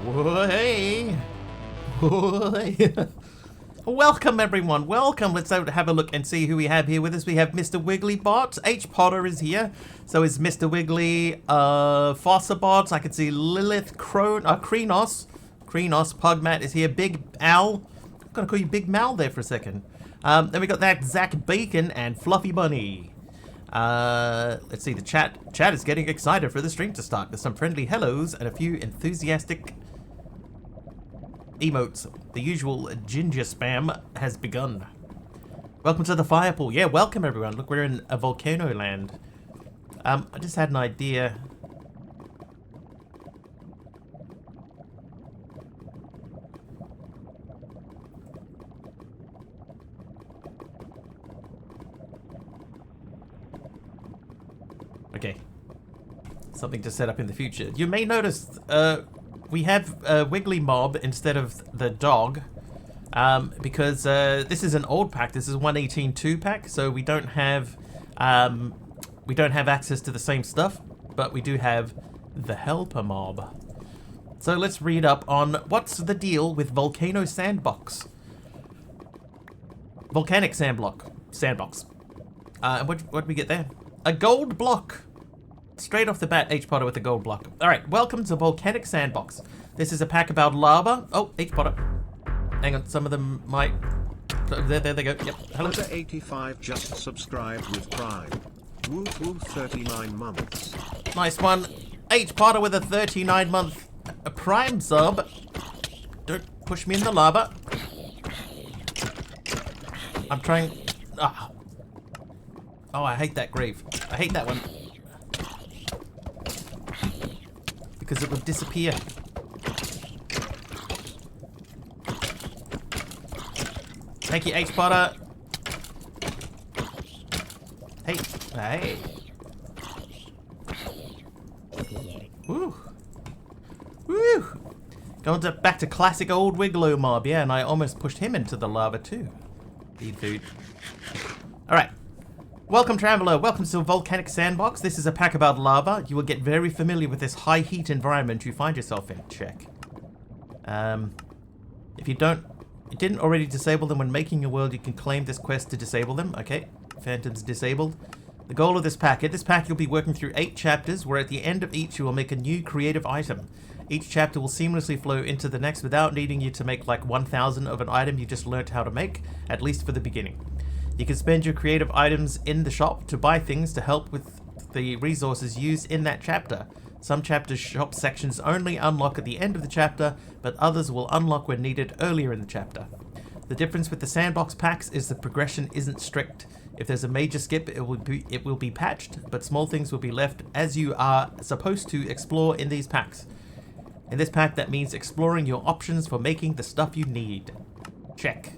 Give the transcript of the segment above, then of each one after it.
Whoa, hey. Whoa, hey. Welcome, everyone. Welcome. Let's have a look and see who we have here with us. We have Mr. Wigglybot. H. Potter is here. So is Mr. Wiggly. Fossabot. I can see Lilith Krenos. Krenos. Pugmat is here. Big Al. I'm going to call you Big Mal there for a second. Then we got that Zach Bacon and Fluffy Bunny. Let's see. The chat is getting excited for the stream to start. There's some friendly hellos and a few enthusiastic emotes. The usual ginger spam has begun. Welcome to the fire pool. Yeah, welcome everyone. Look, we're in a volcano land. I just had an idea. Okay. Something to set up in the future. You may notice, we have a Wiggly Mob instead of the dog, because this is an old pack. This is 1.18.2 pack, so we don't have access to the same stuff, but we do have the Helper Mob. So let's read up on what's the deal with Volcano Sandbox. Volcanic Sandbox. And what did we get there? A gold block. Straight off the bat, H. Potter with the gold block. Alright, welcome to Volcanic Sandbox. This is a pack about lava. Oh, H. Potter. Hang on, some of them might... There they go. Yep. Hello. 85 just subscribed with Prime. Woo woo 39 months. Nice one. H. Potter with a 39-month Prime sub. Don't push me in the lava. I'm trying... Ah. Oh, I hate that grave. I hate that one. Because it would disappear. Thank you, H. Potter. Hey. Hey. Woo. Woo. Going back to classic old Wigglo Mob. Yeah, and I almost pushed him into the lava too. Eat food. Alright. Welcome, Traveler. Welcome to Volcanic Sandbox. This is a pack about lava. You will get very familiar with this high heat environment you find yourself in. Check. If you didn't already disable them when making your world, you can claim this quest to disable them. Okay. Phantoms disabled. The goal of this pack. In this pack, you'll be working through 8 chapters, where at the end of each, you will make a new creative item. Each chapter will seamlessly flow into the next without needing you to make like 1,000 of an item you just learnt how to make, at least for the beginning. You can spend your creative items in the shop to buy things to help with the resources used in that chapter. Some chapters' shop sections only unlock at the end of the chapter, but others will unlock when needed earlier in the chapter. The difference with the sandbox packs is the progression isn't strict. If there's a major skip, it will be patched, but small things will be left as you are supposed to explore in these packs. In this pack, that means exploring your options for making the stuff you need. Check.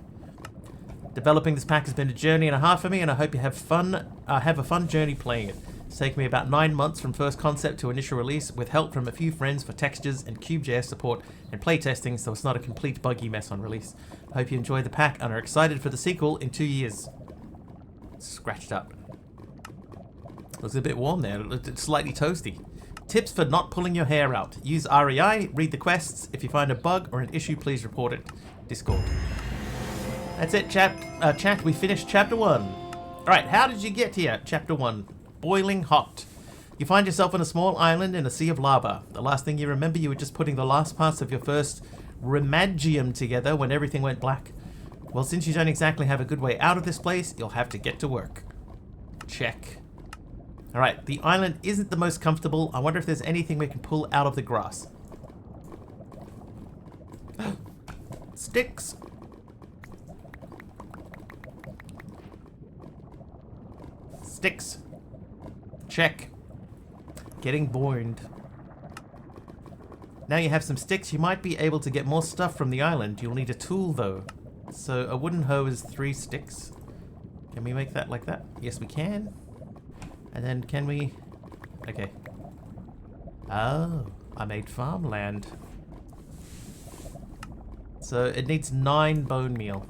Developing this pack has been a journey and a half for me, and I hope you have a fun journey playing it. It's taken me about 9 months from first concept to initial release, with help from a few friends for textures and Cube.js support and playtesting, so it's not a complete buggy mess on release. I hope you enjoy the pack and are excited for the sequel in 2 years. Scratched up. Looks a bit warm there. It's slightly toasty. Tips for not pulling your hair out. Use REI, read the quests. If you find a bug or an issue, please report it. Discord. That's it, chat. We finished chapter 1. Alright, how did you get here? Chapter 1. Boiling hot. You find yourself on a small island in a sea of lava. The last thing you remember, you were just putting the last parts of your first Remagium together when everything went black. Well, since you don't exactly have a good way out of this place, you'll have to get to work. Check. Alright, the island isn't the most comfortable. I wonder if there's anything we can pull out of the grass. Sticks. Sticks. Check. Getting bored. Now you have some sticks, you might be able to get more stuff from the island. You'll need a tool though. So a wooden hoe is 3 sticks. Can we make that like that? Yes, we can. And then can we... Okay. Oh, I made farmland. So it needs 9 bone meal.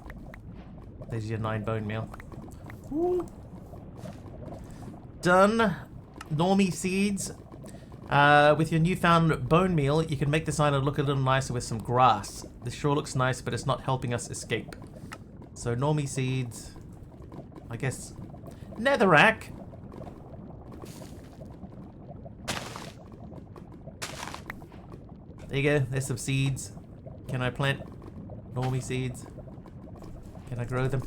There's your 9 bone meal. Woo. Done. Normie seeds. With your newfound bone meal, you can make this island look a little nicer with some grass. This sure looks nice, but it's not helping us escape. So normie seeds. I guess netherrack. There you go. There's some seeds. Can I plant normie seeds? Can I grow them?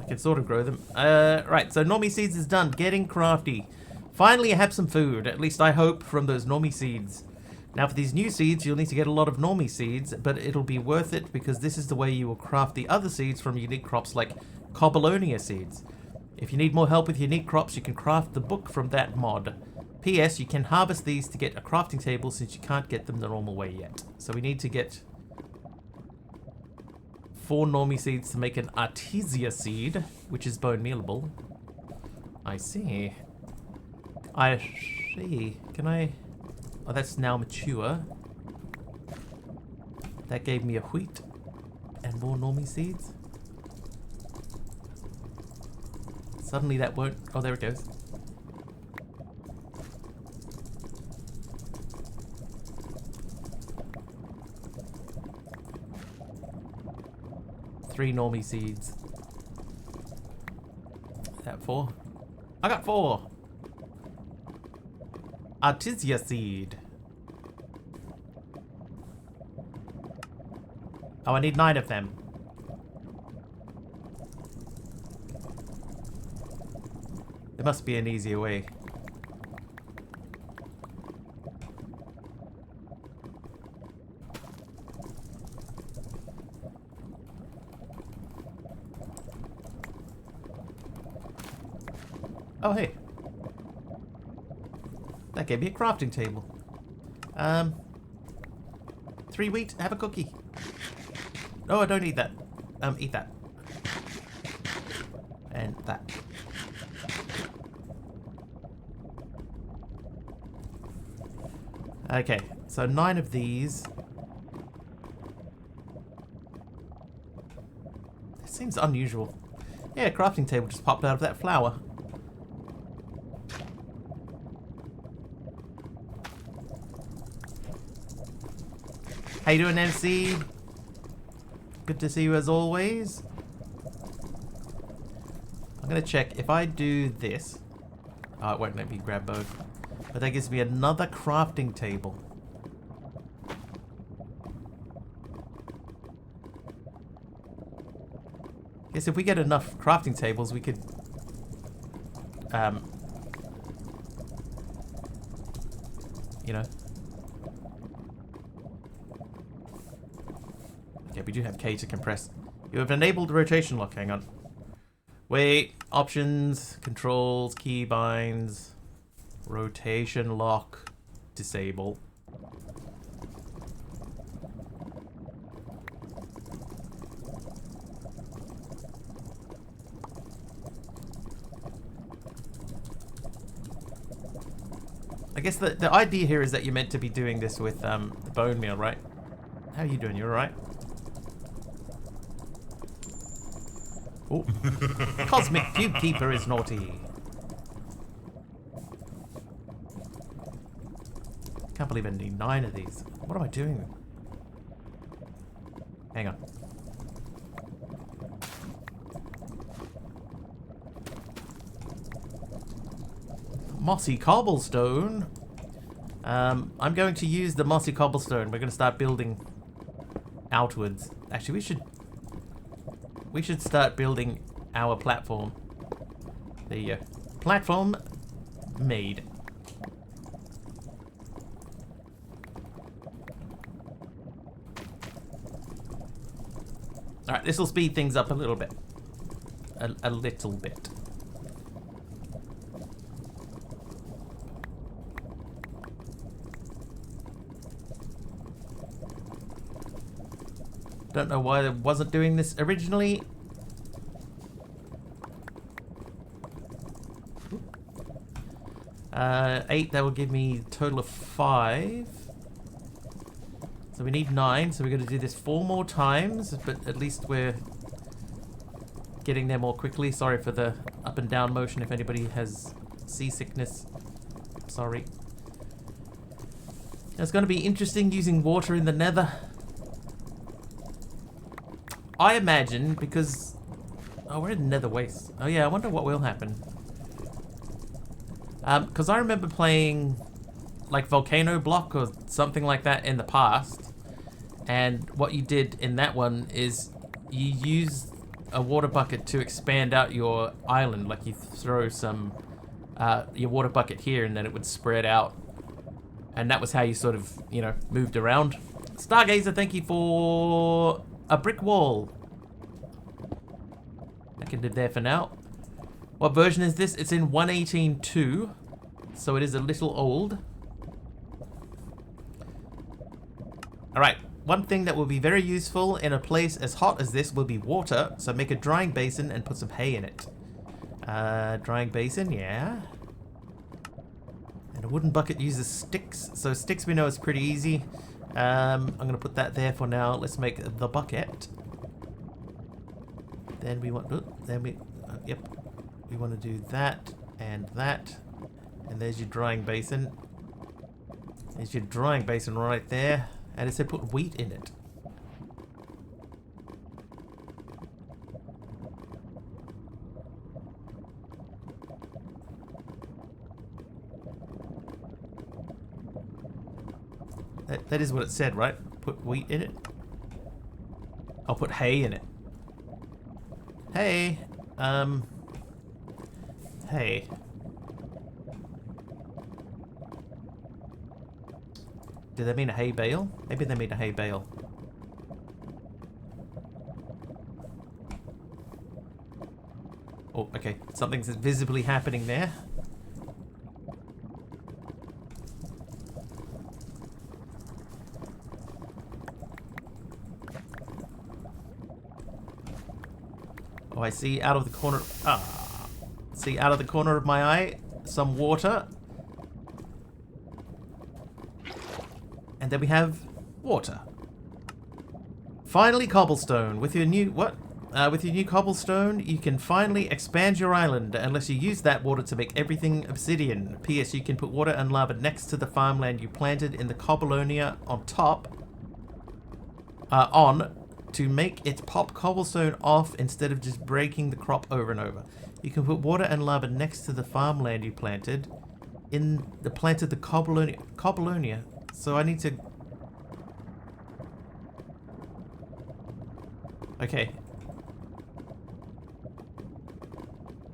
I can sort of grow them. Right, so normie seeds is done. Getting crafty. Finally, I have some food. At least I hope from those normie seeds. Now, for these new seeds, you'll need to get a lot of normie seeds, but it'll be worth it because this is the way you will craft the other seeds from unique crops like Cobbalonia seeds. If you need more help with unique crops, you can craft the book from that mod. P.S. You can harvest these to get a crafting table since you can't get them the normal way yet. So we need to get 4 normie seeds to make an artesia seed, which is bone mealable. I see. I see. Can I... Oh, that's now mature. That gave me a wheat and more normie seeds. Suddenly that won't... Oh, there it goes. Three normie seeds. Is that 4? I got 4! Artesia seed. Oh, I need 9 of them. There must be an easier way. Oh, hey. That gave me a crafting table. 3 wheat, have a cookie. No, I don't need that. Eat that. And that. Okay, so 9 of these. It seems unusual. Yeah, a crafting table just popped out of that flower. How you doing, MC? Good to see you as always. I'm gonna check if I do this. Oh, it won't let me grab both. But that gives me another crafting table. Guess if we get enough crafting tables, we could you know. Okay, we do have K to compress. You have enabled the rotation lock. Hang on. Wait. Options, controls, keybinds, rotation lock, disable. I guess the idea here is that you're meant to be doing this with the bone meal, right? How are you doing? You alright? Oh. Cosmic Cube Keeper is naughty. Can't believe I need 9 of these. What am I doing? Hang on. Mossy cobblestone. I'm going to use the mossy cobblestone. We're going to start building outwards. Actually, we should start building our platform. There you go. Platform made. Alright, this will speed things up a little bit. A little bit. Don't know why I wasn't doing this originally. Eight, that will give me a total of 5. So we need 9, so we're going to do this 4 more times, but at least we're getting there more quickly. Sorry for the up and down motion if anybody has seasickness. Sorry. It's going to be interesting using water in the nether. I imagine because... Oh, we're in the nether waste. Oh yeah, I wonder what will happen. Because I remember playing like Volcano Block or something like that in the past. And what you did in that one is you use a water bucket to expand out your island. Like you throw some, your water bucket here and then it would spread out. And that was how you sort of, you know, moved around. Stargazer, thank you for a brick wall. I can live there for now. What version is this? It's in 1.18.2, so it is a little old. Alright, one thing that will be very useful in a place as hot as this will be water, so make a drying basin and put some hay in it. Drying basin, yeah. And a wooden bucket uses sticks, so sticks we know is pretty easy. I'm going to put that there for now. Let's make the bucket. Then we want, yep. We want to do that, and there's your drying basin. There's your drying basin right there, and it said put wheat in it. That is what it said, right? Put wheat in it. I'll put hay in it. Hay. Hey. Do they mean a hay bale? Maybe they mean a hay bale. Oh, okay. Something's visibly happening there. Oh, I see out of the corner. See out of the corner of my eye some water. And then we have water. Finally, cobblestone. With your new with your new cobblestone, you can finally expand your island. Unless you use that water to make everything obsidian. P.S. You can put water and lava next to the farmland you planted in the Cobbleonia on top. To make it pop cobblestone off instead of just breaking the crop over and over. You can put water and lava next to the farmland you planted in the Cobbleonia. So I need to... Okay.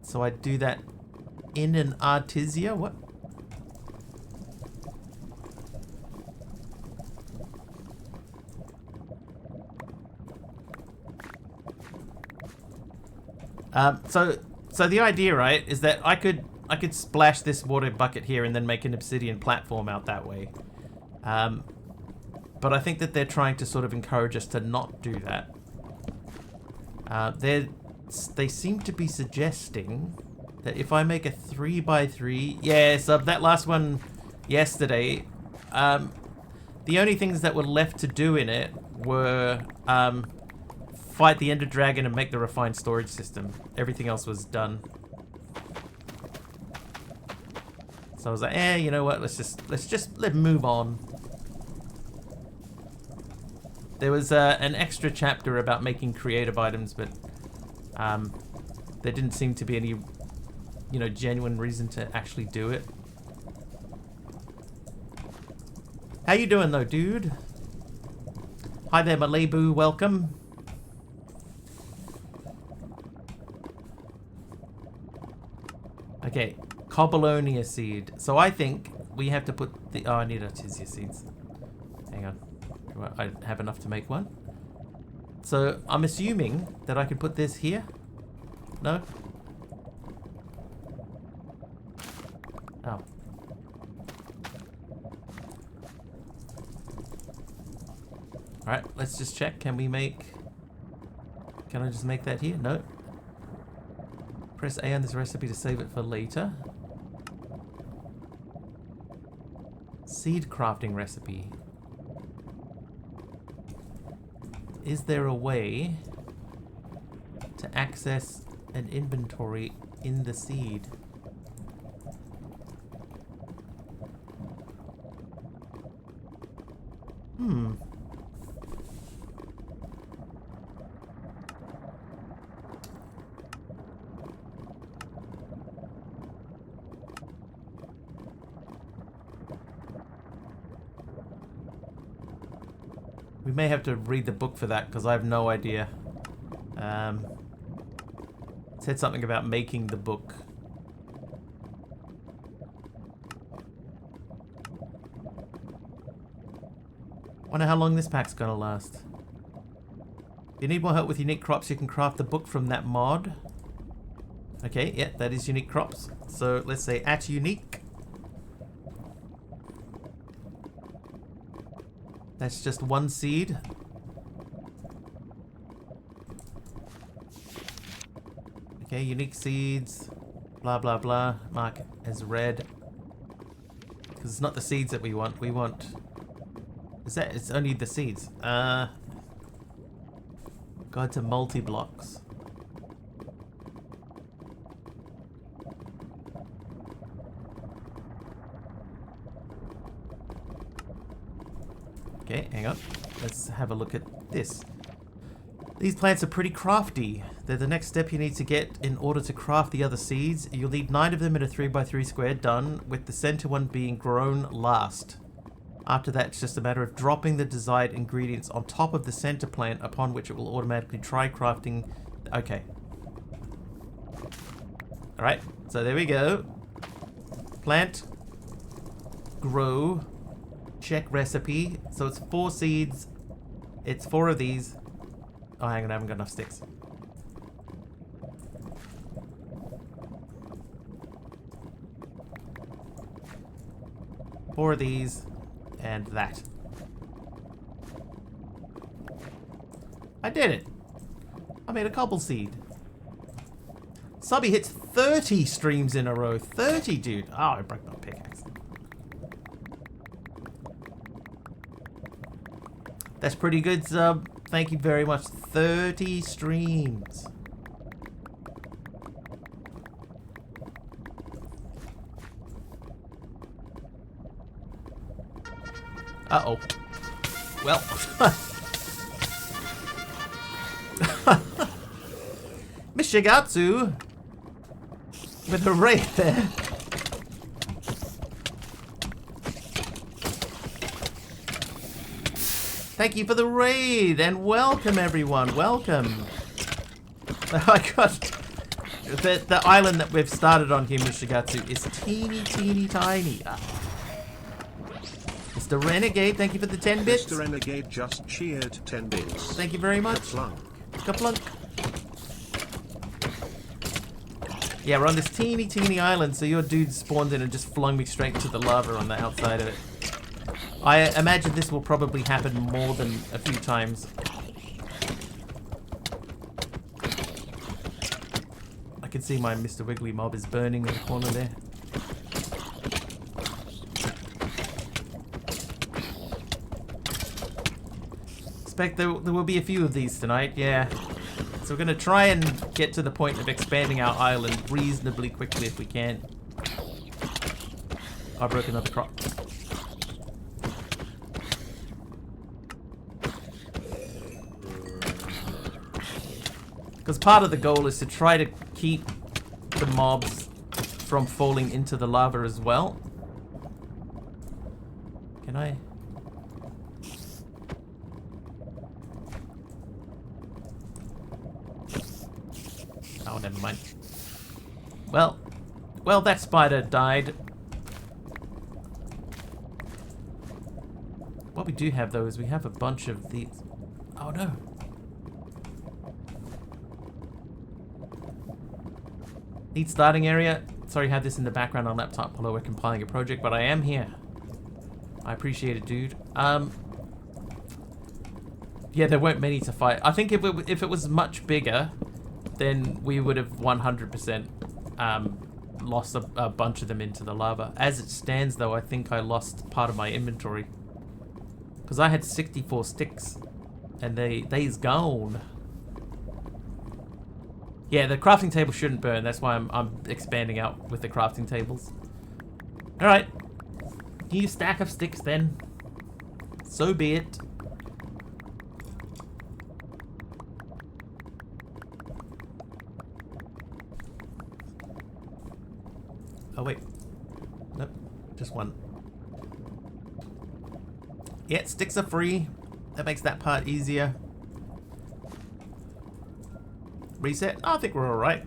So I do that in an artisia? What? So the idea, right, is that I could splash this water bucket here and then make an obsidian platform out that way. But I think that they're trying to sort of encourage us to not do that. They seem to be suggesting that if I make a 3x3, yeah, so that last one yesterday, the only things that were left to do in it were fight the Ender Dragon and make the refined storage system. Everything else was done. So I was like, you know what? Let's just move on. There was an extra chapter about making creative items, but there didn't seem to be any, you know, genuine reason to actually do it. How you doing though, dude? Hi there, Malebu. Welcome. Okay, Cobbleonia seed. So I think we have to put the... Oh, I need artisia seeds. Hang on. Do I have enough to make one? So I'm assuming that I can put this here? No? Oh. Alright, let's just check. Can we make... Can I just make that here? No. Press A on this recipe to save it for later. Seed crafting recipe. Is there a way to access an inventory in the seed? Hmm. We may have to read the book for that because I have no idea. It said something about making the book. Wonder how long this pack's gonna last. If you need more help with unique crops, you can craft the book from that mod. Okay, yeah, that is unique crops. So let's say at unique. That's just one seed. Okay, unique seeds. Blah, blah, blah. Mark as red. Because it's not the seeds that we want. We want... Is that... It's only the seeds. Go to multi-blocks. Okay, hang on. Let's have a look at this. These plants are pretty crafty. They're the next step you need to get in order to craft the other seeds. You'll need 9 of them in a 3x3 square, done, with the center one being grown last. After that, it's just a matter of dropping the desired ingredients on top of the center plant, upon which it will automatically try crafting. Okay. Alright, so there we go. Plant. Grow. Check recipe. So it's 4 seeds. It's 4 of these. Oh, hang on, I haven't got enough sticks. Four of these, and that. I did it. I made a cobble seed. Subby hits 30 streams in a row. 30, dude. Oh, I broke my pickaxe. That's pretty good, Sub. Thank you very much. 30 streams. Uh-oh. Well. Mishigatsu with a raid there. Thank you for the raid, and welcome everyone, welcome. Oh my god. The island that we've started on here, Mishigatsu, is teeny, teeny, tiny. Mr. Renegade, thank you for the 10 bits. Mr. Renegade just cheered 10 bits. Thank you very much. Kaplunk. Kaplunk. Yeah, we're on this teeny, teeny island, so your dude spawned in and just flung me straight into the lava on the outside of it. I imagine this will probably happen more than a few times. I can see my Mr. Wiggly mob is burning in the corner there. Expect there will be a few of these tonight, yeah. So we're going to try and get to the point of expanding our island reasonably quickly if we can. I broke another crop. Because part of the goal is to try to keep the mobs from falling into the lava as well. Can I? Oh, never mind. Well, that spider died. What we do have though is we have a bunch of these. Oh no. Need starting area. Sorry, I had this in the background on laptop while we're compiling a project, but I am here. I appreciate it, dude. Yeah, there weren't many to fight. I think if it was much bigger, then we would have 100% lost a bunch of them into the lava. As it stands, though, I think I lost part of my inventory because I had 64 sticks, and they's gone. Yeah, the crafting table shouldn't burn. That's why I'm expanding out with the crafting tables. All right, need a stack of sticks then. So be it. Oh wait. Nope. Just one. Yeah, sticks are free. That makes that part easier. Reset? I think we're alright.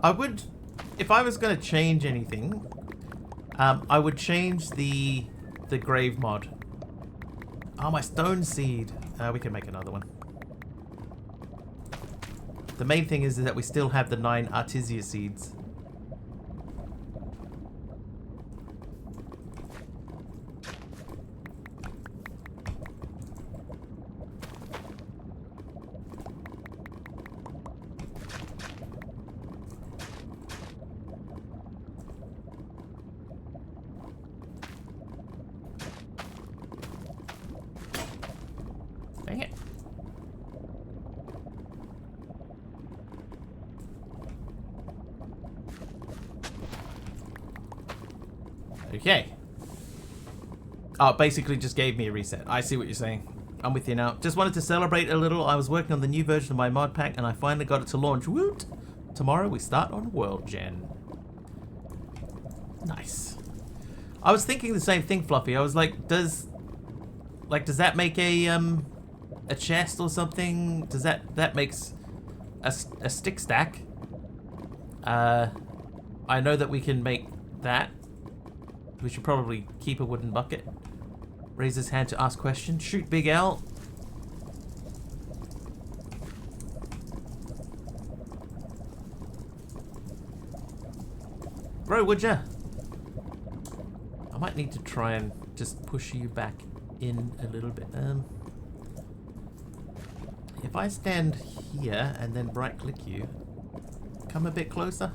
I would, if I was going to change anything, I would change the grave mod. Oh, my stone seed. We can make another one. The main thing is that we still have the 9 artisia seeds. Dang it. Okay. Oh, it basically just gave me a reset. I see what you're saying. I'm with you now. Just wanted to celebrate a little. I was working on the new version of my mod pack and I finally got it to launch. Woot! Tomorrow we start on World Gen. Nice. I was thinking the same thing, Fluffy. I was like, does that make a chest or something? Does that makes a stick stack? I know that we can make that. We should probably keep a wooden bucket. Raise his hand to ask question. Shoot, Big L. Bro, would ya? I might need to try and just push you back in a little bit. If I stand here and then right click you, come a bit closer.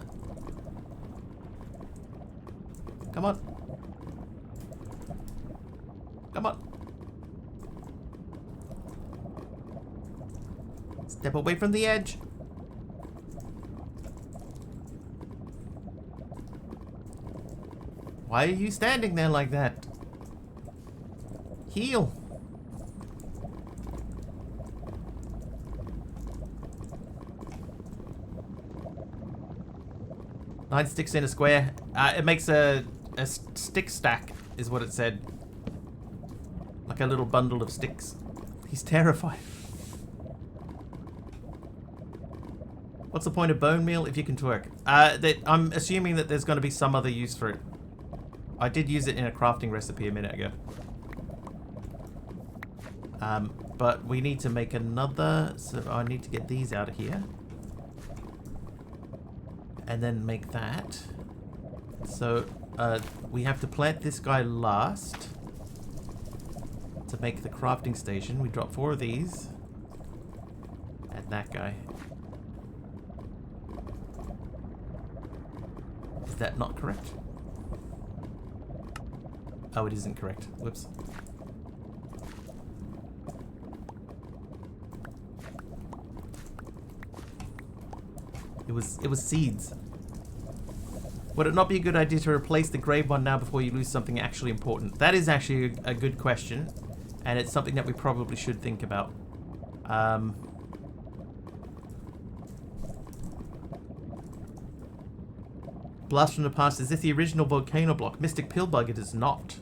Come on. Come on. Step away from the edge. Why are you standing there like that? Heal. Nine sticks in a square. It makes a stick stack, is what it said. Like a little bundle of sticks. He's terrified. What's the point of bone meal if you can twerk? I'm assuming that there's going to be some other use for it. I did use it in a crafting recipe a minute ago. But we need to make another, so I need to get these out of here. And then make that. So we have to plant this guy last to make the crafting station. We drop 4 of these. And that guy. Is that not correct? Oh, it isn't correct. Whoops. It was seeds. Would it not be a good idea to replace the grave one now before you lose something actually important? That is actually a good question, and it's something that we probably should think about. Blast from the past, is this the original volcano block? Mystic Pillbug, it is not.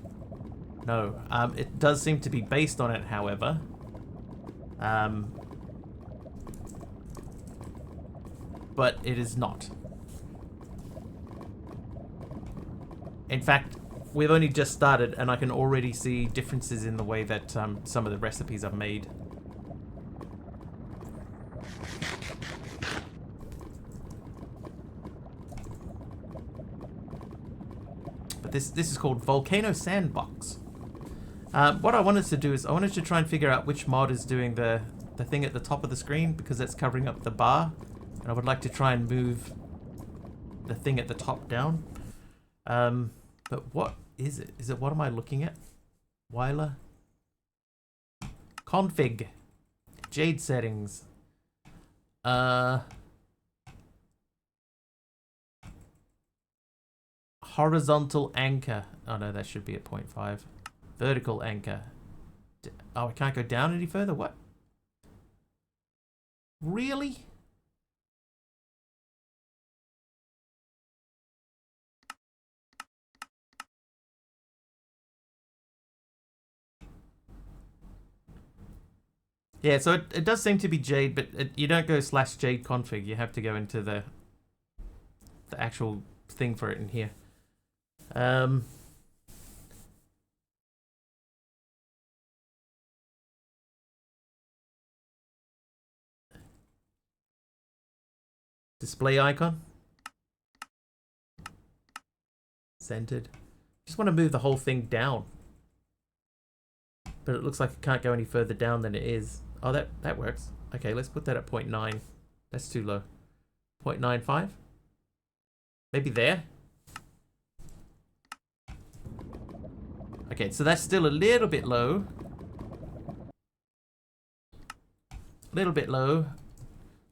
No, it does seem to be based on it, however. But it is not. In fact, we've only just started and I can already see differences in the way that some of the recipes are made. But this is called Volcano Sandbox. What I wanted to do is I wanted to try and figure out which mod is doing the thing at the top of the screen because that's covering up the bar. And I would like to try and move the thing at the top down. But what is it? Is it, what am I looking at? Weiler? Config. Jade settings. Horizontal anchor. Oh no, that should be at 0.5. Vertical anchor. Oh, I can't go down any further? What? Really? Yeah, so it does seem to be Jade, but you don't go /Jade config. You have to go into the actual thing for it in here. Display icon. Centered. Just want to move the whole thing down. But it looks like it can't go any further down than it is. Oh, that works. Okay, let's put that at 0.9. That's too low. 0.95? Maybe there? Okay, so that's still a little bit low. A little bit low.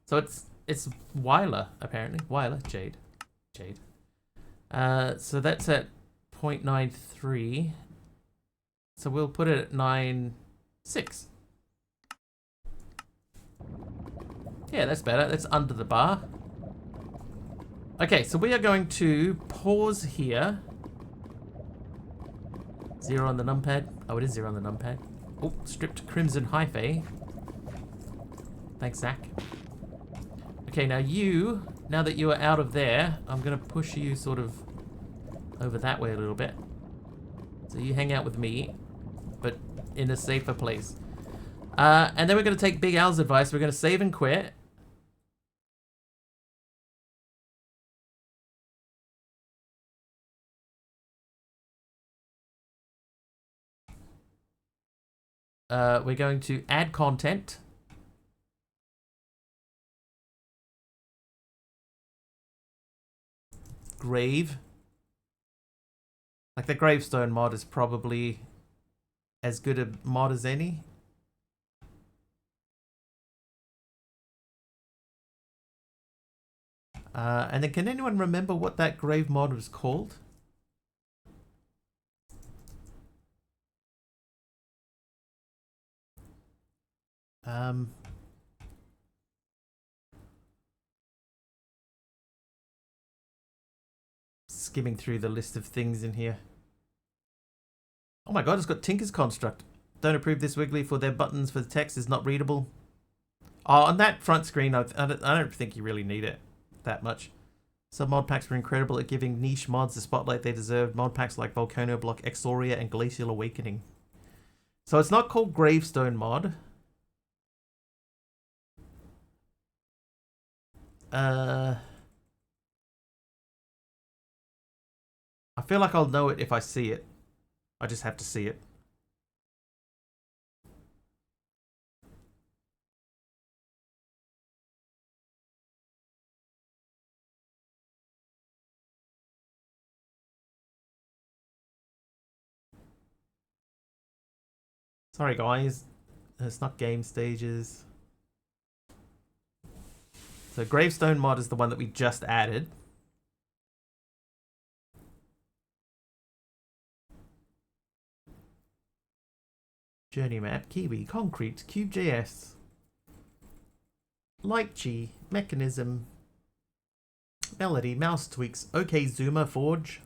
So it's Weiler, apparently. Weiler, Jade. So that's at 0.93. So we'll put it at 9.6. Yeah, that's better. That's under the bar. Okay, so we are going to pause here. 0 on the numpad. Oh, it is 0 on the numpad. Oh, stripped crimson hyphae. Thanks, Zach. Okay, now that you are out of there, I'm going to push you sort of over that way a little bit. So you hang out with me, but in a safer place. And then we're going to take Big Al's advice. We're going to save and quit. We're going to add content. Grave. Like the gravestone mod is probably as good a mod as any. And then can anyone remember what that grave mod was called? Skimming through the list of things in here. Oh my god, it's got Tinker's Construct. Don't approve this Wiggly for their buttons for the text is not readable. Oh, on that front screen, I don't think you really need it that much. Some mod packs were incredible at giving niche mods the spotlight they deserved. Mod packs like Volcano Block, Exoria, and Glacial Awakening. So it's not called Gravestone mod. I feel like I'll know it if I see it. I just have to see it. Sorry guys, it's not game stages. So Gravestone mod is the one that we just added. Journey map, Kiwi, Concrete, Cube.js, Lychee, Mechanism, Melody, Mouse Tweaks, OK Zoomer, Forge.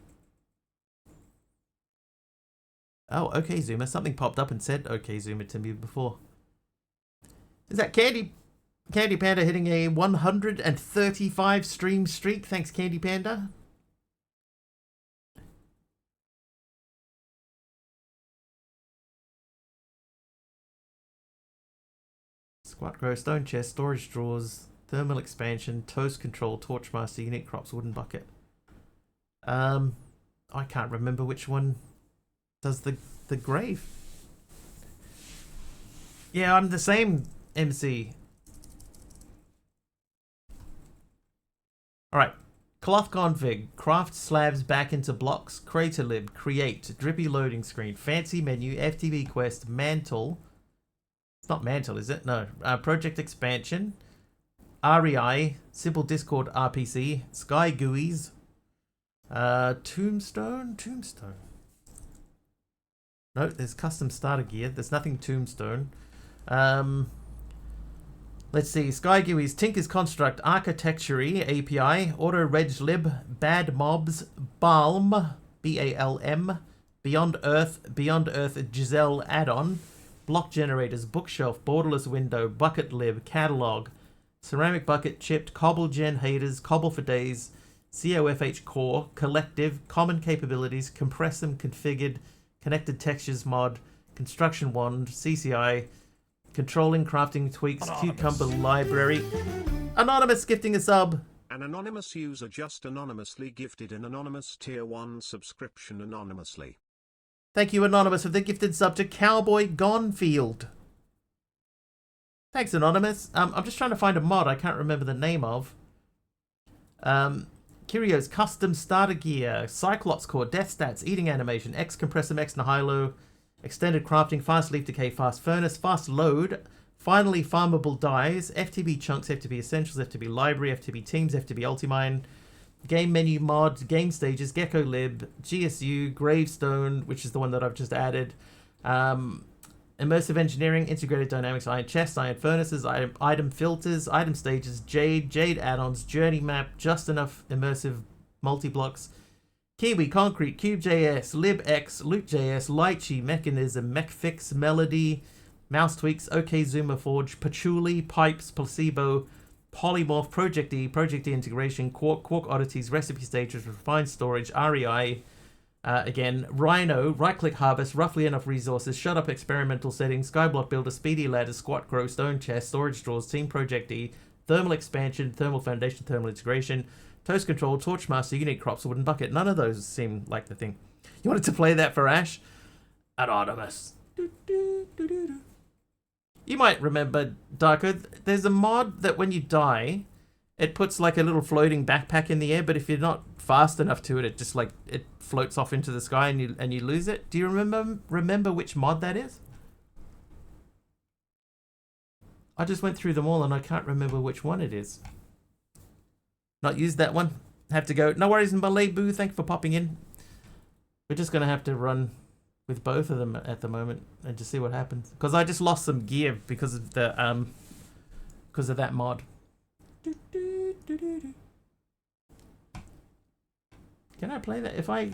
Oh, OK Zoomer. Something popped up and said OK Zoomer to me before. Is that Candy Panda hitting a 135 stream streak? Thanks, Candy Panda. Squat grow, stone chest, storage drawers, thermal expansion, toast control, torchmaster, unique crops, wooden bucket. I can't remember which one does the grave. Yeah, I'm the same, MC. Alright. Cloth config. Craft slabs back into blocks. Crater lib. Create. Drippy loading screen. Fancy menu. FTB quest. Mantle. It's not mantle, is it? No. Project expansion. REI. Simple Discord RPC. Sky GUIs. Tombstone. No, there's custom starter gear. There's nothing tombstone. Let's see. Sky GUIs, Tinker's Construct, Architecture API, Auto Reg Lib, Bad Mobs, Balm, BALM, Beyond Earth Giselle add-on, Block Generators, Bookshelf, Borderless Window, Bucket Lib, Catalog, Ceramic Bucket, Chipped, Cobble Gen Haters, Cobble for Days, COFH Core, Collective, Common Capabilities, Compress them, Configured, Connected Textures Mod, Construction Wand, CCI, Controlling, Crafting, Tweaks, Anonymous. Cucumber Library. Anonymous gifting a sub. An anonymous user just anonymously gifted an anonymous tier 1 subscription anonymously. Thank you, Anonymous, for the gifted sub to Cowboy Gonefield. Thanks, Anonymous. I'm just trying to find a mod I can't remember the name of. Curio's Custom Starter Gear, Cyclops Core, Death Stats, Eating Animation, X Compressum, X Nihilo, Extended Crafting, Fast Leaf Decay, Fast Furnace, Fast Load, Finally Farmable Dyes, FTB Chunks, FTB Essentials, FTB Library, FTB Teams, FTB Ultimine, Game Menu Mod, Game Stages, Gecko Lib, GSU, Gravestone, which is the one that I've just added, Immersive Engineering, Integrated Dynamics, Iron Chests, Iron Furnaces, Item Filters, Item Stages, Jade Add-ons, Journey Map, Just Enough Immersive Multi-Blocks, Kiwi, Concrete, Cube.js, LibX, Loot.js, Lychee, Mechanism, MechFix, Melody, Mouse Tweaks, OK Zoomer Forge, Patchouli, Pipes, Placebo, Polymorph, Project E Integration, Quark Oddities, Recipe Stages, Refined Storage, REI, again, Rhino, Right-Click Harvest, Roughly Enough Resources, Shut Up Experimental Settings, Skyblock Builder, Speedy Ladder, Squat Grow, Stone Chest, Storage Drawers, Team Project E, Thermal Expansion, Thermal Foundation, Thermal Integration, Toast Control, Torchmaster, Unique Crops, Wooden Bucket. None of those seem like the thing. You wanted to play that for Ash? Anonymous. You might remember, Darko, there's a mod that when you die, it puts like a little floating backpack in the air, but if you're not fast enough to it, it just like, it floats off into the sky and you lose it. Do you remember which mod that is? I just went through them all and I can't remember which one it is. Not used that one. Have to go. No worries, Malay Boo. Thank you for popping in. We're just gonna have to run with both of them at the moment and just see what happens. Because I just lost some gear because of the because of that mod. Can I play that? If I...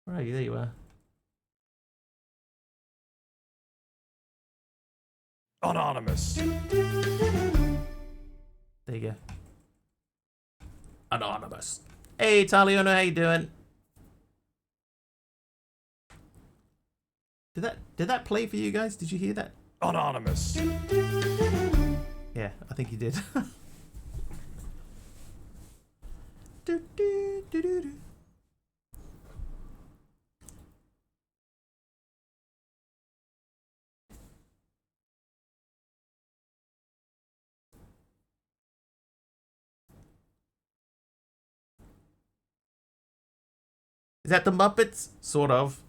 Where are you? There you are. Anonymous. There you go. Anonymous. Hey, Taliona, how you doing? Did that play for you guys? Did you hear that? Anonymous. Yeah, I think you did. Is that the Muppets? Sort of.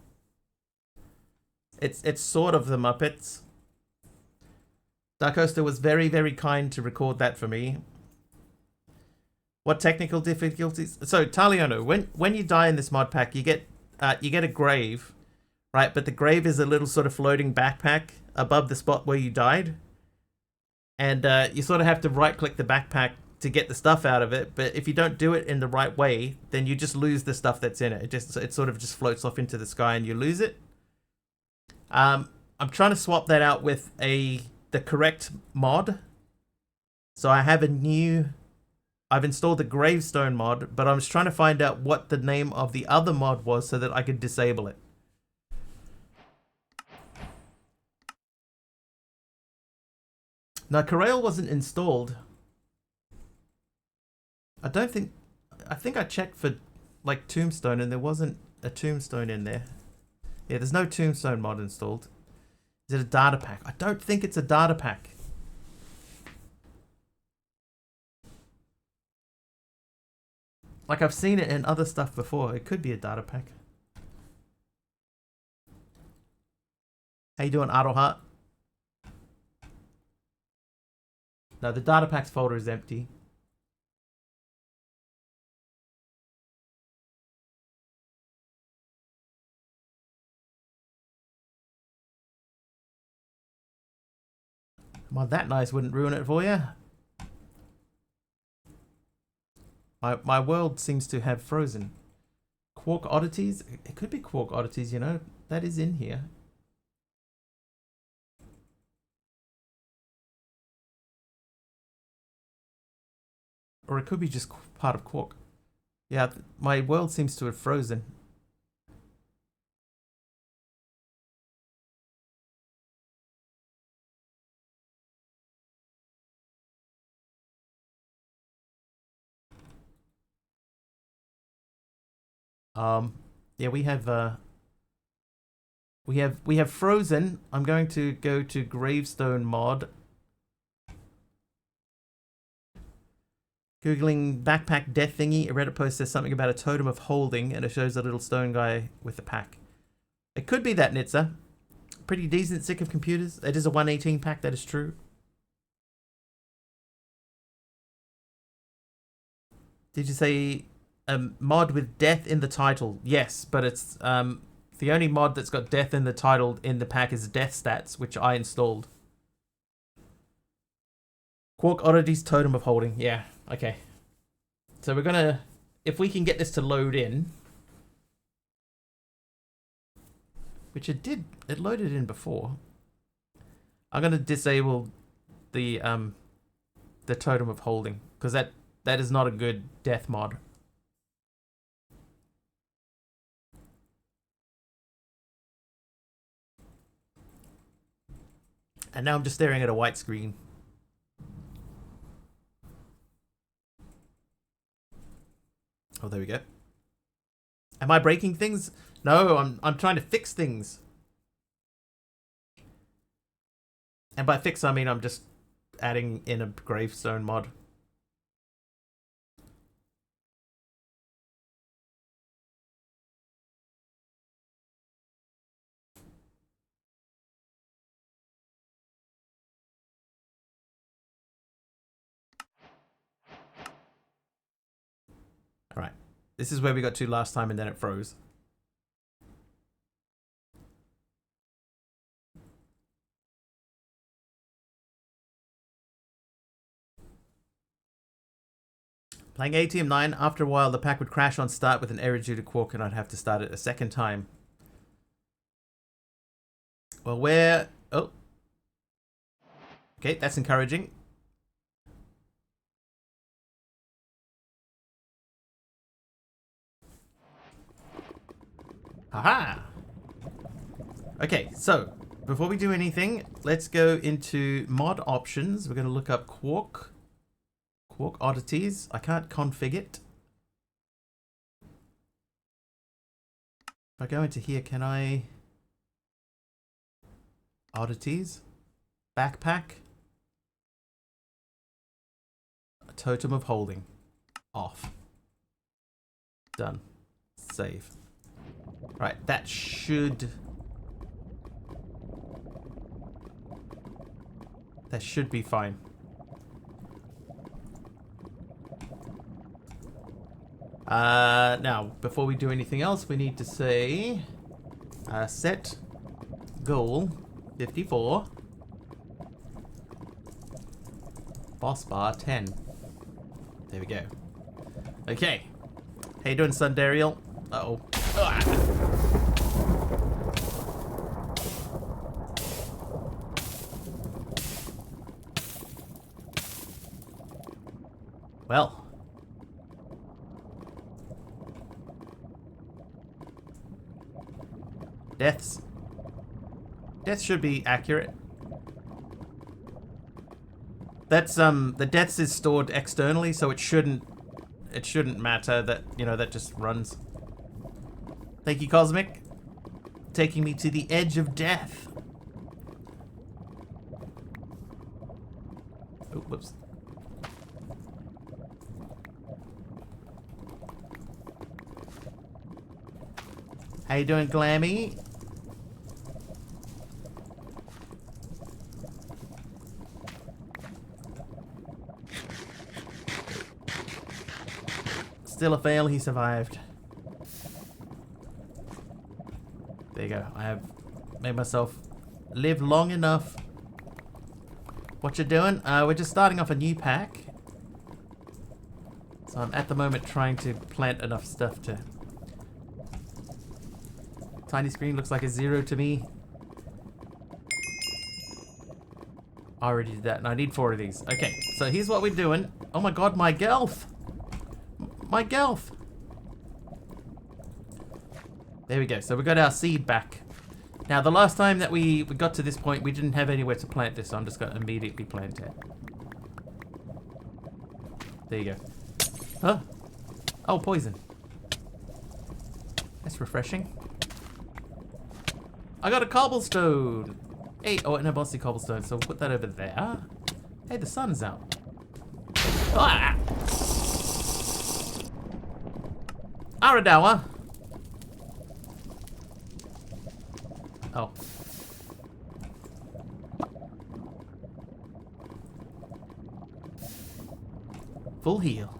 It's sort of the Muppets. Dark Coaster was very, very kind to record that for me. What technical difficulties? So, Taliano, when you die in this mod pack, you get a grave, right? But the grave is a little sort of floating backpack above the spot where you died. And you sort of have to right-click the backpack to get the stuff out of it, but if you don't do it in the right way, then you just lose the stuff that's in it. It sort of just floats off into the sky and you lose it. I'm trying to swap that out with the correct mod. So I have I've installed the Gravestone mod, but I was trying to find out what the name of the other mod was so that I could disable it. Now, Corel wasn't installed. I think I checked for like Tombstone and there wasn't a Tombstone in there. Yeah, there's no Tombstone mod installed. Is it a data pack? I don't think it's a data pack. Like I've seen it in other stuff before. It could be a data pack. How you doing, Aroha? No, the data packs folder is empty. Well, that nice wouldn't ruin it for you. My world seems to have frozen. Quark oddities? It could be quark oddities, you know. That is in here. Or it could be just part of Quark. Yeah, my world seems to have frozen. Yeah, we have frozen. I'm going to go to gravestone mod. Googling backpack death thingy. A Reddit post says something about a totem of holding, and it shows a little stone guy with the pack. It could be that, Nitsa. Pretty decent, sick of computers. It is a 118 pack, that is true. Did you say a mod with death in the title? Yes, but it's the only mod that's got death in the title in the pack is Death Stats, which I installed. Quark Oddities Totem of Holding. Yeah, okay. So we're gonna, if we can get this to load in, which it did, it loaded in before. I'm gonna disable the Totem of Holding, because that is not a good death mod. And now I'm just staring at a white screen. Oh, there we go. Am I breaking things? No, I'm trying to fix things. And by fix, I mean I'm just adding in a gravestone mod. All right. This is where we got to last time and then it froze. Playing ATM 9, after a while the pack would crash on start with an error due to Quark and I'd have to start it a second time. Well, where... Oh. Okay, that's encouraging. Haha! Okay, so, before we do anything, let's go into mod options. We're going to look up Quark oddities. I can't config it. If I go into here, can I... Oddities? Backpack? A totem of holding. Off. Done. Save. Right, that should be fine. Now, before we do anything else, we need to say set goal 54, boss bar 10. There we go. Okay. How you doing, Sundariel? Uh-oh. Well. Deaths. Deaths should be accurate. That's the deaths is stored externally, so it shouldn't matter that, you know, that just runs. Thank you, Cosmic. Taking me to the edge of death. Oh, whoops. How you doing, Glammy? Still a fail, he survived. There you go. I have made myself live long enough what you're doing. We're just starting off a new pack. So I'm at the moment trying to plant enough stuff to... Tiny screen looks like a 0 to me. I already did that, and I need 4 of these. Okay, so here's what we're doing. Oh my god, my Gelf! My Gelf! There we go, so we got our seed back. Now, the last time that we got to this point, we didn't have anywhere to plant this, so I'm just going to immediately plant it. There you go. Huh? Oh, poison. That's refreshing. I got a cobblestone! Hey, oh, and a bossy cobblestone, so we'll put that over there. Hey, the sun's out. Ah! Aradawa! Oh. Full heal.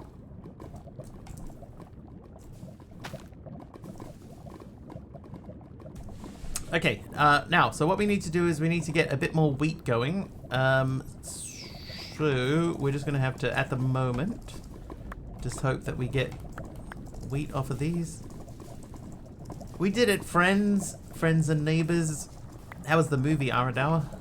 Okay, now, so what we need to do is we need to get a bit more wheat going. So we're just going to have to, at the moment, just hope that we get wheat off of these. We did it, friends. Friends and neighbors. How was the movie, Aradawa?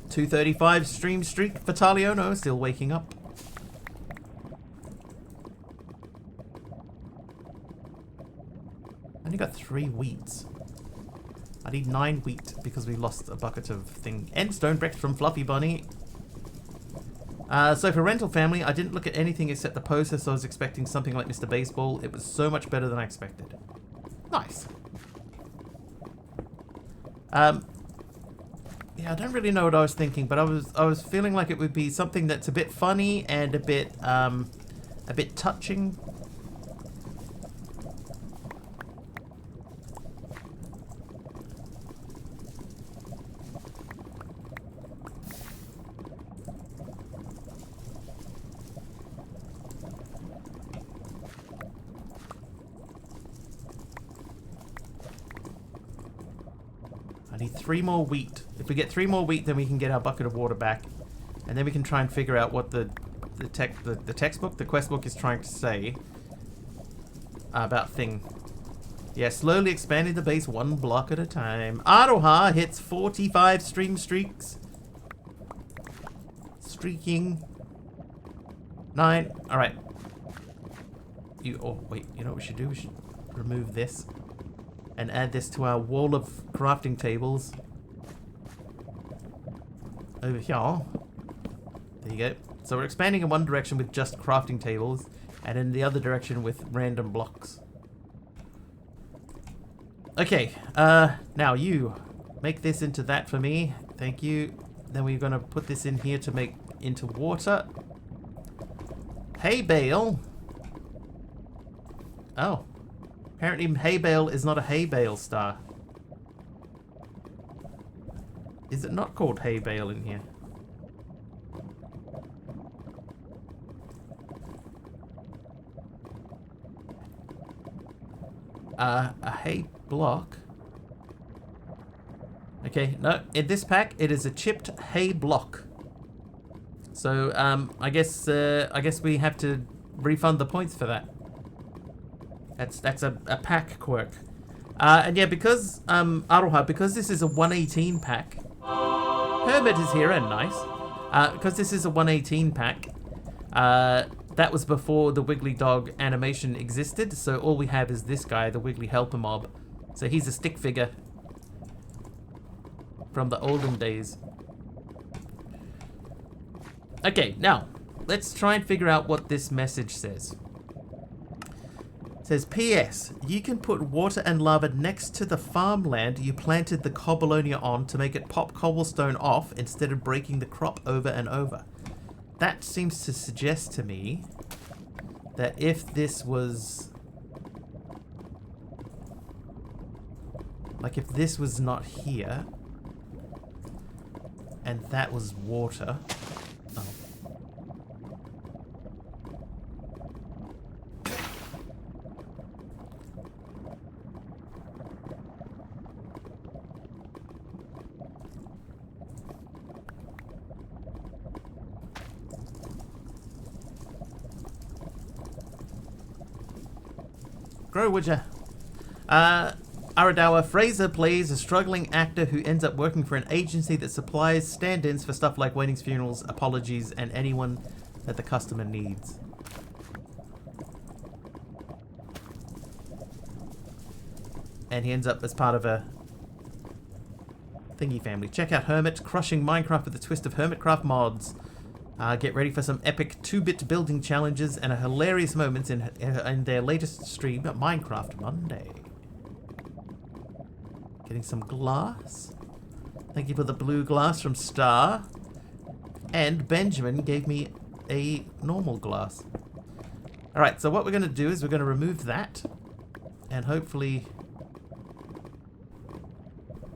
$235 stream streak. Vitaliono still waking up. I only got 3 wheats. I need 9 wheat because we lost a bucket of thing. Endstone Brecht from Fluffy Bunny. So for Rental Family, I didn't look at anything except the poster, so I was expecting something like Mr. Baseball. It was so much better than I expected. Nice. Yeah, I don't really know what I was thinking, but I was feeling like it would be something that's a bit funny and a bit touching. I need 3 more wheat. If we get 3 more wheat, then we can get our bucket of water back. And then we can try and figure out what the textbook, the quest book is trying to say about thing. Yeah, slowly expanding the base 1 block at a time. Aroha hits 45 stream streaks. Streaking. 9. Alright. Oh, wait. You know what we should do? We should remove this. And add this to our wall of crafting tables. Over here. There you go. So we're expanding in one direction with just crafting tables, and in the other direction with random blocks. Okay, now you make this into that for me. Thank you. Then we're gonna put this in here to make into water. Hay bale. Oh. Apparently hay bale is not a hay bale star. Is it not called hay bale in here? A hay block. Okay, no, in this pack it is a chipped hay block. So I guess we have to refund the points for that. That's a pack quirk. And yeah, because Aroha, because this is a 118 pack. Herbert is here and nice. Because this is a 118 pack. That was before the Wiggly Dog animation existed, so all we have is this guy, the Wiggly Helper Mob. So he's a stick figure from the olden days. Okay, now let's try and figure out what this message says. It says, P.S. You can put water and lava next to the farmland you planted the Cobbleonia on to make it pop cobblestone off instead of breaking the crop over and over. That seems to suggest to me that if this was... like if this was not here, and that was water... Oh. Grow, would ya? Aradawa Fraser plays a struggling actor who ends up working for an agency that supplies stand-ins for stuff like weddings, funerals, apologies, and anyone that the customer needs. And he ends up as part of a thingy family. Check out Hermit, crushing Minecraft with a twist of Hermitcraft mods. Get ready for some epic 2-bit building challenges and hilarious moments in their latest stream, Minecraft Monday. Getting some glass. Thank you for the blue glass from Star. And Benjamin gave me a normal glass. Alright, so what we're going to do is we're going to remove that. And hopefully...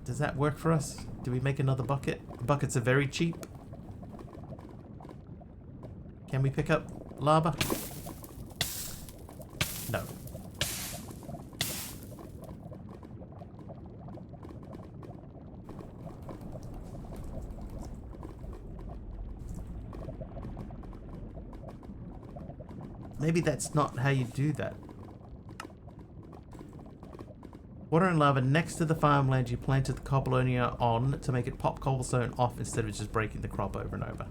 Does that work for us? Do we make another bucket? Buckets are very cheap. Can we pick up lava? No. Maybe that's not how you do that. Water and lava next to the farmland you planted the cobbleonia on to make it pop cobblestone off instead of just breaking the crop over and over.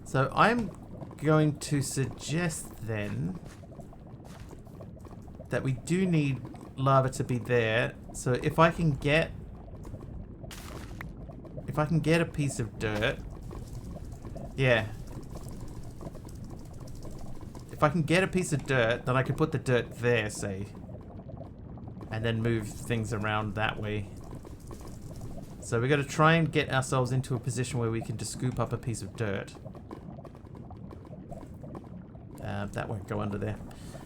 So I'm going to suggest then that we do need lava to be there. So if I can get a piece of dirt, yeah. If I can get a piece of dirt, then I could put the dirt there, say, and then move things around that way. So we're going to try and get ourselves into a position where we can just scoop up a piece of dirt. That won't go under there.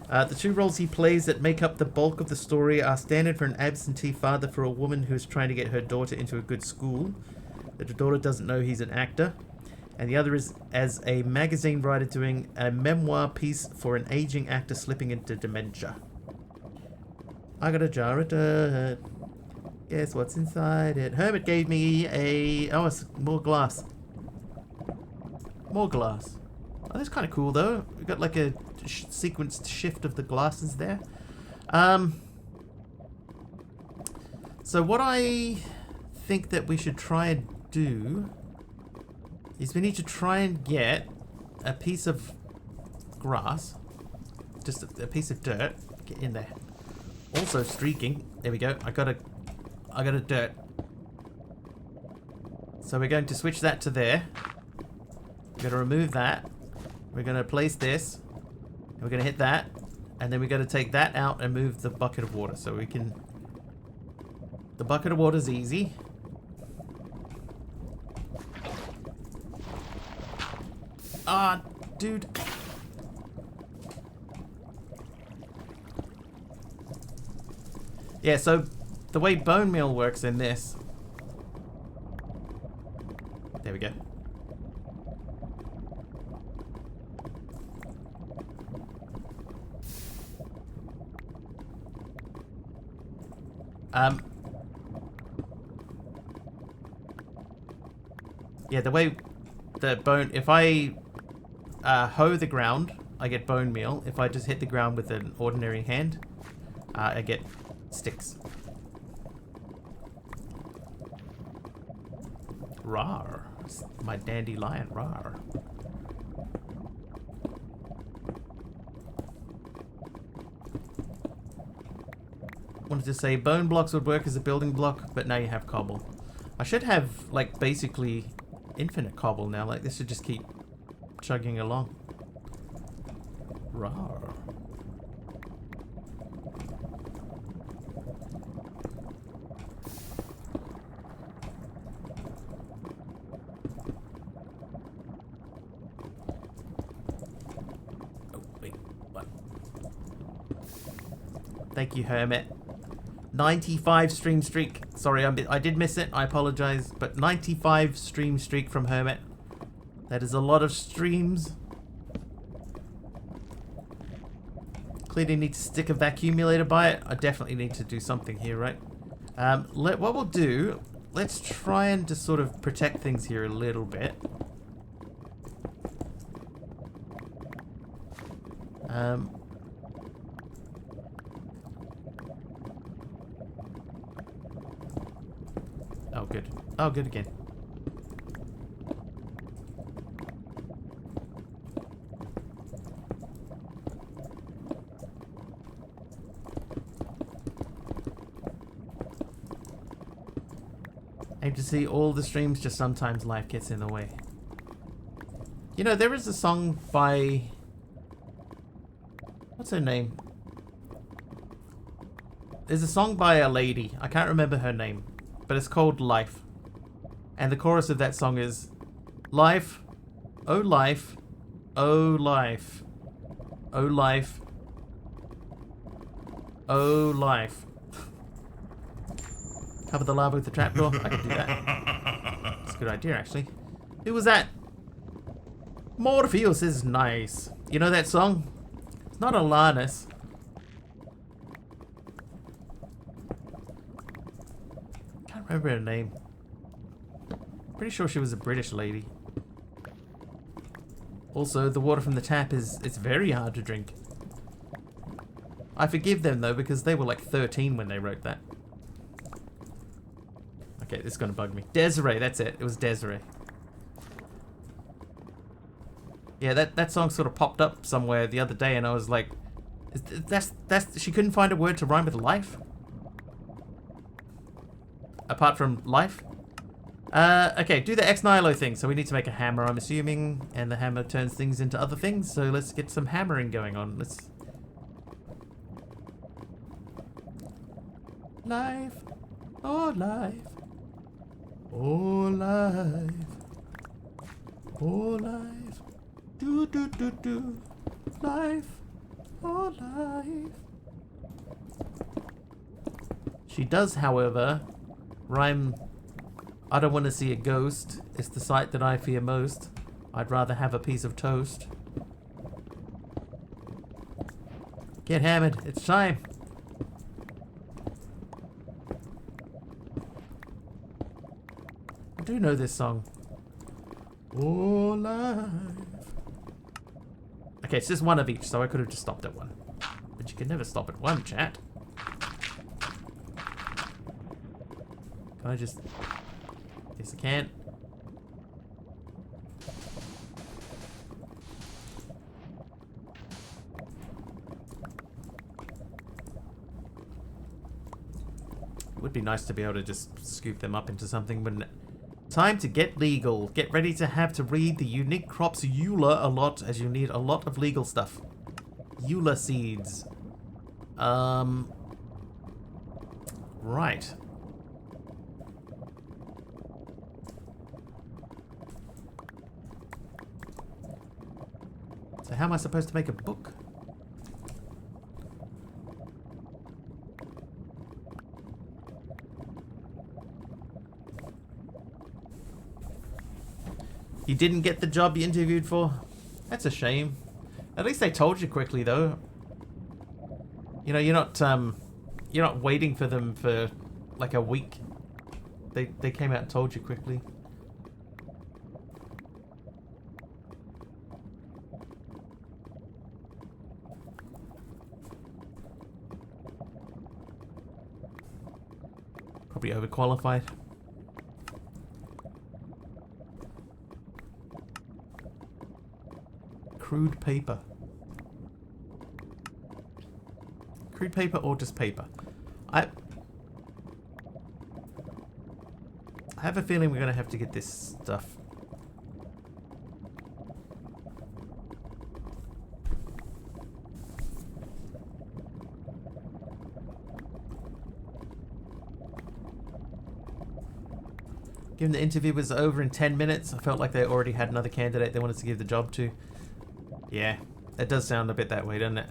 The two roles he plays that make up the bulk of the story are standard for an absentee father for a woman who is trying to get her daughter into a good school. The daughter doesn't know he's an actor. And the other is as a magazine writer doing a memoir piece for an aging actor slipping into dementia. I got a jar of dirt. Guess what's inside it? Hermit gave me a... Oh, it's more glass. More glass. Oh, that's kind of cool, though. We've got like a sequenced shift of the glasses there. So what I think that we should try and do is we need to try and get a piece of grass, just a piece of dirt, get in there. Also streaking, there we go, I got a dirt. So we're going to switch that to there. We're going to remove that. We're going to place this. And we're going to hit that. And then we're going to take that out and move the bucket of water. So we can... The bucket of water is easy. Ah, dude. Yeah, so the way bone meal works in this... There we go. Yeah, the way the bone... If I hoe the ground, I get bone meal. If I just hit the ground with an ordinary hand, I get sticks. Rawr. My dandelion, rawr. Wanted to say bone blocks would work as a building block, but now you have cobble. I should have, like, basically infinite cobble now. Like, this should just keep chugging along. Rawr. Oh, wait, what? Thank you, Hermit. 95 stream streak. Sorry, I did miss it. I apologize. But 95 stream streak from Hermit. That is a lot of streams. Clearly need to stick a vacuumulator by it. I definitely need to do something here, right? What we'll do let's try and just sort of protect things here a little bit. Oh, good. Oh, good again. Aim to see all the streams, just sometimes life gets in the way. You know, there is a song by... What's her name? There's a song by a lady. I can't remember her name. But it's called Life. And the chorus of that song is... Life, oh life, oh life, oh life, oh life. Cover the lava with the trapdoor. I can do that. It's a good idea, actually. Who was that? Morpheus is nice. You know that song? It's not Alanis. Can't remember her name. Pretty sure she was a British lady. Also, the water from the tap it's very hard to drink. I forgive them though, because they were like 13 when they wrote that. Okay, this is gonna bug me. Desiree, that's it. It was Desiree. Yeah, that song sort of popped up somewhere the other day, and I was like, that's she couldn't find a word to rhyme with life? Apart from life? Okay, do the ex nihilo thing. So we need to make a hammer, I'm assuming, and the hammer turns things into other things. So let's get some hammering going on. Let's... Life, oh life, oh life, oh life. Do do do do, life, oh life. She does, however, rhyme. I don't want to see a ghost. It's the sight that I fear most. I'd rather have a piece of toast. Get hammered. It's time. I do know this song. Oh life. Okay, it's just one of each, so I could have just stopped at one. But you can never stop at one, chat. Can I just... Yes, I can. It would be nice to be able to just scoop them up into something, wouldn't it? Time to get legal. Get ready to have to read the unique crops EULA a lot, as you need a lot of legal stuff. EULA seeds. Right. So how am I supposed to make a book? You didn't get the job you interviewed for? That's a shame. At least they told you quickly, though. You know, you're not waiting for them for like a week. They came out and told you quickly. Probably overqualified. Crude paper. Crude paper or just paper? I have a feeling we're gonna have to get this stuff. Given the interview was over in 10 minutes, I felt like they already had another candidate they wanted to give the job to. Yeah, it does sound a bit that way, doesn't it?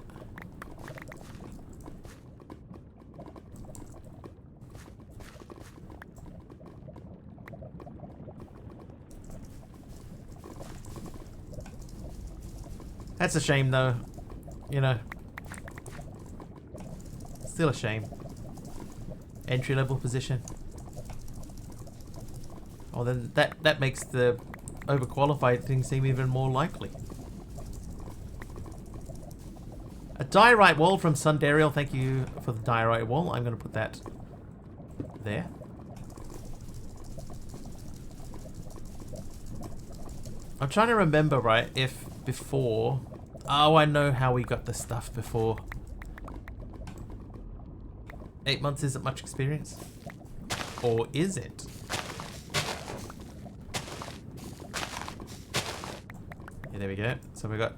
That's a shame, though. You know. Still a shame. Entry-level position. Oh, then that makes the overqualified thing seem even more likely. A diorite wall from Sundariel. Thank you for the diorite wall. I'm going to put that there. I'm trying to remember, right, if before... Oh, I know how we got this stuff before. 8 months isn't much experience. Or is it? Yeah, there we go. So we got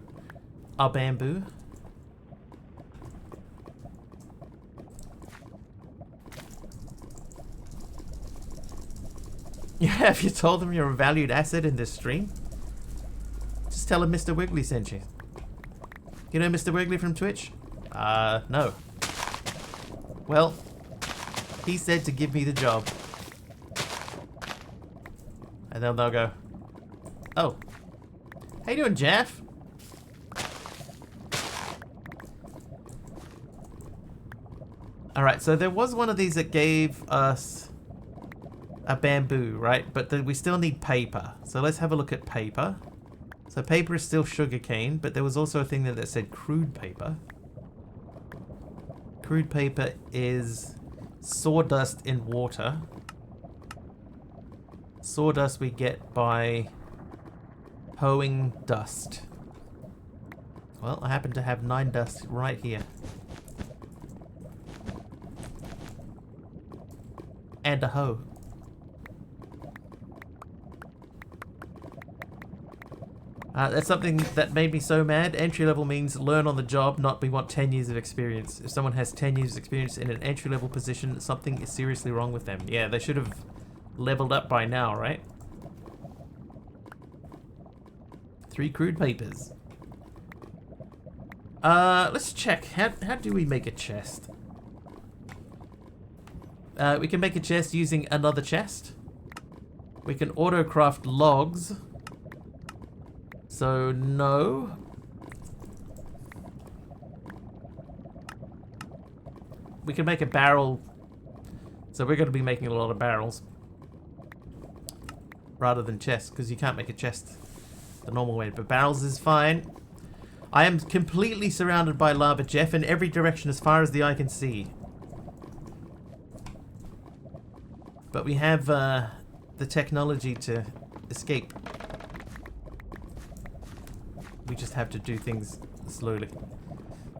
our bamboo. Yeah, have you told them you're a valued asset in this stream? Just tell him Mr. Wiggly sent you. You know Mr. Wiggly from Twitch? No. Well, he said to give me the job. And then they'll go, oh. How you doing, Jeff? Alright, so there was one of these that gave us a bamboo, right? But we still need paper. So let's have a look at paper. So paper is still sugarcane, but there was also a thing that said crude paper. Crude paper is sawdust in water. Sawdust we get by hoeing dust. Well, I happen to have 9 dust right here. And a hoe. That's something that made me so mad. Entry level means learn on the job, not we want 10 years of experience. If someone has 10 years of experience in an entry level position, something is seriously wrong with them. Yeah, they should have leveled up by now, right? 3 crude papers. Let's check. How do we make a chest? We can make a chest using another chest. We can auto-craft logs. So, no. We can make a barrel. So we're going to be making a lot of barrels. Rather than chests, because you can't make a chest the normal way. But barrels is fine. I am completely surrounded by lava, Jeff, in every direction as far as the eye can see. But we have the technology to escape. We just have to do things slowly.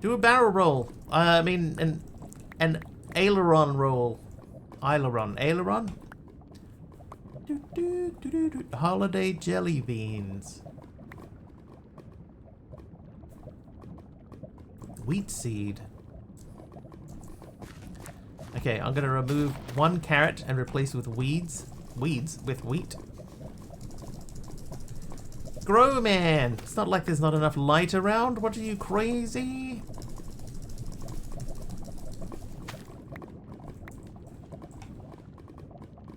Do a barrel roll. I mean, an aileron roll. Aileron? Holiday jelly beans. Wheat seed. Okay, I'm gonna remove 1 carrot and replace with weeds with wheat. Grow, man! It's not like there's not enough light around. What are you, crazy?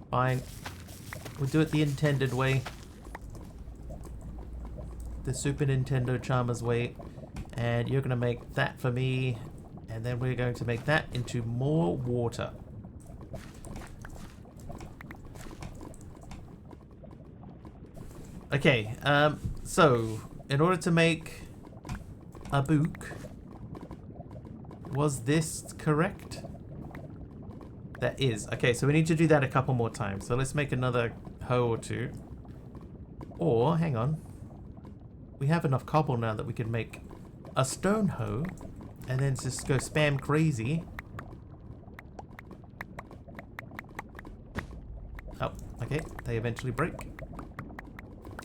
Fine. We'll do it the intended way. The Super Nintendo Charmers way. And you're gonna make that for me. And then we're going to make that into more water. Okay, so in order to make a book, was this correct? That is. Okay, so we need to do that a couple more times. So let's make another hoe or 2. Or, hang on. We have enough cobble now that we can make a stone hoe. And then just go spam crazy. Oh, okay. They eventually break.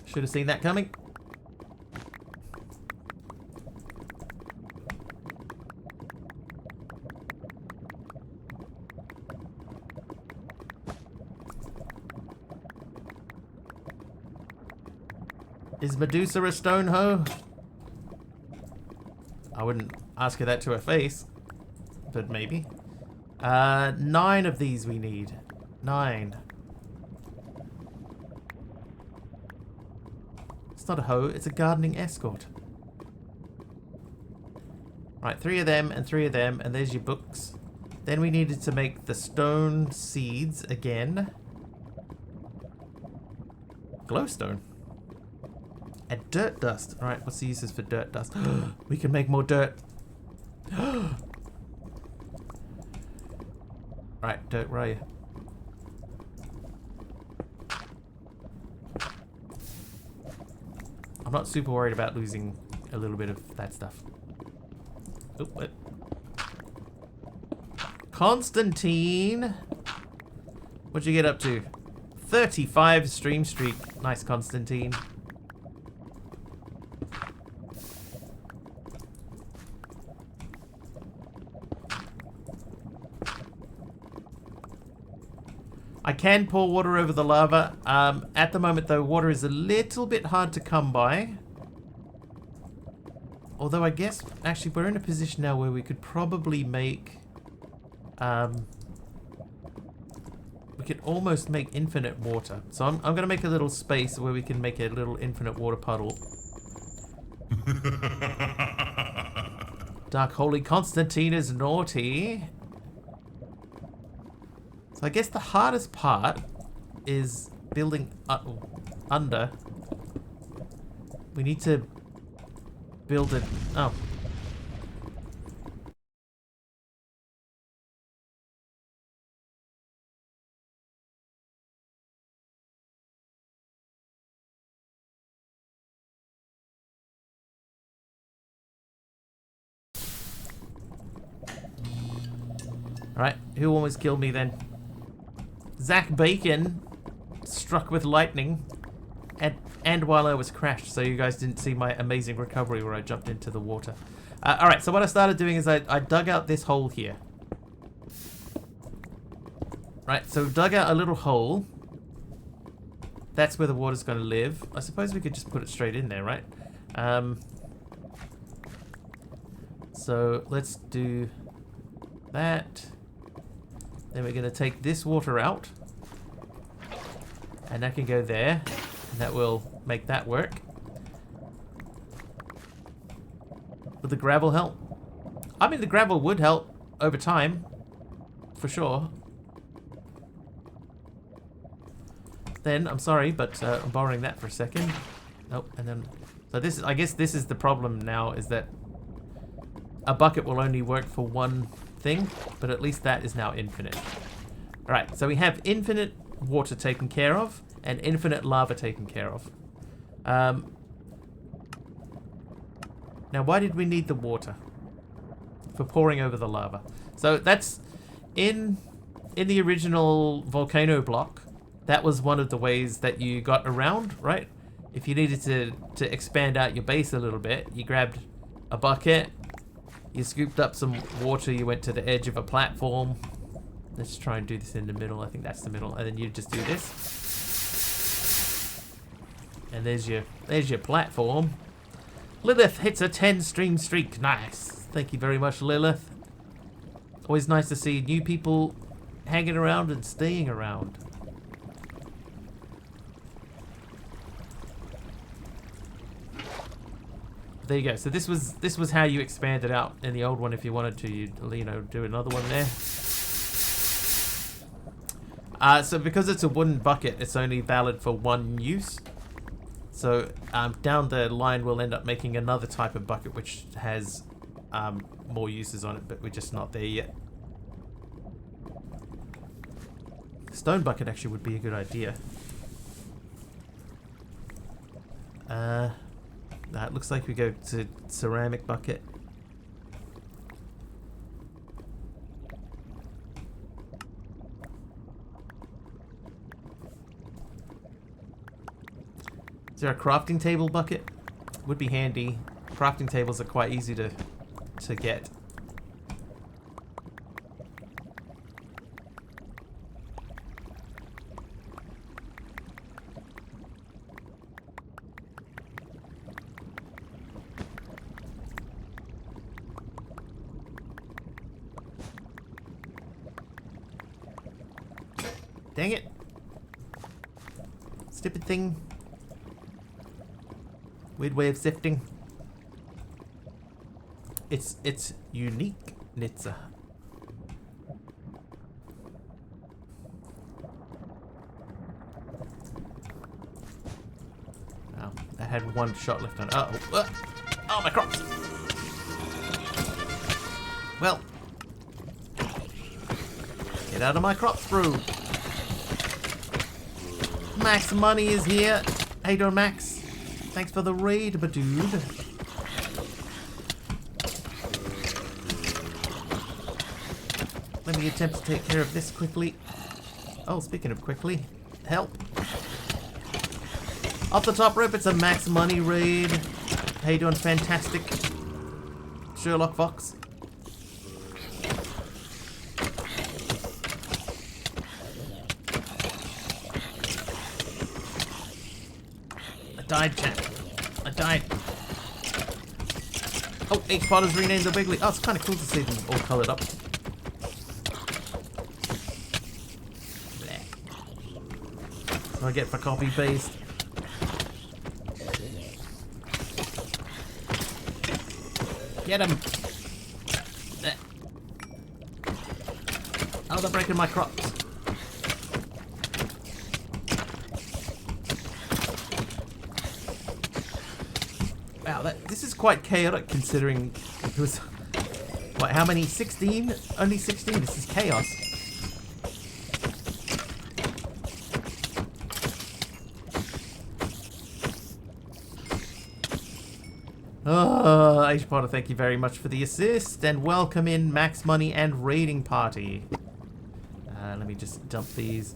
Should have seen that coming. Is Medusa a stone hoe? I wouldn't ask her that to her face, but maybe. 9 of these we need. 9. It's not a hoe, it's a gardening escort. Right, 3 of them and 3 of them, and there's your books. Then we needed to make the stone seeds again. Glowstone. And dirt dust. Alright, what's the uses for dirt dust? We can make more dirt. Right, dirt, where are you? I'm not super worried about losing a little bit of that stuff. Oop, what? Constantine! What'd you get up to? 35 stream streak. Nice, Constantine. I can pour water over the lava. At the moment, though, water is a little bit hard to come by. Although I guess, actually, we're in a position now where we could probably make... we could almost make infinite water. So I'm going to make a little space where we can make a little infinite water puddle. Dark Holy Constantine is naughty. So I guess the hardest part is building under. We need to build it. Oh. Alright, who almost killed me then? Zach Bacon struck with lightning and while I was crashed, so you guys didn't see my amazing recovery where I jumped into the water. Alright, so what I started doing is I dug out this hole here. Right, so we've dug out a little hole. That's where the water's going to live. I suppose we could just put it straight in there, right? So let's do that. Then we're going to take this water out. And that can go there. And that will make that work. Would the gravel help? I mean, the gravel would help over time. For sure. Then, I'm sorry, but I'm borrowing that for a second. Nope, and then... So this is, I guess this is the problem now, is that a bucket will only work for one thing, but at least that is now infinite. Alright, so we have infinite water taken care of, and infinite lava taken care of. Now, why did we need the water? For pouring over the lava. So that's in the original volcano block. That was one of the ways that you got around, right? If you needed to expand out your base a little bit, you grabbed a bucket, you scooped up some water, you went to the edge of a platform. Let's try and do this in the middle. I think that's the middle. And then you just do this. And there's your platform. Lilith hits a 10 stream streak. Nice. Thank you very much, Lilith. Always nice to see new people hanging around and staying around. There you go. So this was how you expanded out in the old one. If you wanted to, you know, do another one there. So because it's a wooden bucket, it's only valid for one use. So down the line, we'll end up making another type of bucket which has more uses on it, but we're just not there yet. Stone bucket actually would be a good idea. That looks like we go to ceramic bucket. Is there a crafting table bucket? Would be handy. Crafting tables are quite easy to get. Dang it. Stupid thing. Weird way of sifting. It's unique, Nitsa. had one shot left on. Uh-oh. Oh, my crops! Well. Get out of my crops, bro. Max Money is here. How you doing, Max? Thanks for the raid, but dude. Let me attempt to take care of this quickly. Oh, speaking of quickly, help. Off the top rope, it's a Max Money raid. How you doing, fantastic Sherlock Fox? I died, chat. I died. Oh, H-Potter's renamed the Wiggly. Oh, it's kind of cool to see them all coloured up. That's what I get for copy paste. Get him! Oh, they're breaking my crops. Wow, this is quite chaotic considering it was... What, how many? 16? Only 16? This is chaos. Oh, H-Potter, thank you very much for the assist, and welcome in Max Money and Raiding Party. Let me just dump these.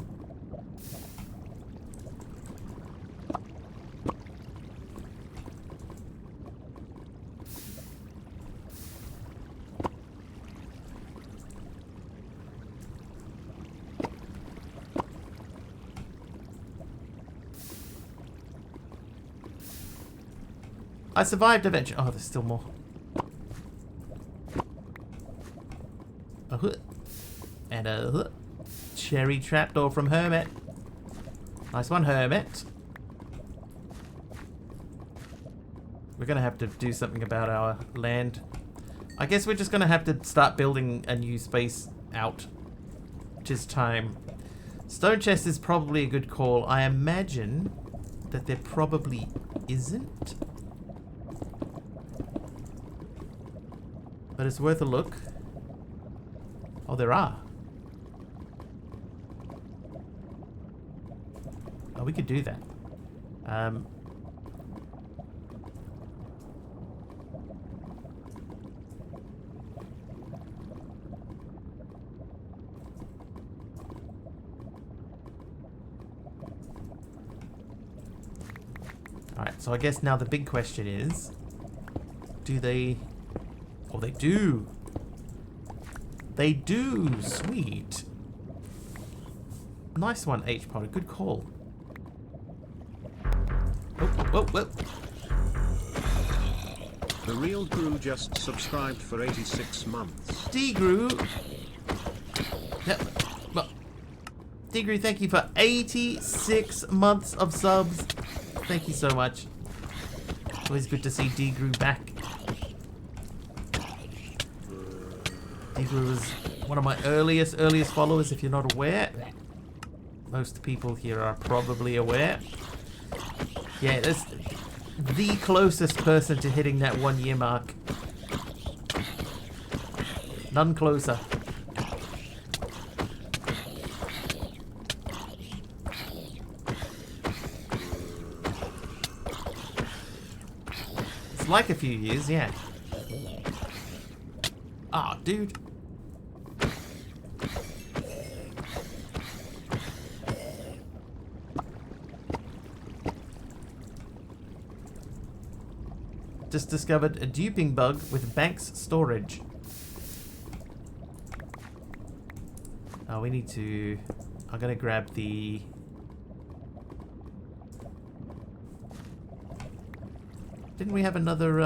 I survived eventually. Oh, there's still more. And a cherry trapdoor from Hermit. Nice one, Hermit. We're gonna have to do something about our land. I guess we're just gonna have to start building a new space out. Which is time. Stone chest is probably a good call. I imagine that there probably isn't. But it's worth a look. Oh, there are. Oh, we could do that. Alright, so I guess now the big question is, do they... Oh, they do. They do. Sweet. Nice one, H-Potter. Good call. Oh, whoa, whoa. The Real Gru just subscribed for 86 months. D-Gru. Yep. Well, D-Gru, thank you for 86 months of subs. Thank you so much. Always good to see D-Gru back. D-Gru was one of my earliest followers, if you're not aware. Most people here are probably aware. Yeah, that's the closest person to hitting that 1 year mark. None closer. It's like a few years, yeah. Ah, dude. Just discovered a duping bug with Banks storage. Oh, we need to... I'm gonna grab the... Didn't we have another,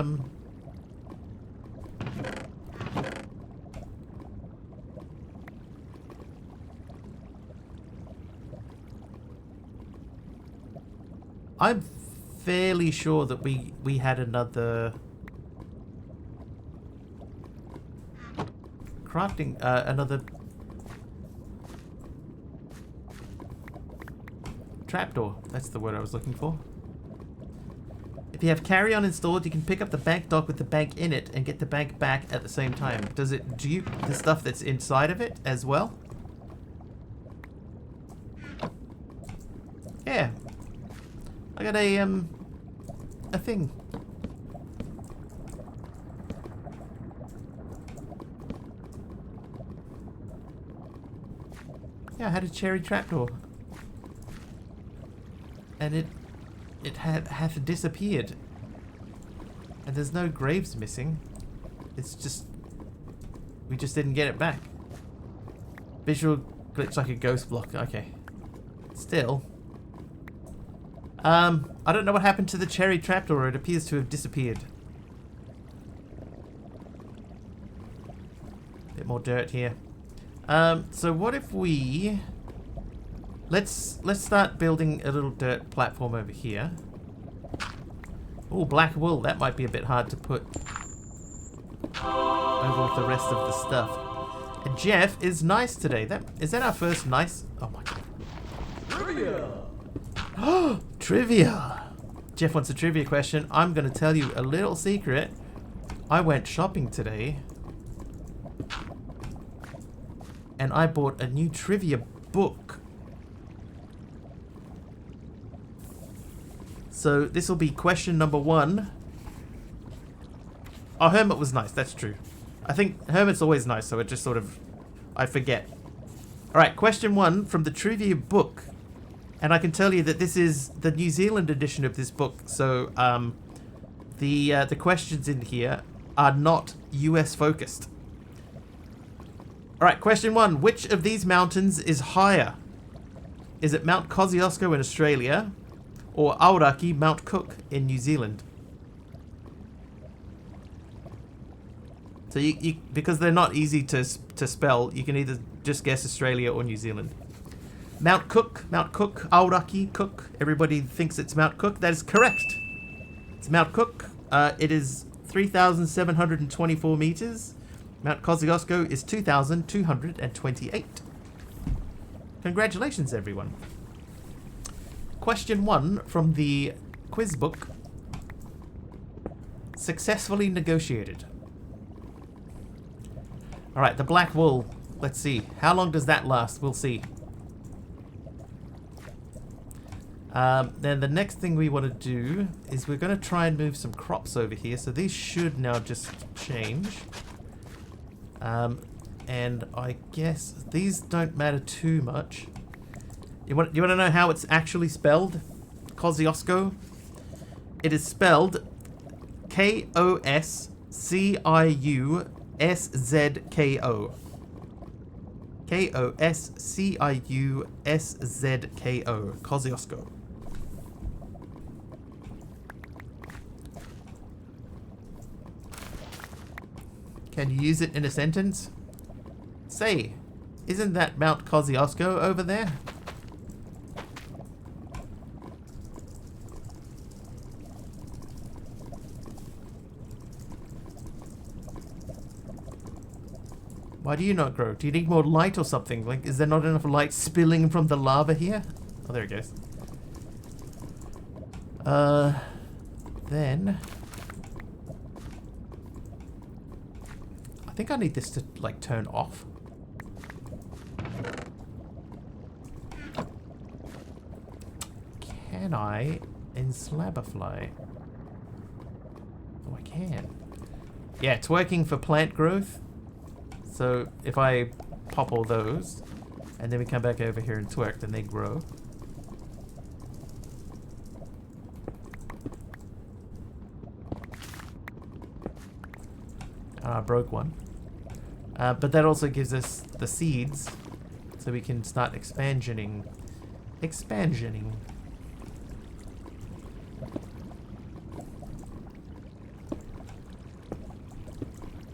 I'm fairly sure that we had another crafting, another trapdoor. That's the word I was looking for. If you have carry-on installed, you can pick up the bank dock with the bank in it and get the bank back at the same time. Does it do the stuff that's inside of it as well? Yeah. I got a thing. Yeah, I had a cherry trapdoor. And it hath disappeared. And there's no graves missing. It's just... we just didn't get it back. Visual glitch like a ghost block. Okay. Still. I don't know what happened to the cherry trapdoor. It appears to have disappeared. Bit more dirt here. So what if we... Let's start building a little dirt platform over here. Oh, black wool. That might be a bit hard to put over with the rest of the stuff. And Jeff is nice today. Is that our first nice? Oh my god. Trivia. Oh, trivia. Jeff wants a trivia question. I'm going to tell you a little secret. I went shopping today. And I bought a new trivia book. So this will be question number 1. Oh, Hermit was nice. That's true. I think Hermit's always nice, so it just sort of... I forget. Alright, question 1 from the trivia book. And I can tell you that this is the New Zealand edition of this book. So the questions in here are not US focused. Alright, question 1. Which of these mountains is higher? Is it Mount Kosciuszko in Australia? Or Aoraki, Mount Cook in New Zealand? So you because they're not easy to spell, you can either just guess Australia or New Zealand. Mount Cook, Aoraki, Cook. Everybody thinks it's Mount Cook. That is correct. It's Mount Cook. It is 3,724 meters. Mount Kosciuszko is 2,228. Congratulations, everyone. Question 1 from the quiz book. Successfully negotiated. Alright, the black wool. Let's see. How long does that last? We'll see. Then the next thing we want to do is we're going to try and move some crops over here. So these should now just change. And I guess these don't matter too much. You want to know how it's actually spelled? Kosciuszko. It is spelled K-O-S-C-I-U-S-Z-K-O. K-O-S-C-I-U-S-Z-K-O. Kosciuszko. Can you use it in a sentence? Say, isn't that Mount Kosciuszko over there? Why do you not grow? Do you need more light or something? Like, is there not enough light spilling from the lava here? Oh, there it goes. Then... I think I need this to, like, turn off. Can I enslab a fly? Oh, I can. Yeah, it's working for plant growth. So if I pop all those, and then we come back over here and twerk, then they grow. I broke one. But that also gives us the seeds, so we can start expansioning. Expansioning.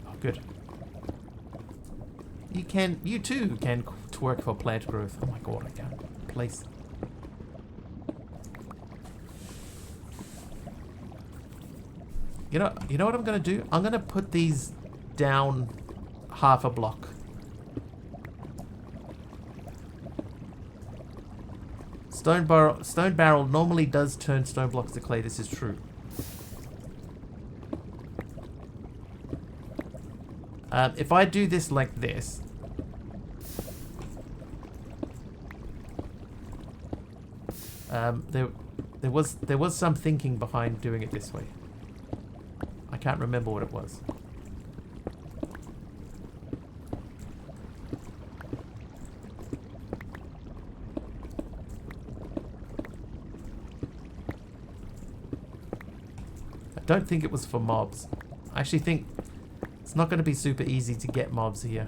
Oh, good. You too can twerk for plant growth. Oh my god, I can't place. You know what I'm gonna do? I'm gonna put these down half a block. Stone barrel normally does turn stone blocks to clay. This is true. If I do this like this... there was some thinking behind doing it this way. I can't remember what it was. I don't think it was for mobs. I actually think it's not going to be super easy to get mobs here.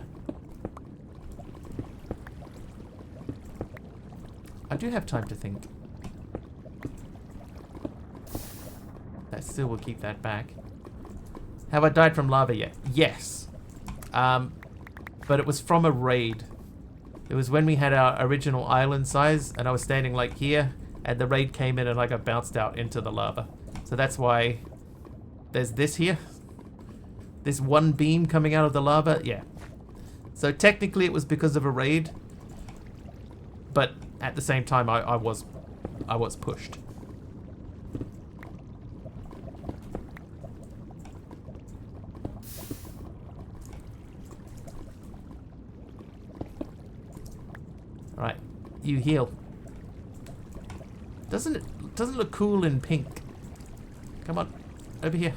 I do have time to think. That still will keep that back. Have I died from lava yet? Yes. But it was from a raid. It was when we had our original island size and I was standing like here and the raid came in and I got bounced out into the lava. So that's why there's this here. This one beam coming out of the lava. Yeah. So technically it was because of a raid. But at the same time I was pushed. Alright, you heal. Doesn't look cool in pink. Come on, over here.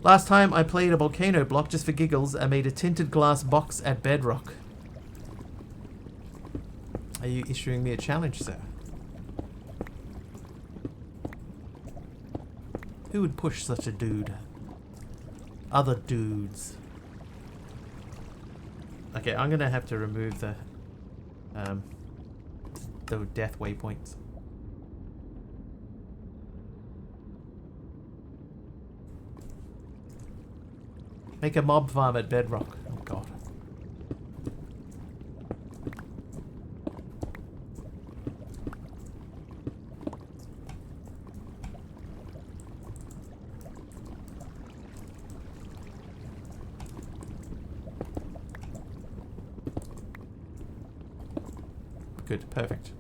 Last time I played a volcano block just for giggles, I made a tinted glass box at bedrock. Are you issuing me a challenge, sir? Who would push such a dude? Other dudes. Okay, I'm gonna have to remove the death waypoints. Make a mob farm at bedrock. Oh god. Good, perfect.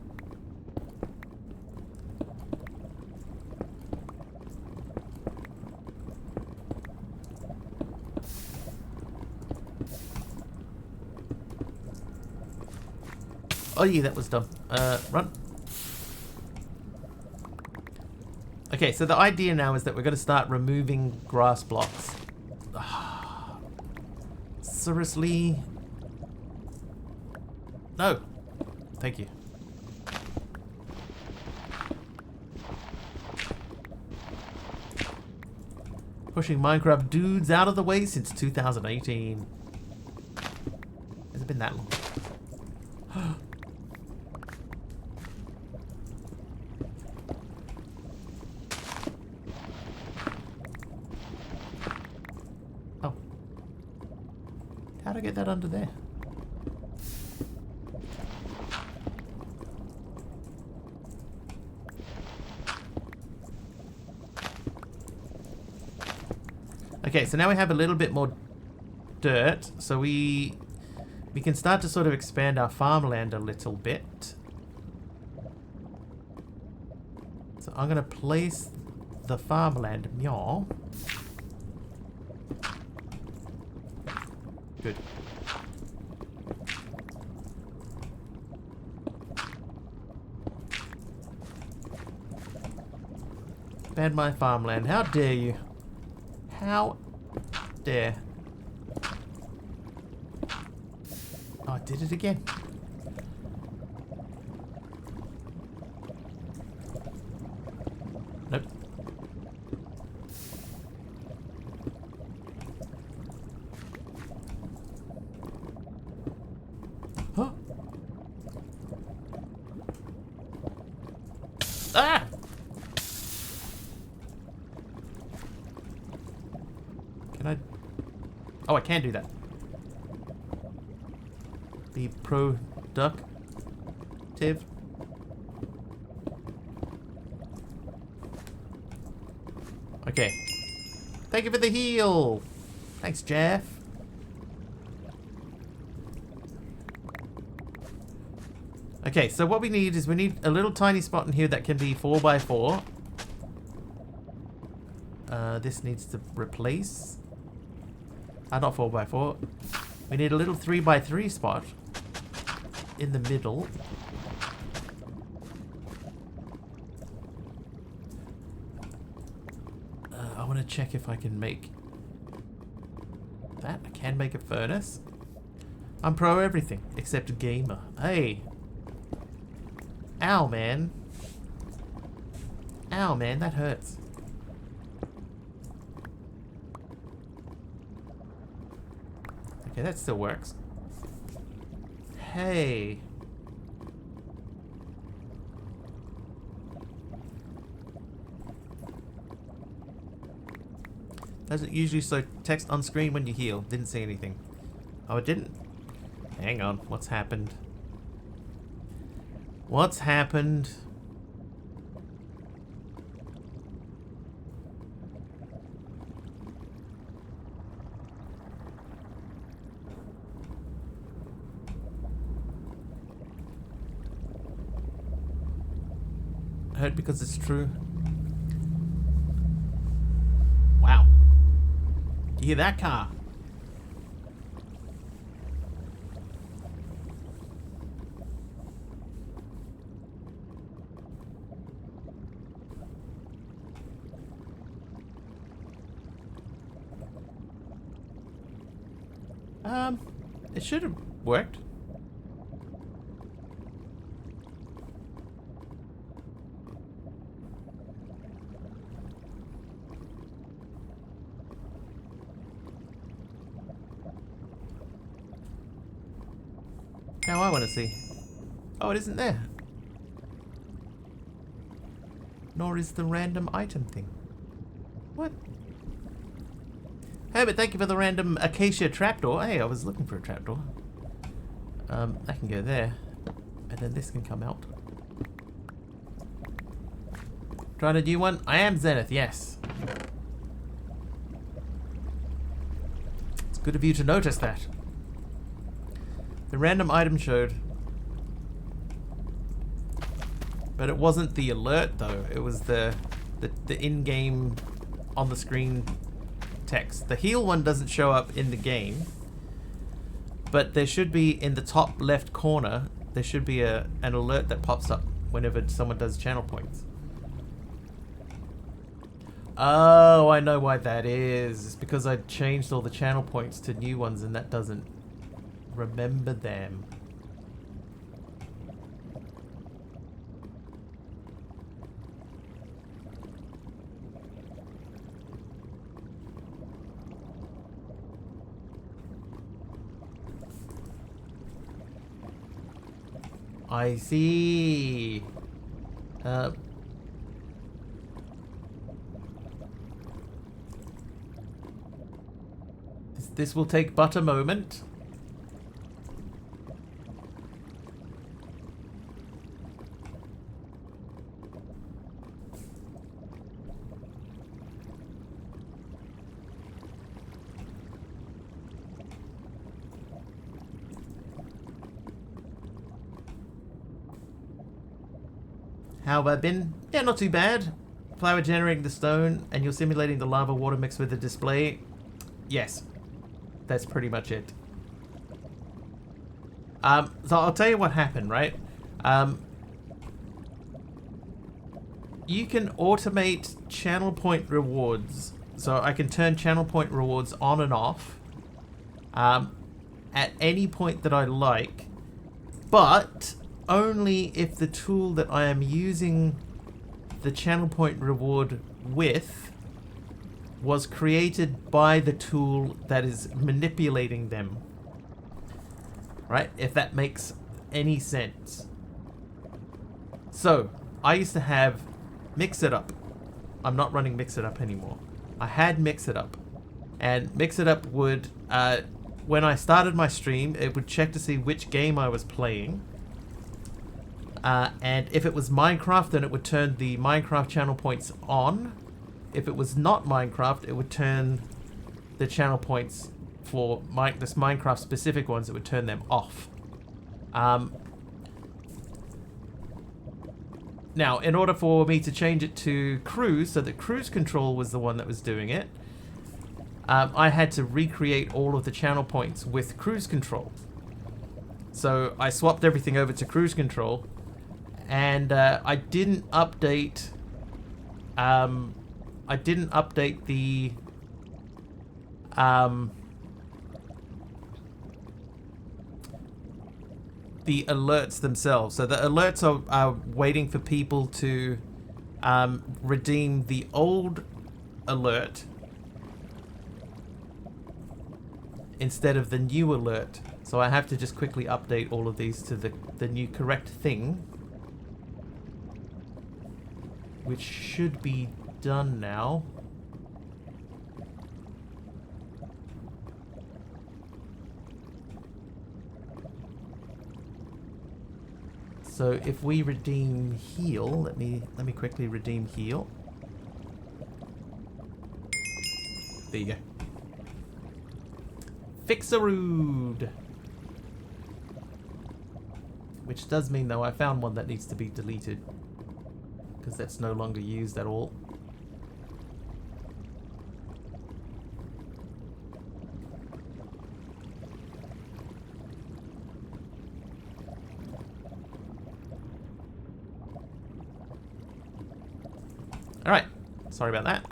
Oh yeah, that was dumb. Run. Okay, so the idea now is that we're going to start removing grass blocks. Seriously? No. Thank you. Pushing Minecraft dudes out of the way since 2018. Has it been that long? Oh. How'd I get that under there? Okay, so now we have a little bit more dirt, so we can start to sort of expand our farmland a little bit. So I'm going to place the farmland. Meow. Good. Expand my farmland. How dare you? How dare. Oh, I did it again. Nope. Huh? Ah! Can I? Oh, I can do that. Be productive. Okay. Thank you for the heal. Thanks, Jeff. Okay, so what we need is we need a little tiny spot in here that can be 4x4. This needs to replace. Not 4x4. We need a little 3x3 spot in the middle. I want to check if I can make that. I can make a furnace. I'm pro everything except a gamer. Hey. Ow, man. Ow, man, that hurts. Okay, that still works. Hey. Doesn't usually show text on screen when you heal. Didn't see anything. Oh, it didn't? Hang on. What's happened? What's happened? I heard because it's true. Wow. You hear that car? It should have worked. Now I want to see. Oh, it isn't there. Nor is the random item thing. What? Hey, but thank you for the random acacia trapdoor. Hey, I was looking for a trapdoor. I can go there. And then this can come out. Trying a new one? I am Zenith, yes. It's good of you to notice that. The random item showed. But it wasn't the alert though. It was the in-game on the screen text. The heal one doesn't show up in the game. But there should be in the top left corner, there should be an alert that pops up whenever someone does channel points. Oh, I know why that is. It's because I changed all the channel points to new ones and that doesn't remember them. I see. This will take but a moment. How have I been? Yeah, not too bad. Flower generating the stone, and you're simulating the lava water mixed with the display. Yes, that's pretty much it. So I'll tell you what happened, right? You can automate channel point rewards. So I can turn channel point rewards on and off at any point that I like, but only if the tool that I am using the channel point reward with was created by the tool that is manipulating them. Right? If that makes any sense. So, I used to have Mix It Up. I'm not running Mix It Up anymore. I had Mix It Up. And Mix It Up would, when I started my stream, it would check to see which game I was playing. And if it was Minecraft, then it would turn the Minecraft channel points on. If it was not Minecraft, it would turn the channel points for this Minecraft specific ones, it would turn them off. Now, in order for me to change it to cruise, so that cruise control was the one that was doing it, I had to recreate all of the channel points with cruise control. So I swapped everything over to cruise control, and I didn't update. I didn't update the alerts themselves. So the alerts are waiting for people to redeem the old alert instead of the new alert. So I have to just quickly update all of these to the new correct thing, which should be done now. So if we redeem heal, let me quickly redeem heal. There you go. Fixarood. Which does mean though I found one that needs to be deleted, because that's no longer used at all. Alright, sorry about that.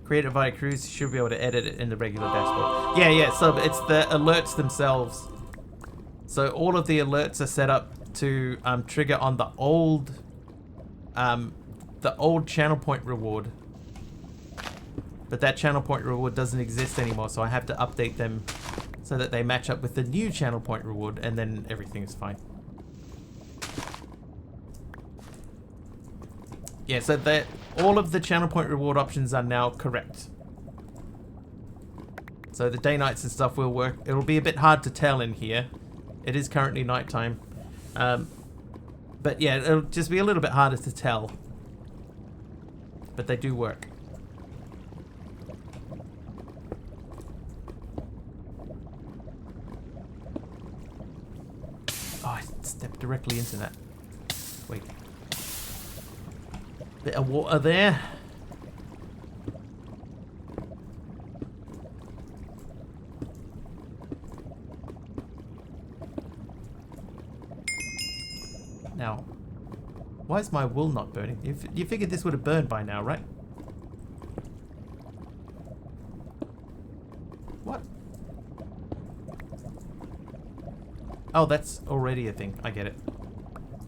Create it via cruise, you should be able to edit it in the regular dashboard. Yeah, so it's the alerts themselves. So all of the alerts are set up to trigger on the old channel point reward. But that channel point reward doesn't exist anymore, so I have to update them so that they match up with the new channel point reward, and then everything is fine. Yeah, so all of the channel point reward options are now correct. So the day nights and stuff will work. It'll be a bit hard to tell in here. It is currently nighttime. But yeah, it'll just be a little bit harder to tell. But they do work. Oh, I stepped directly into that. Wait. Bit of water there. Now, why is my wool not burning? You figured this would have burned by now, right? What? Oh, that's already a thing. I get it.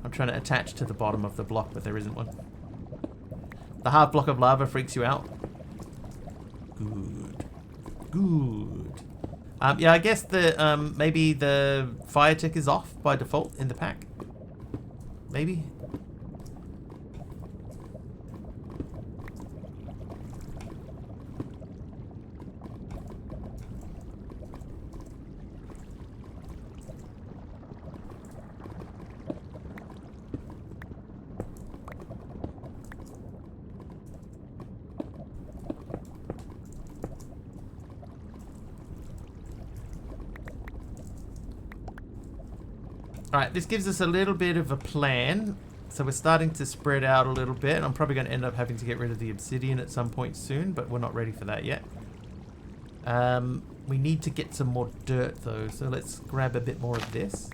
I'm trying to attach to the bottom of the block, but there isn't one. The half block of lava freaks you out? Good. Good. Yeah, I guess the maybe the fire tick is off by default in the pack. Maybe. Alright, this gives us a little bit of a plan. So we're starting to spread out a little bit. I'm probably going to end up having to get rid of the obsidian at some point soon, but we're not ready for that yet. We need to get some more dirt though, so let's grab a bit more of this.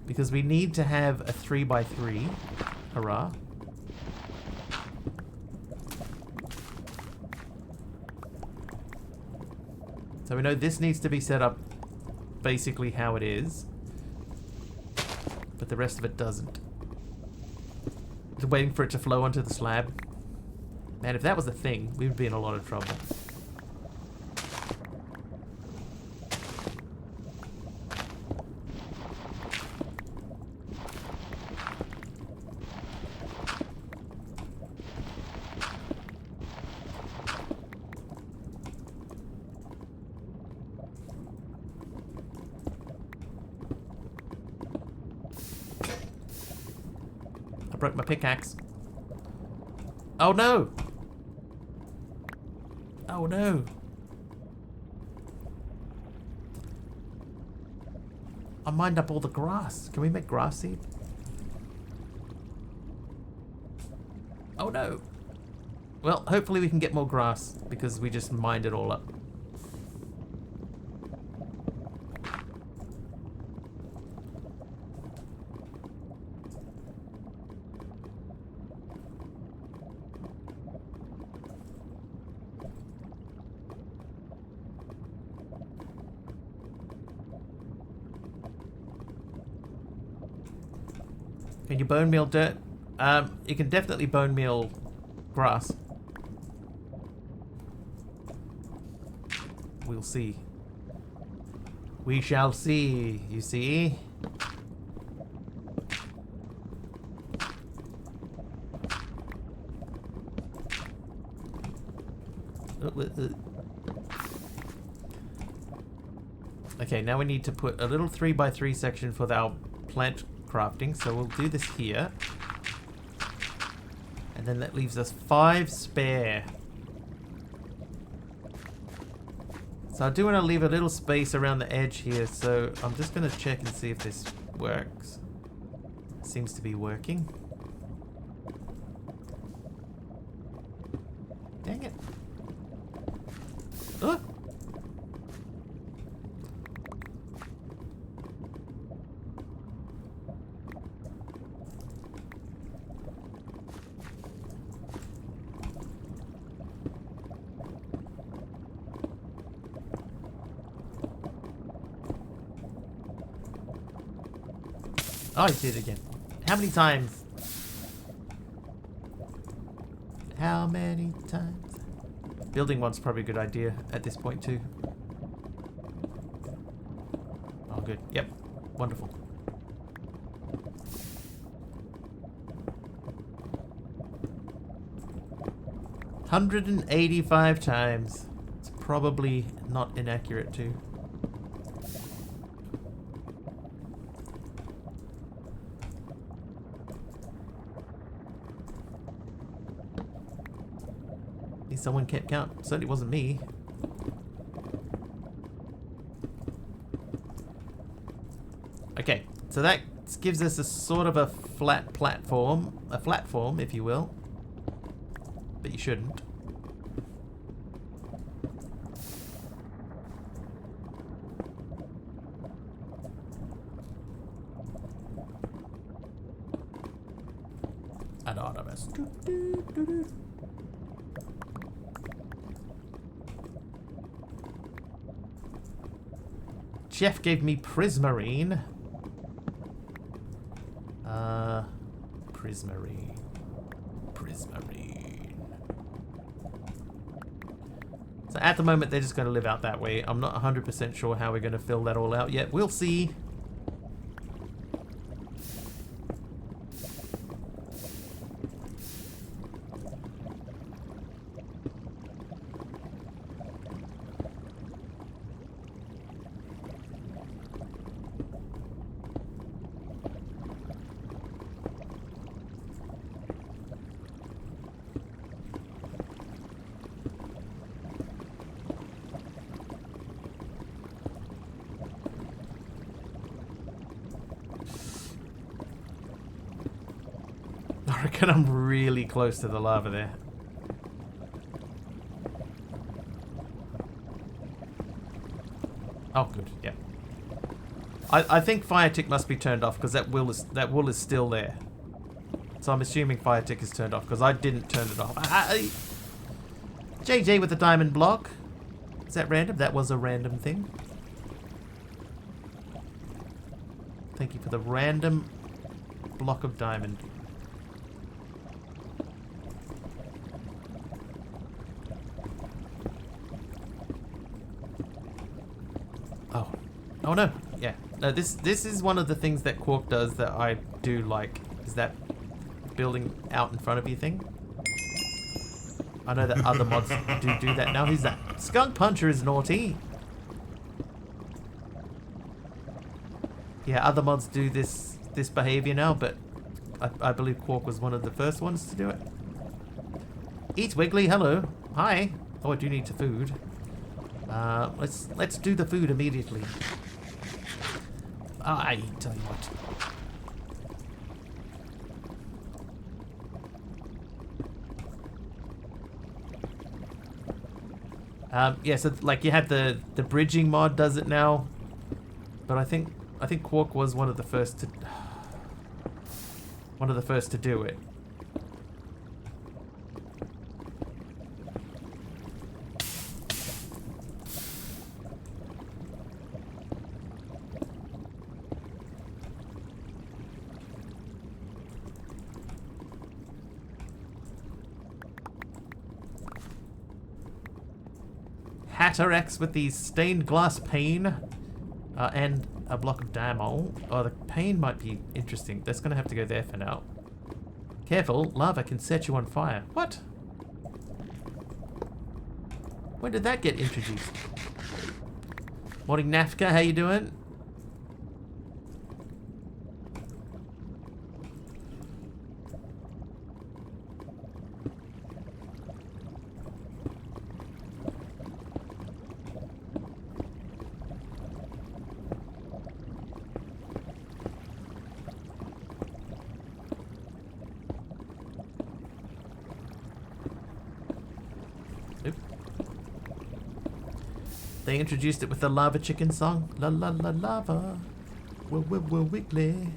Because we need to have a 3x3. Hurrah. So we know this needs to be set up basically how it is. But the rest of it doesn't. Just waiting for it to flow onto the slab. Man, if that was a thing, we would be in a lot of trouble. Broke my pickaxe. Oh no! Oh no! I mined up all the grass. Can we make grass seed? Oh no. Well, hopefully we can get more grass because we just mined it all up. Can you bone meal dirt? You can definitely bone meal grass. We'll see. We shall see, you see? Okay, now we need to put a little 3x3 section for our plant crafting, so we'll do this here. And then that leaves us 5 spare. So I do want to leave a little space around the edge here, so I'm just going to check and see if this works. Seems to be working. Dang it. Oh! Oh, I did it again. How many times? How many times? Building one's probably a good idea at this point too. Oh, good. Yep. Wonderful. $185 times. It's probably not inaccurate too. Someone kept count. Certainly wasn't me. Okay, so that gives us a sort of a flat platform. A platform, if you will. But you shouldn't. Anonymous. Chef gave me prismarine. Prismarine. Prismarine. So at the moment, they're just going to live out that way. I'm not 100% sure how we're going to fill that all out yet. We'll see. I reckon I'm really close to the lava there. Oh, good. Yeah. I think fire tick must be turned off because that wool is still there. So I'm assuming fire tick is turned off because I didn't turn it off. JJ with the diamond block. Is that random? That was a random thing. Thank you for the random block of diamond. Oh no, yeah. No, this is one of the things that Quark does that I do like, is that building out in front of you thing. I know that other mods do that now. Who's that? Skunk Puncher is naughty. Yeah, other mods do this behavior now, but I believe Quark was one of the first ones to do it. Eat Wiggly, hello. Hi. Oh, I do need some food. Let's do the food immediately. I tell you what. Yeah, so like you have the bridging mod does it now, but I think Quark was one of the first to do it. Hatter X with the stained glass pane and a block of dynamo. Oh, the pane might be interesting. That's going to have to go there for now. Careful, lava can set you on fire. What? When did that get introduced? Morning, Nafka. How you doing? They introduced it with the Lava Chicken song. La la la lava. Wiggly.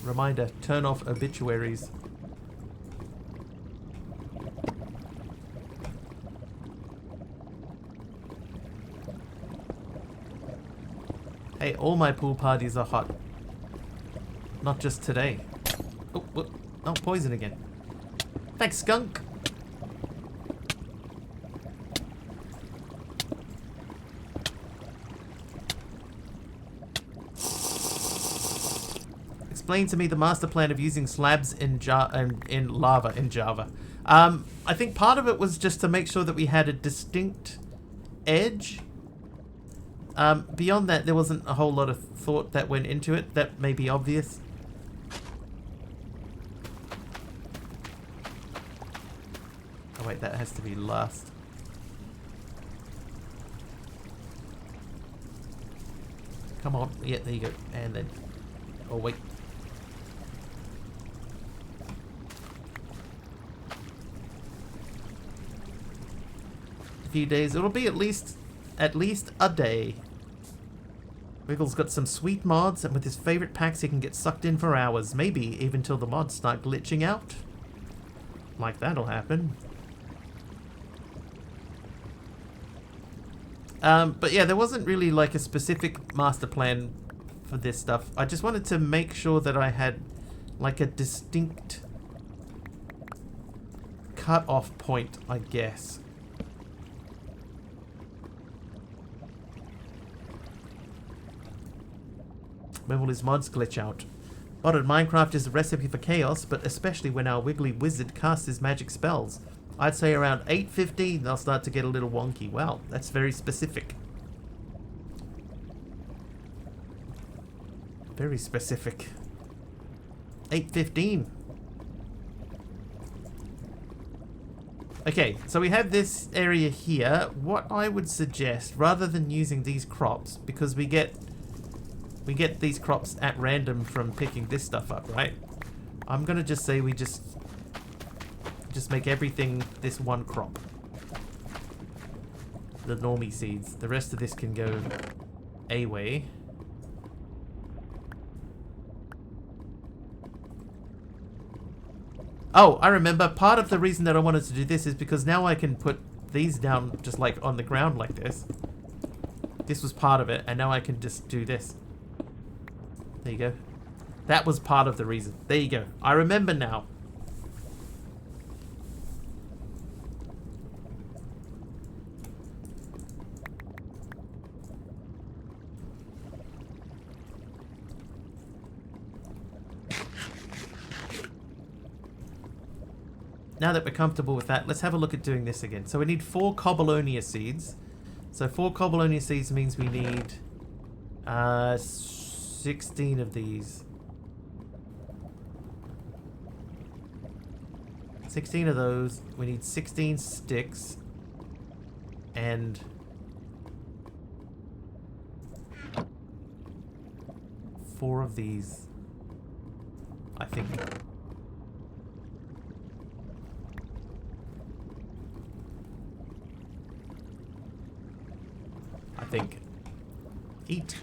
Reminder, turn off obituaries. Hey, all my pool parties are hot. Not just today. Oh, whoop. Oh, poison again. Thanks, skunk. Explain to me the master plan of using slabs in lava in Java. I think part of it was just to make sure that we had a distinct edge. Beyond that, there wasn't a whole lot of thought that went into it. That may be obvious. Oh wait, that has to be last. Come on. Yeah, there you go. And then... Oh, wait. A few days. It'll be at least a day. Wiggle's got some sweet mods, and with his favorite packs he can get sucked in for hours, maybe even till the mods start glitching out. Like that'll happen. But yeah, there wasn't really like a specific master plan for this stuff. I just wanted to make sure that I had like a distinct cut-off point, I guess. When will his mods glitch out? Modded Minecraft is a recipe for chaos, but especially when our wiggly wizard casts his magic spells. I'd say around 8:15 they'll start to get a little wonky. Wow, that's very specific. Very specific. 8:15. Okay, so we have this area here. What I would suggest, rather than using these crops, because we get these crops at random from picking this stuff up, right? I'm gonna just say we just make everything this one crop. The normie seeds. The rest of this can go a way. Oh, I remember. Part of the reason that I wanted to do this is because now I can put these down just like on the ground like this. This was part of it, and now I can just do this. There you go. That was part of the reason. There you go. I remember now. Now that we're comfortable with that, let's have a look at doing this again. So we need 4 Cobbleonia seeds. So 4 Cobbleonia seeds means we need 16 of these. 16 of those. We need 16 sticks. And 4 of these, I think. Eat.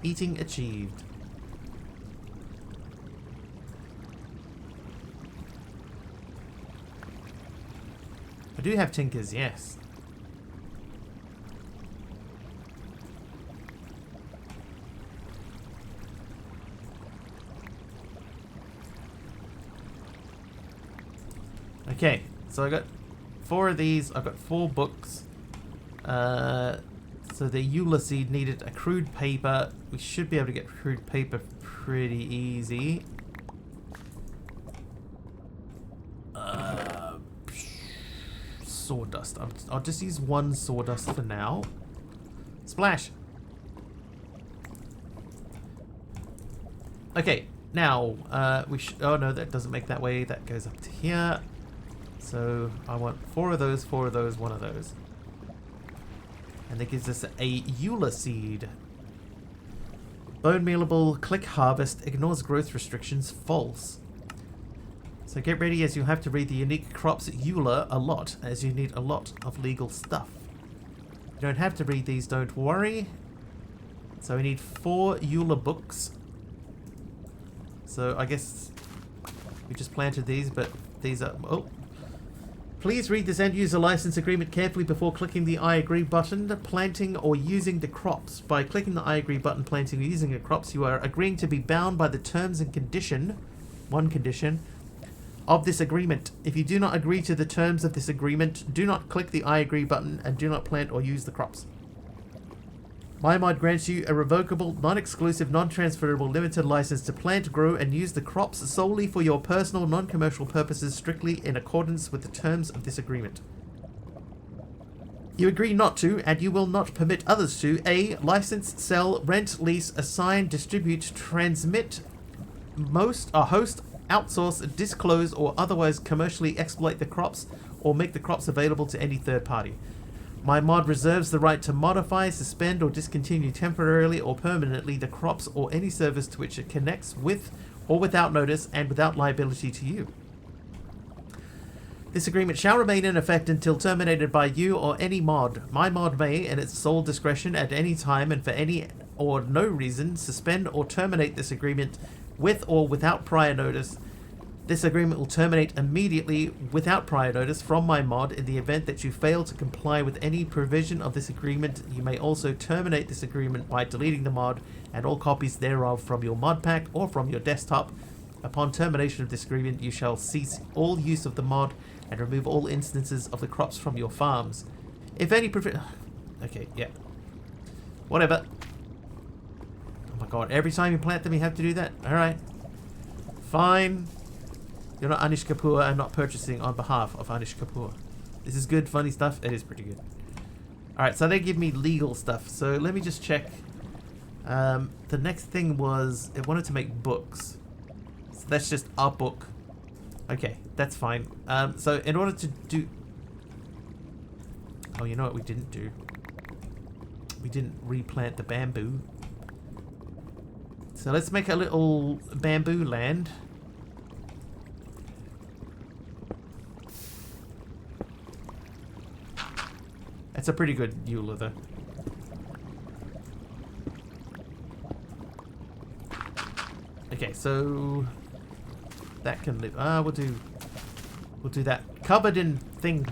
Eating achieved. I do have tinkers, yes. Okay, so I got 4 of these. I've got 4 books. So the Eula seed needed accrued paper. We should be able to get accrued paper pretty easy. Sawdust. I'll just use 1 sawdust for now. Splash! Okay, now we should. Oh no, that doesn't make that way. That goes up to here. So I want 4 of those, 4 of those, 1 of those. And that gives us a Eula seed. Bone mealable, click harvest, ignores growth restrictions, false. So get ready, as you'll have to read the unique crops Eula a lot, as you need a lot of legal stuff. You don't have to read these, don't worry. So we need 4 Eula books. So I guess we just planted these, but these are... Oh. Please read this end-user license agreement carefully before clicking the I agree button, planting or using the crops. By clicking the I agree button, planting or using the crops, you are agreeing to be bound by the terms and condition, one condition, of this agreement. If you do not agree to the terms of this agreement, do not click the I agree button and do not plant or use the crops. My mod grants you a revocable, non-exclusive, non-transferable, limited license to plant, grow, and use the crops solely for your personal, non-commercial purposes, strictly in accordance with the terms of this agreement. You agree not to, and you will not permit others to, A. License, sell, rent, lease, assign, distribute, transmit, host, outsource, disclose, or otherwise commercially exploit the crops, or make the crops available to any third party. My mod reserves the right to modify, suspend, or discontinue temporarily or permanently the crops or any service to which it connects with or without notice and without liability to you. This agreement shall remain in effect until terminated by you or any mod. My mod may, in its sole discretion at any time and for any or no reason, suspend or terminate this agreement with or without prior notice. This agreement will terminate immediately without prior notice from my mod. In the event that you fail to comply with any provision of this agreement, you may also terminate this agreement by deleting the mod and all copies thereof from your mod pack or from your desktop. Upon termination of this agreement, you shall cease all use of the mod and remove all instances of the crops from your farms. If any Okay, yeah. Whatever. Oh my god, every time you plant them you have to do that? Alright. Fine. You're not Anish Kapoor. I'm not purchasing on behalf of Anish Kapoor. This is good, funny stuff. It is pretty good. Alright, so they give me legal stuff. So let me just check. The next thing was it wanted to make books. So that's just our book. Okay, that's fine. So in order to do... Oh, you know what we didn't do? We didn't replant the bamboo. So let's make a little bamboo land. It's a pretty good Eula, though. Okay, so that can live. We'll do that. Covered in thing.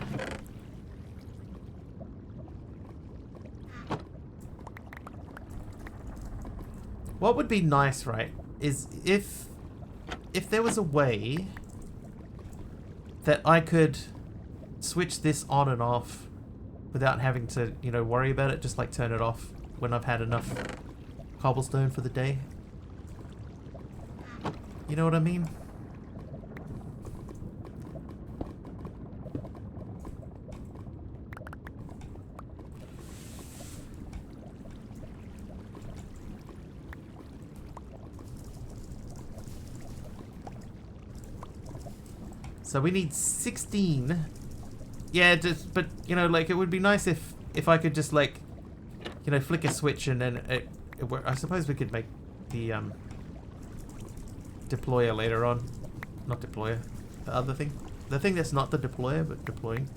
What would be nice, right, is if there was a way that I could switch this on and off without having to, you know, worry about it, just like turn it off when I've had enough cobblestone for the day. You know what I mean? So we need 16. Yeah, just, but, you know, like, it would be nice if I could just, like, you know, flick a switch and then it I suppose we could make the, deployer later on. Not deployer. The other thing. The thing that's not the deployer, but deploying.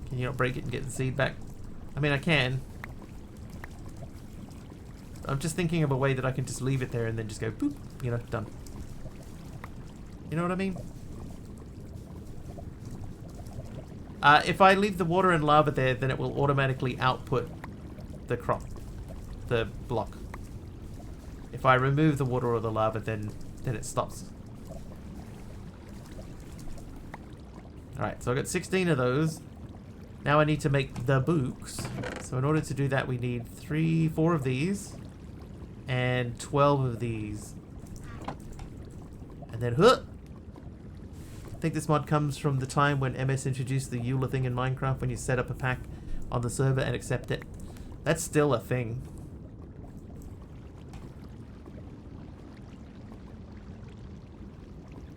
Can you not break it and get the seed back? I mean, I can. I'm just thinking of a way that I can just leave it there and then just go boop, you know, done. You know what I mean? If I leave the water and lava there, then it will automatically output the crop, the block. If I remove the water or the lava, then it stops. Alright, so I got 16 of those. Now I need to make the books. So in order to do that, we need 4 of these. And 12 of these. And then, huh! I think this mod comes from the time when MS introduced the EULA thing in Minecraft, when you set up a pack on the server and accept it. That's still a thing.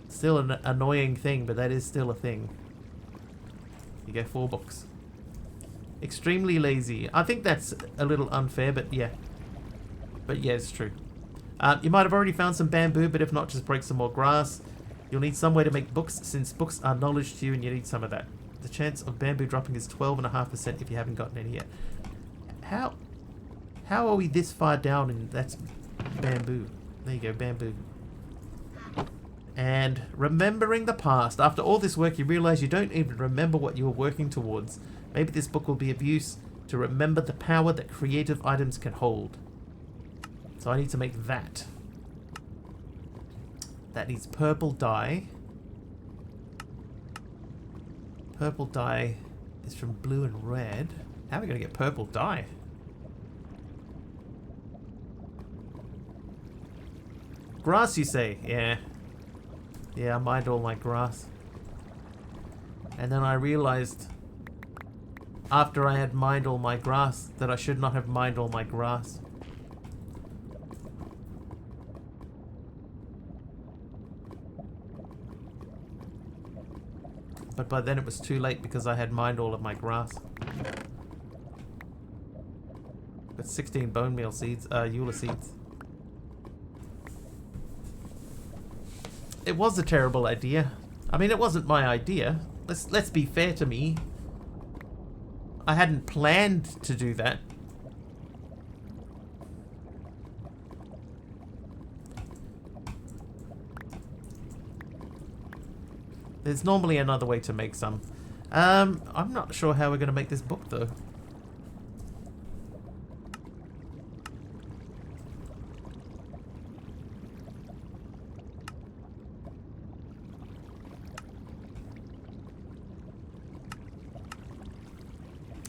Still an annoying thing, but that is still a thing. You get 4 books. Extremely lazy. I think that's a little unfair, but yeah. But yeah, it's true. You might have already found some bamboo, but if not, just break some more grass. You'll need some way to make books, since books are knowledge to you and you need some of that. The chance of bamboo dropping is 12.5% if you haven't gotten any yet. How are we this far down and that's bamboo? There you go, bamboo. And remembering the past. After all this work, you realize you don't even remember what you were working towards. Maybe this book will be of use to remember the power that creative items can hold. So I need to make that. That needs purple dye. Purple dye is from blue and red. How are we going to get purple dye? Grass, you say? Yeah. Yeah, I mined all my grass. And then I realized, after I had mined all my grass, that I should not have mined all my grass. But by then it was too late because I had mined all of my grass. Got 16 bone meal seeds, EULA seeds. It was a terrible idea. I mean, it wasn't my idea. Let's be fair to me. I hadn't planned to do that. There's normally another way to make some. I'm not sure how we're going to make this book, though.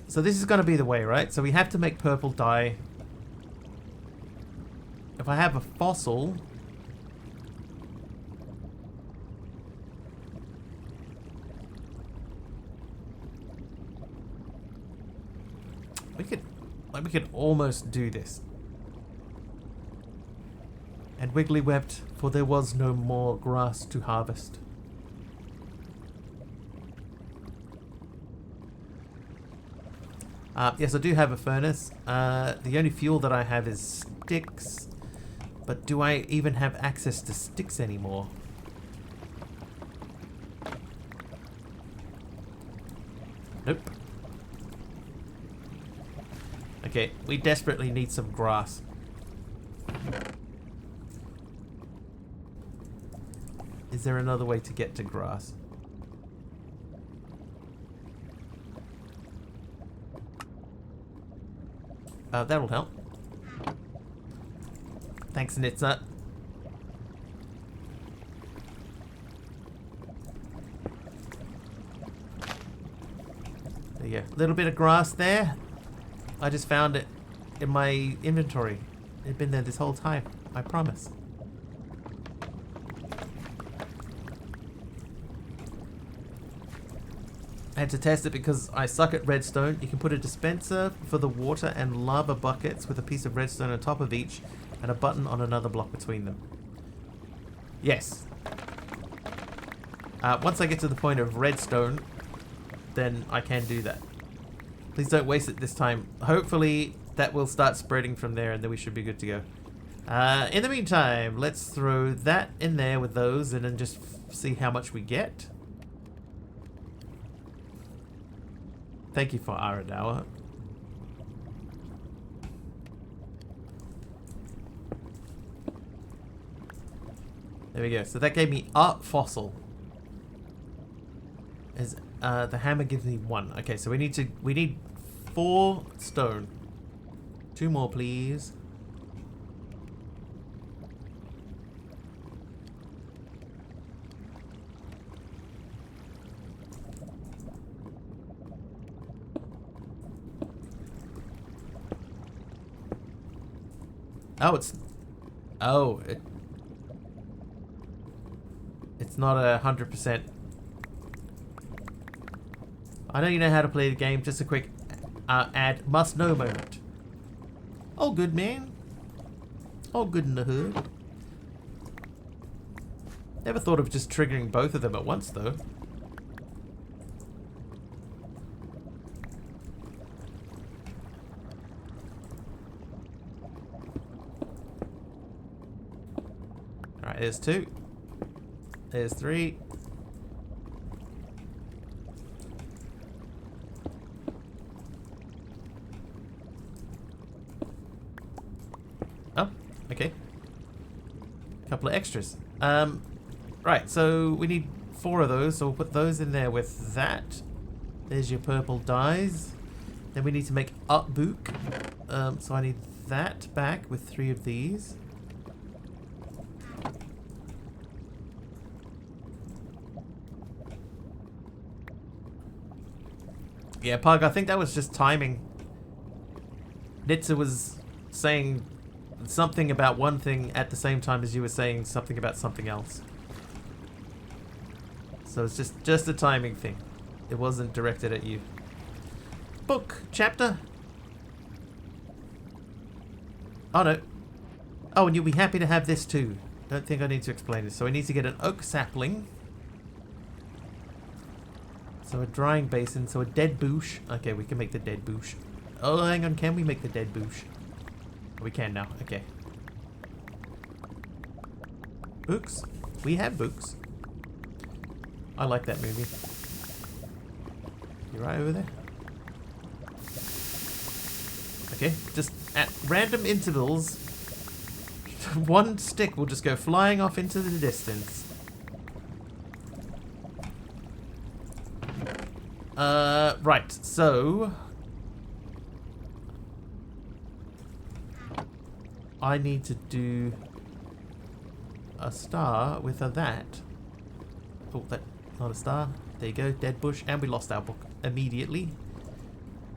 So this is going to be the way, right? So we have to make purple dye. If I have a fossil... we could almost do this. And Wiggly wept, for there was no more grass to harvest. Yes, I do have a furnace. The only fuel that I have is sticks. But do I even have access to sticks anymore? Nope. Okay, we desperately need some grass. Is there another way to get to grass? That'll help. Thanks, Nitsa. There you go. Little bit of grass there. I just found it in my inventory. It'd been there this whole time. I promise. I had to test it because I suck at redstone. You can put a dispenser for the water and lava buckets with a piece of redstone on top of each and a button on another block between them. Yes. Once I get to the point of redstone, then I can do that. Please don't waste it this time. Hopefully that will start spreading from there and then we should be good to go. In the meantime, let's throw that in there with those and then just see how much we get. Thank you for Aradawa. There we go. So that gave me a fossil. As the hammer gives me 1. Okay, so we need 4 stone. 2 more, please. Oh, it's not 100%. I know you know how to play the game. Just a quick ad must know moment. All good, man. All good in the hood. Never thought of just triggering both of them at once, though. Alright, there's 2. There's 3. Oh, okay. Couple of extras. Right, so we need 4 of those, so we'll put those in there with that. There's your purple dyes. Then we need to make up book. So I need that back with 3 of these. Yeah, Pug, I think that was just timing. Nitsa was saying something about one thing at the same time as you were saying something about something else. So it's just a timing thing. It wasn't directed at you. Book, chapter. Oh no. Oh, and you'll be happy to have this too. Don't think I need to explain this. So I need to get an oak sapling. So a drying basin, so a dead bush. Okay, we can make the dead bush. Oh, hang on, can we make the dead bush? We can now, okay. Books? We have books. I like that movie. You right over there? Okay, just at random intervals, one stick will just go flying off into the distance. Right, so I need to do a star with a that. Oh, that's not a star. There you go, dead bush, and we lost our book immediately.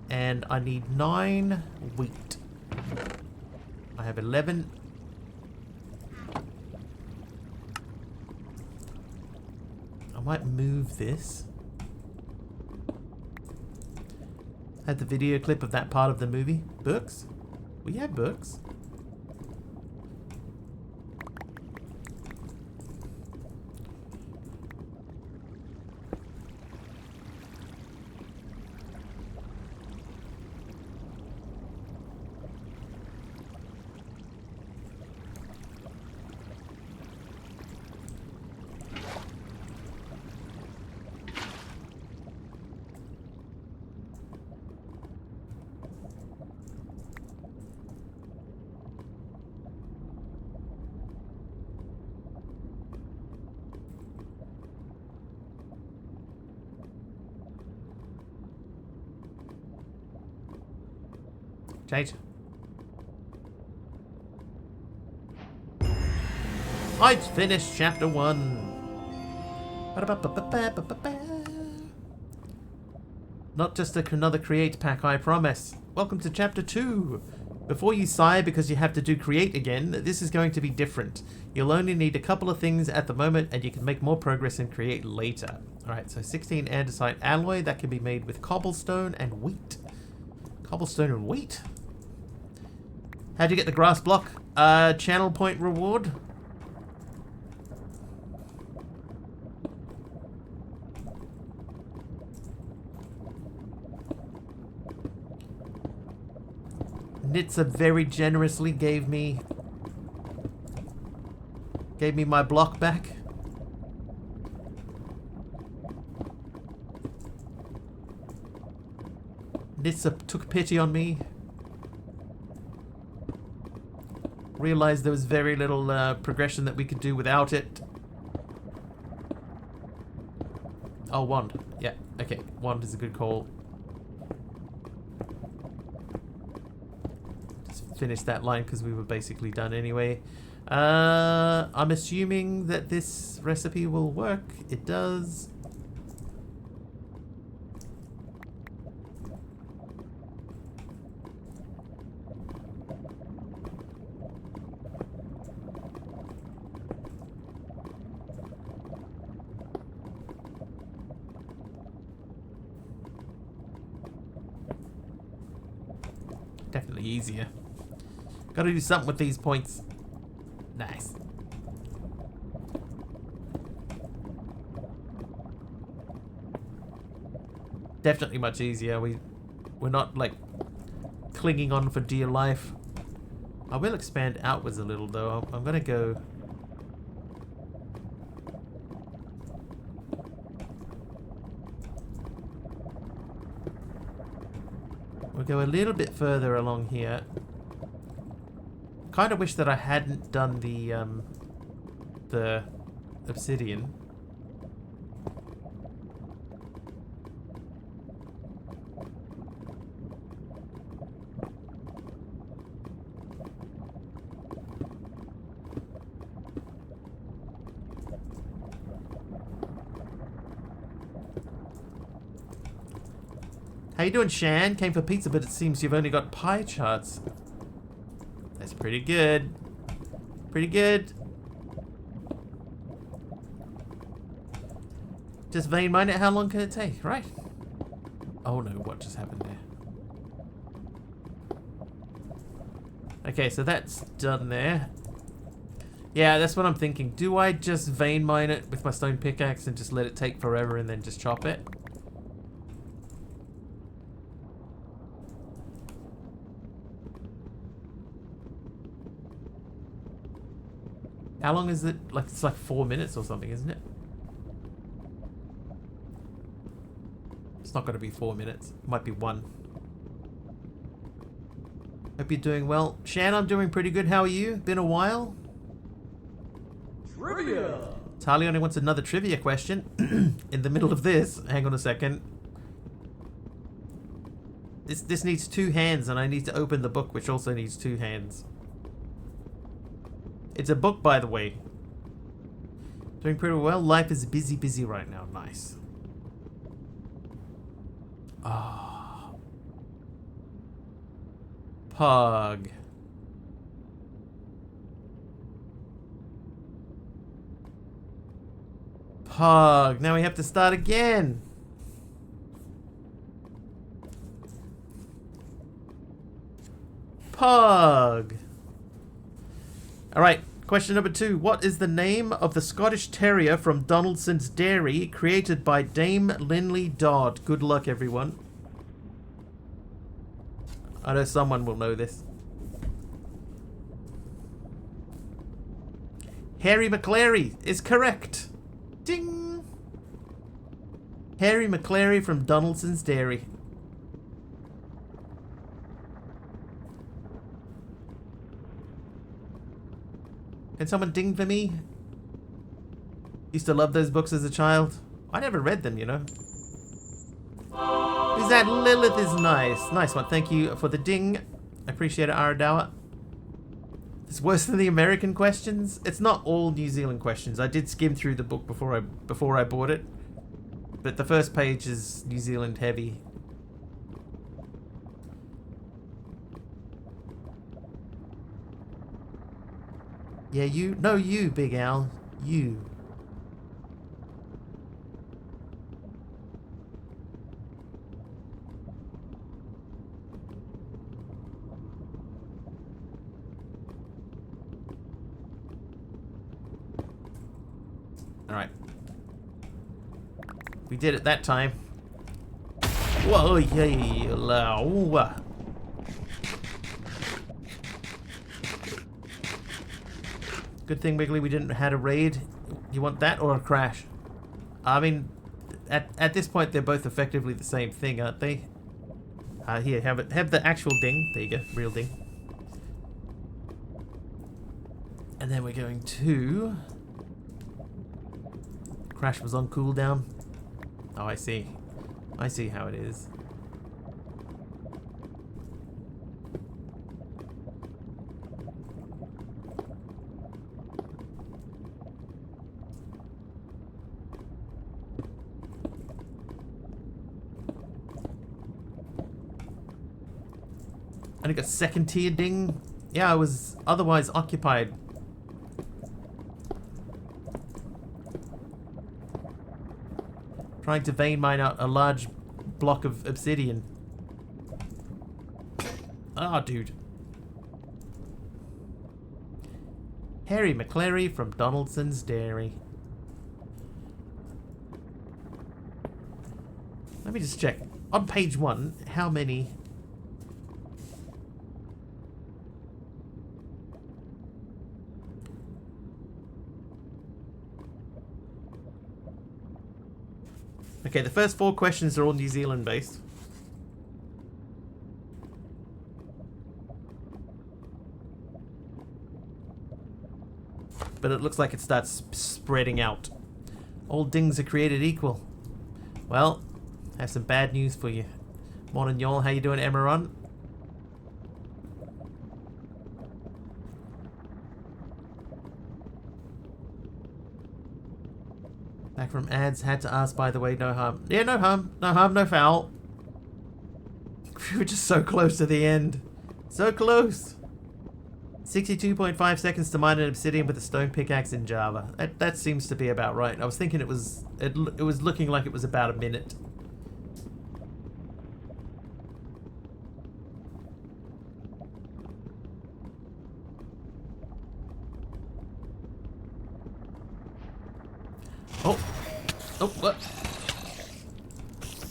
And I need 9 wheat. I have 11. I might move this. Had the video clip of that part of the movie. Books? We have books. Change. I'd finished chapter 1. Not just another create pack, I promise. Welcome to chapter 2. Before you sigh because you have to do create again, this is going to be different. You'll only need a couple of things at the moment and you can make more progress in create later. Alright, so 16 andesite alloy, that can be made with cobblestone and wheat. Cobblestone and wheat? How'd you get the grass block? Channel point reward? Nitsa very generously gave me my block back. Nitsa took pity on me. Realized there was very little progression that we could do without it. Oh, wand. Yeah, okay. Wand is a good call. Finish that line because we were basically done anyway. I'm assuming that this recipe will work. It does. Definitely easier. Gotta do something with these points. Nice. Definitely much easier. We're not like clinging on for dear life. I will expand outwards a little though. I'm gonna go. We'll go a little bit further along here. Kind of wish that I hadn't done the obsidian. How you doing, Shan? Came for pizza, but it seems you've only got pie charts. That's pretty good. Pretty good. Just vein mine it. How long can it take? Right. Oh no, what just happened there? Okay, so that's done there. Yeah, that's what I'm thinking. Do I just vein mine it with my stone pickaxe and just let it take forever and then just chop it? How long is it? Like, it's like 4 minutes or something, isn't it? It's not going to be 4 minutes. It might be 1. Hope you're doing well. Shan, I'm doing pretty good. How are you? Been a while? Trivia! Tali only wants another trivia question. In the middle of this. Hang on a second. This needs 2 hands, and I need to open the book, which also needs 2 hands. It's a book, by the way. Doing pretty well. Life is busy right now. Nice. Ah. Oh. Pug. Pug. Now we have to start again. Pug. Alright, question number 2. What is the name of the Scottish Terrier from Donaldson's Dairy created by Dame Linley Dodd? Good luck, everyone. I know someone will know this. Harry McClary is correct. Ding! Harry McClary from Donaldson's Dairy. Can someone ding for me? Used to love those books as a child. I never read them, you know. Who's that? Lilith is nice. Nice one. Thank you for the ding. I appreciate it, Aradawa. It's worse than the American questions. It's not all New Zealand questions. I did skim through the book before I bought it. But the first page is New Zealand heavy. Yeah, you. No, you, Big Al. You. Alright. We did it that time. Whoa, yeah, low. Good thing, Wiggly, we didn't had a raid. You want that or a crash? I mean, at this point, they're both effectively the same thing, aren't they? Here, have the actual ding. There you go, real ding. And then we're going to... Crash was on cooldown. Oh, I see. I see how it is. I got second tier ding. Yeah, I was otherwise occupied. Trying to vein mine out a large block of obsidian. Ah, dude. Harry McClary from Donaldson's Dairy. Let me just check. On page 1, how many... Okay, the first 4 questions are all New Zealand based. But it looks like it starts spreading out. All dings are created equal. Well, I have some bad news for you. Morning, y'all. How you doing, Emeron? Back from ads, had to ask, by the way, no harm. Yeah, no harm. No harm, no foul. We were just so close to the end. So close. 62.5 seconds to mine an obsidian with a stone pickaxe in Java. That seems to be about right. I was thinking it was looking like it was about a minute. Oh, what?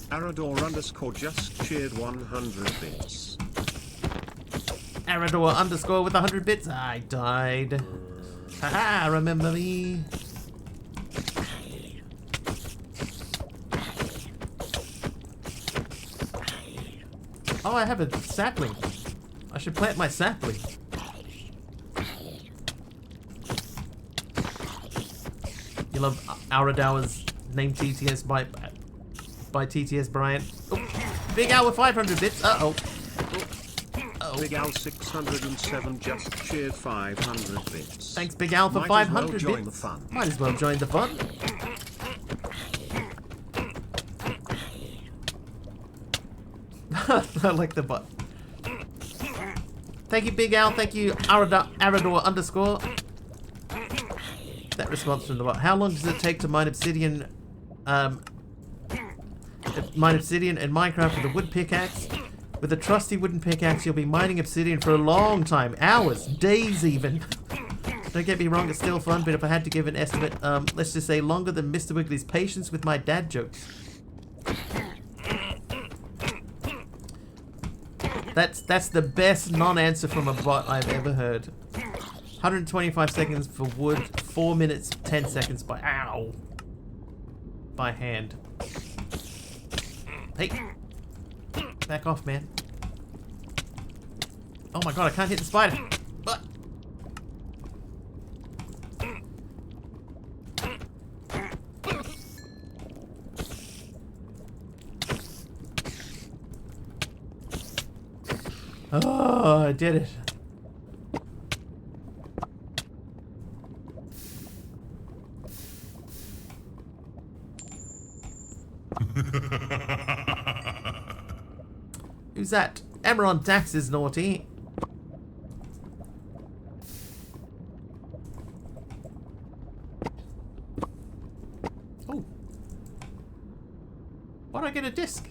Arador underscore just cheered 100 bits. Arador underscore with 100 bits. I died. Haha, remember me. Oh, I have a sapling. I should plant my sapling. You love Aradour's name TTS by TTS Bryant. Oh, Big Al with 500 bits. Uh-oh. Big Al 607 just cheered 500 bits. Thanks, Big Al, for 500 bits. Might as well join the fun. I like the bot. Thank you, Big Al. Thank you, Arador underscore. That response from the bot. How long does it take to mine obsidian? Mine obsidian in Minecraft with a wood pickaxe. With a trusty wooden pickaxe, you'll be mining obsidian for a long time. Hours, days even. Don't get me wrong, it's still fun, but if I had to give an estimate, let's just say longer than Mr. Wiggly's patience with my dad jokes. That's the best non-answer from a bot I've ever heard. 125 seconds for wood, 4 minutes, 10 seconds by... Ow! By hand. Hey! Back off, man. Oh my god, I can't hit the spider. What? Oh, I did it. Who's that? Emeron Dax is naughty. Why don't I get a disc?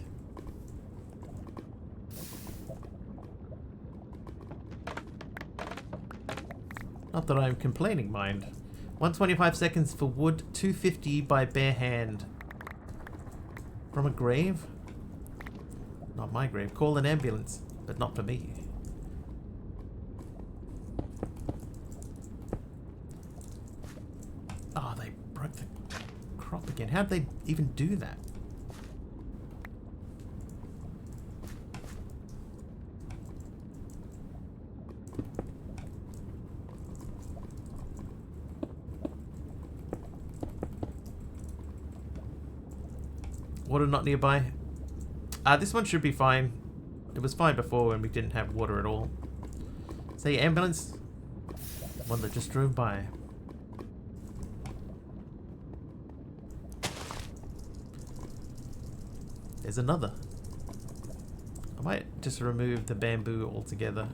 Not that I'm complaining, mind. 125 seconds for wood, 250 by bare hand. From a grave? Not my grave. Call an ambulance, but not for me. Oh, they broke the crop again. How'd they even do that? Water not nearby. This one should be fine. It was fine before when we didn't have water at all. Say ambulance. One that just drove by. There's another. I might just remove the bamboo altogether.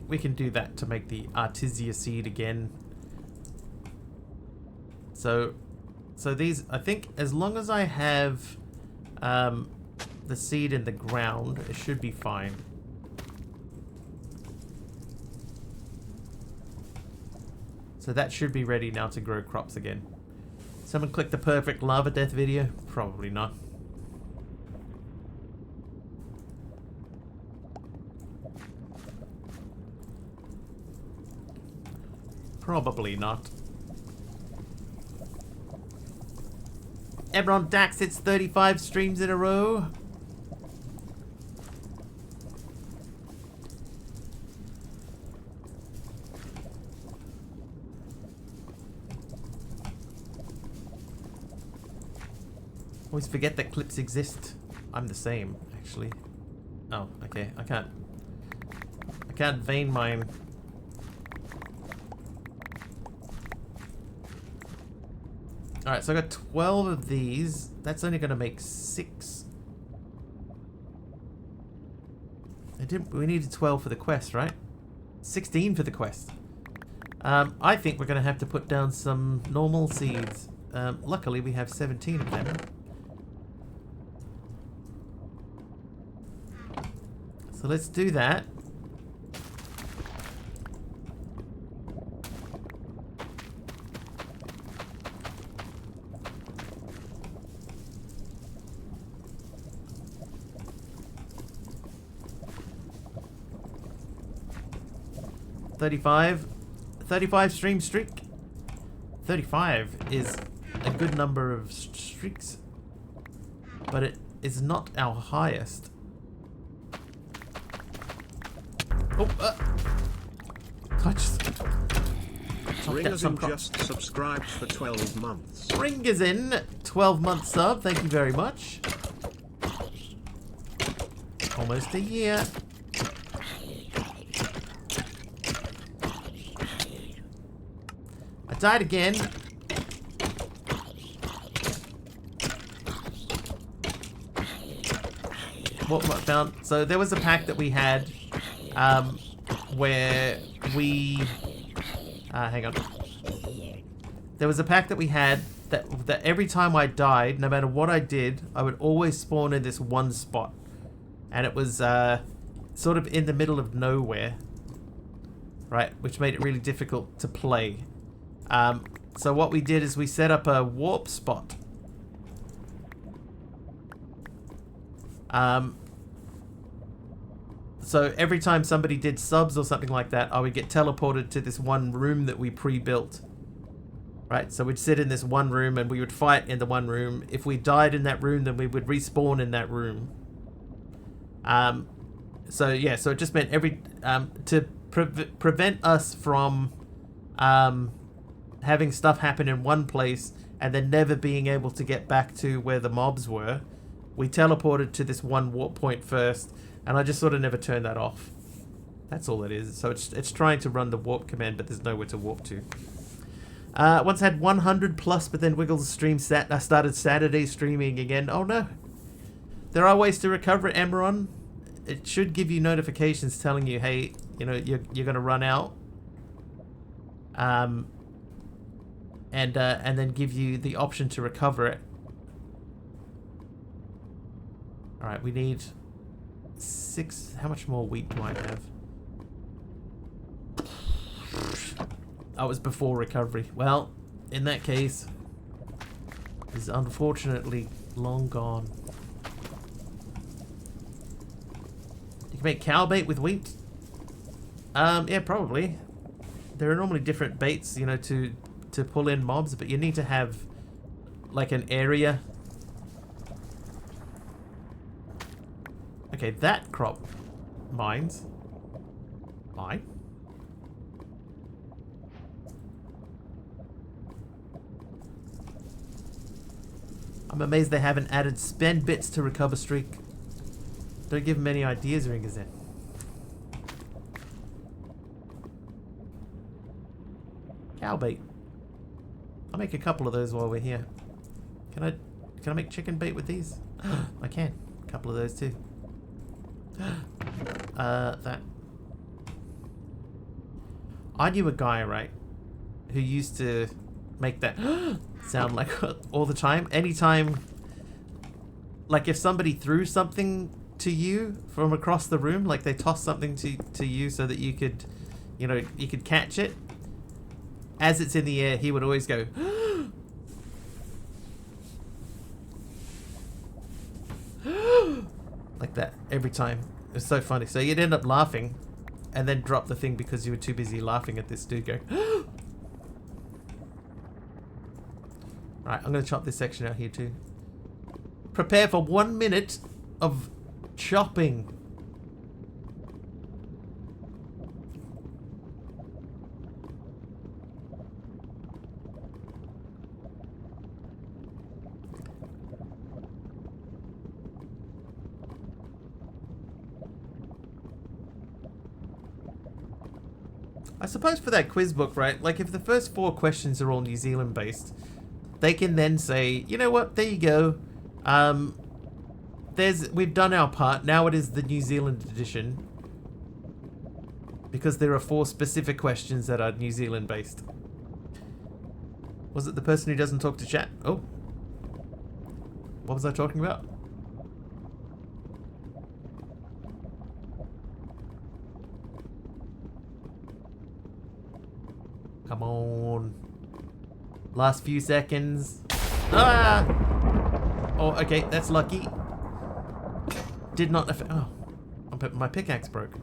We can do that to make the artisia seed again. So these, I think, as long as I have the seed in the ground, it should be fine. So that should be ready now to grow crops again. Someone click the perfect lava death video? Probably not. Probably not. Ebron Dax hits 35 streams in a row. Always forget that clips exist. I'm the same, actually. Oh, okay. I can't vein mine. Alright, so I got 12 of these. That's only going to make 6. We needed 12 for the quest, right? 16 for the quest. I think we're going to have to put down some normal seeds. Luckily, we have 17 of them. So let's do that. $35 stream streak. 35 is a good number of streaks, but it is not our highest. Oh, Ring has just subscribed for 12 months. Ring is in 12-month sub. Thank you very much. Almost a year. I died again. What I found? So there was a pack that we had, where we. Hang on. There was a pack that we had that every time I died, no matter what I did, I would always spawn in this one spot, and it was sort of in the middle of nowhere, right? Which made it really difficult to play. So what we did is we set up a warp spot. So every time somebody did subs or something like that, I would get teleported to this one room that we pre-built. Right, so we'd sit in this one room and we would fight in the one room. If we died in that room, then we would respawn in that room. So yeah, so it just meant to prevent us from having stuff happen in one place and then never being able to get back to where the mobs were, we teleported to this one warp point first, and I just sort of never turned that off. That's all it is. So it's trying to run the warp command, but there's nowhere to warp to. Once had 100 plus, but then Wiggles stream I started Saturday streaming again. Oh no. There are ways to recover it, Emeron. It should give you notifications telling you, hey, you know, you're going to run out. And then give you the option to recover it. Alright, we need 6. How much more wheat do I have? Oh, it was before recovery. Well, in that case, it's unfortunately long gone. You can make cow bait with wheat? Yeah, probably. There are normally different baits, you know, to pull in mobs, but you need to have like an area. Okay, that crop mines. Mine? I'm amazed they haven't added spend bits to recover streak. Don't give them any ideas, Ringers in. Cow bait. I'll make a couple of those while we're here. Can I make chicken bait with these? I can. A couple of those too. That. I knew a guy, right, who used to make that sound like all the time. Anytime, like if somebody threw something to you from across the room, like they tossed something to you so that you could, you know, you could catch it. As it's in the air, he would always go like that every time. It was so funny. So you'd end up laughing and then drop the thing because you were too busy laughing at this dude going Right, I'm going to chop this section out here too. Prepare for 1 minute of chopping. I suppose for that quiz book, right, like if the first 4 questions are all New Zealand based, they can then say, you know what, there you go. We've done our part, now it is the New Zealand edition. Because there are 4 specific questions that are New Zealand based. Was it the person who doesn't talk to chat? Oh. What was I talking about? Come on. Last few seconds. Ah! Oh, okay, that's lucky. Did not affect. Oh, my pickaxe broke.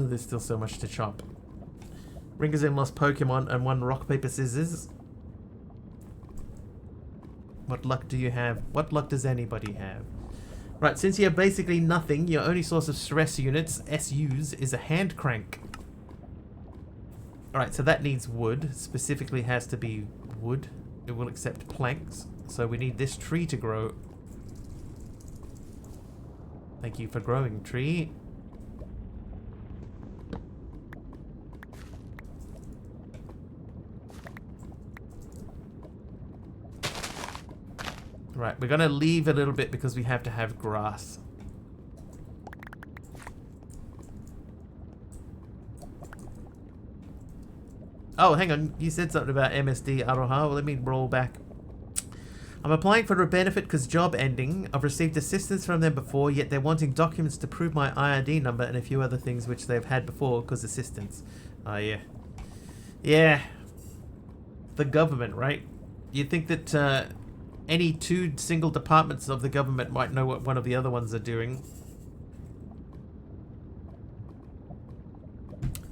There's still so much to chop. Ringers in lost Pokemon and 1 rock, paper, scissors. What luck do you have? What luck does anybody have? Right, since you have basically nothing, your only source of stress units, SUs, is a hand crank. Alright, so that needs wood. Specifically has to be wood. It will accept planks. So we need this tree to grow. Thank you for growing, tree. Right, we're going to leave a little bit because we have to have grass. Oh, hang on. You said something about MSD, Aroha. Well, let me roll back. I'm applying for a benefit because job ending. I've received assistance from them before, yet they're wanting documents to prove my IRD number and a few other things which they've had before because assistance. Oh, yeah. Yeah. The government, right? You'd think that any 2 single departments of the government might know what one of the other ones are doing.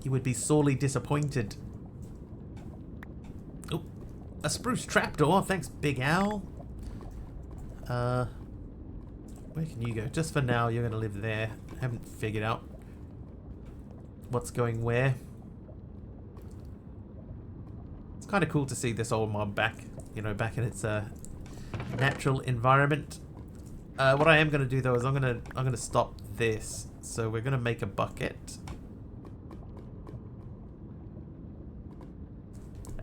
You would be sorely disappointed. Oh, a spruce trapdoor. Thanks, Big Owl. Where can you go? Just for now, you're going to live there. I haven't figured out what's going where. It's kind of cool to see this old mob back, you know, back in its natural environment. What I am going to do though is I'm going to stop this. So we're going to make a bucket.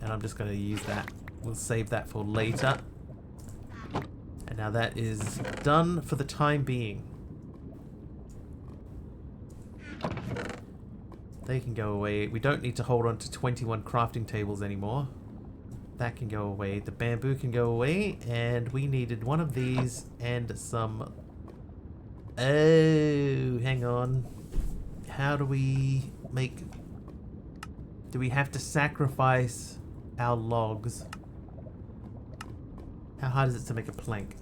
And I'm just going to use that. We'll save that for later. And now that is done for the time being. They can go away. We don't need to hold on to 21 crafting tables anymore. That can go away. The bamboo can go away. And we needed one of these and some... Oh, hang on. How do we make... Do we have to sacrifice our logs? How hard is it to make a plank?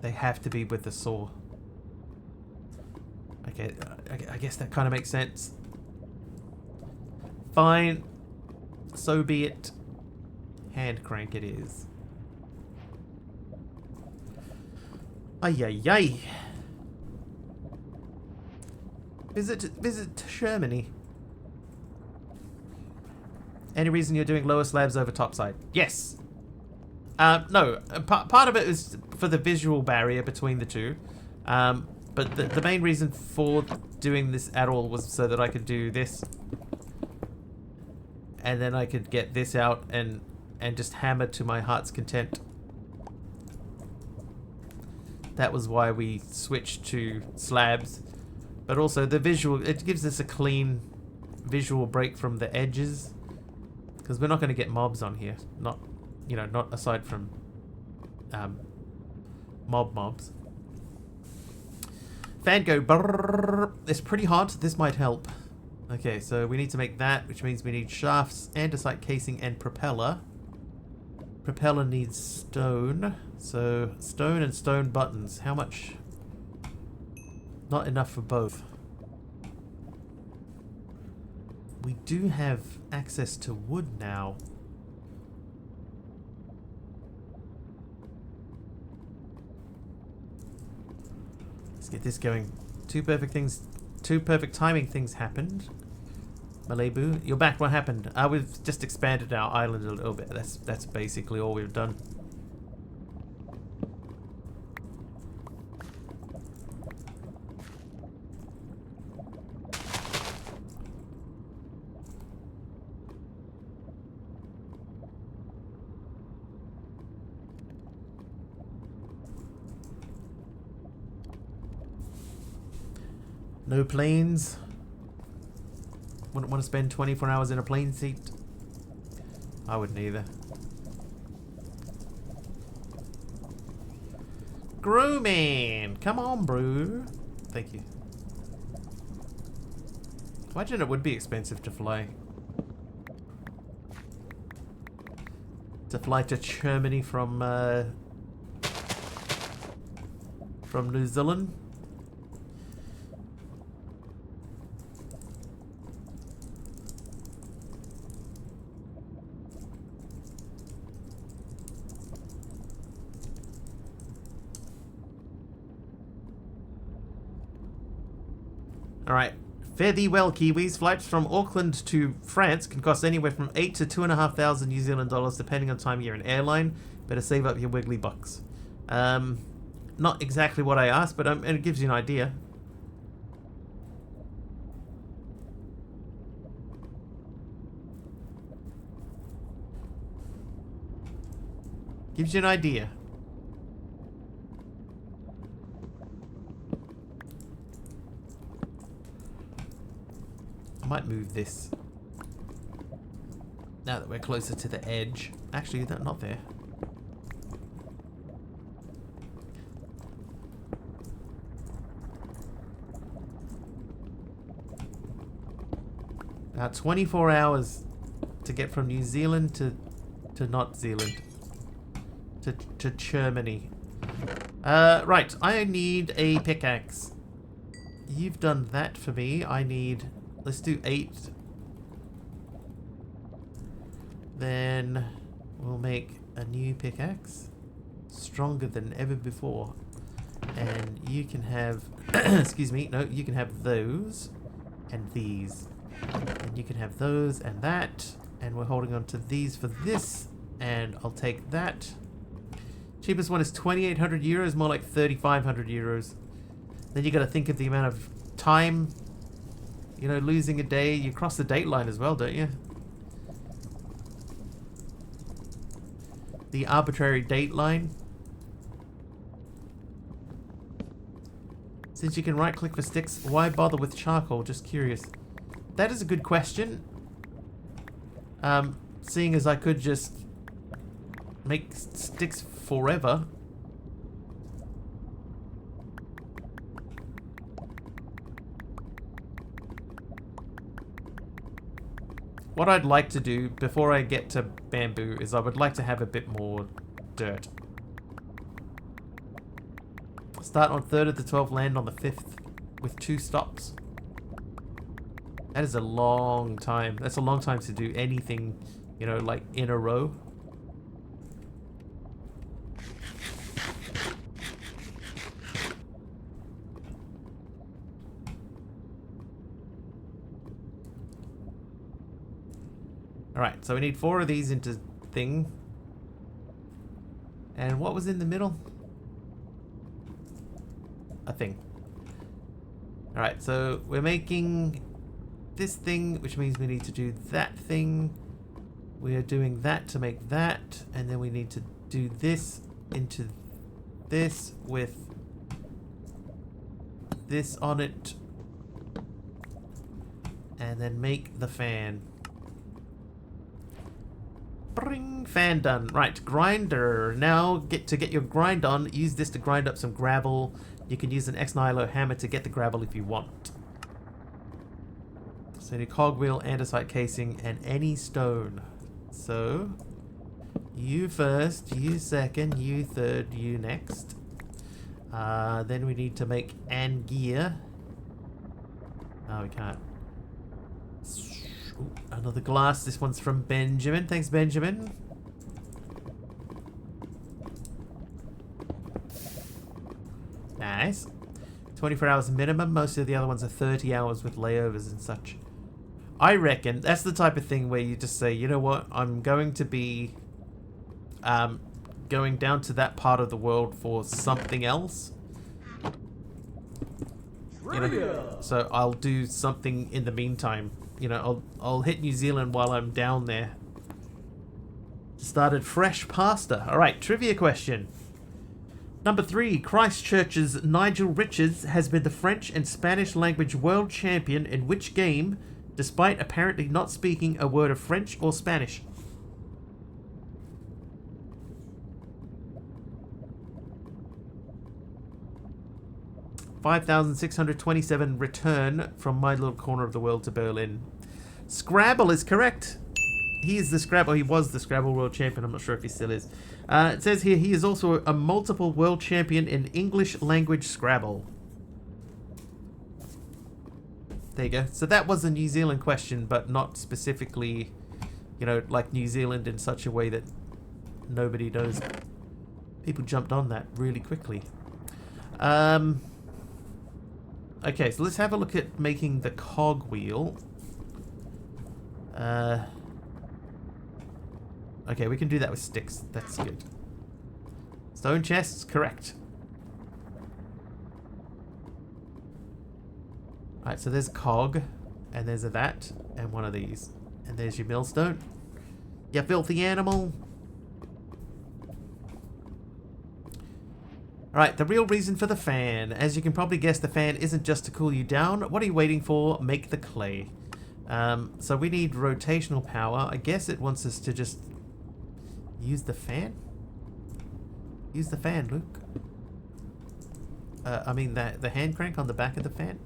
They have to be with the saw. Okay, I guess that kind of makes sense. Fine. So be it. Hand crank it is. Ay ay ay. Visit Germany. Any reason you're doing lower slabs over topside? Yes. No. Part of it is for the visual barrier between the two. But the main reason for doing this at all was so that I could do this. And then I could get this out and just hammer to my heart's content. That was why we switched to slabs. But also the visual, it gives us a clean visual break from the edges. Because we're not going to get mobs on here. Not, you know, not aside from mobs. Fan go brrrr. It's pretty hot. This might help. Okay, so we need to make that, which means we need shafts, andesite casing, and propeller. Propeller needs stone. So stone and stone buttons. How much? Not enough for both. We do have access to wood now. Let's get this going. Two perfect timing things happened. Malibu, you're back. What happened? We've just expanded our island a little bit. That's basically all we've done. No planes. Wouldn't want to spend 24 hours in a plane seat. I wouldn't either. Grooming! Come on, bro. Thank you. Imagine it would be expensive to fly. To fly to Germany from New Zealand. Alright, fare thee well, Kiwis. Flights from Auckland to France can cost anywhere from 8 to 2,500 New Zealand dollars depending on time of year and airline. Better save up your wiggly bucks. Not exactly what I asked, but it gives you an idea. Gives you an idea. I might move this now that we're closer to the edge. Actually, they're not there. About 24 hours to get from New Zealand to not Zealand. To Germany. Right, I need a pickaxe. You've done that for me. I need... Let's do 8. Then we'll make a new pickaxe. stronger than ever before. And you can have, excuse me, no, you can have those and these. And you can have those and that. And we're holding on to these for this. And I'll take that. Cheapest one is 2,800 euros, more like 3,500 euros. Then you got to think of the amount of time, you know, losing a day. You cross the date line as well, don't you? The arbitrary date line. Since you can right click for sticks, why bother with charcoal? Just curious. That is a good question. Seeing as I could just make sticks forever. What I'd like to do before I get to bamboo is I would like to have a bit more dirt. Start on 3rd of the 12th, land on the 5th with 2 stops. That is a long time. That's a long time to do anything, you know, like in a row. Alright, so we need 4 of these into thing. And what was in the middle? A thing. Alright, so we're making this thing, which means we need to do that thing. We are doing that to make that, and then we need to do this into this with this on it, and then make the fan. Bring, fan done. Right, grinder. Now get your grind on. Use this to grind up some gravel. You can use an ex nihilo hammer to get the gravel if you want. So you need cogwheel, andesite casing, and any stone. So you first, you second, you third, you next. Then we need to make an gear. No, we can't. Ooh, another glass. This one's from Benjamin. Thanks, Benjamin. Nice. 24 hours minimum. Most of the other ones are 30 hours with layovers and such. I reckon that's the type of thing where you just say, you know what, I'm going to be going down to that part of the world for something else. You know, so I'll do something in the meantime. You know, I'll hit New Zealand while I'm down there. Started fresh pasta. Alright, trivia question. Number 3, Christchurch's Nigel Richards has been the French and Spanish language world champion in which game, despite apparently not speaking a word of French or Spanish? $5,627 return from my little corner of the world to Berlin. Scrabble is correct. He is the Scrabble. He was the Scrabble world champion. I'm not sure if he still is. It says here he is also a multiple world champion in English language Scrabble. There you go. So that was a New Zealand question, but not specifically, you know, like New Zealand in such a way that nobody knows. People jumped on that really quickly. Okay, so let's have a look at making the cogwheel. Okay, we can do that with sticks. That's good. Stone chests, correct. Alright, so there's a cog, and there's a that, and one of these. And there's your millstone. You filthy animal. Alright, the real reason for the fan. As you can probably guess, the fan isn't just to cool you down. What are you waiting for? Make the clay. So we need rotational power. I guess it wants us to just use the fan? Use the fan, Luke. I mean the hand crank on the back of the fan.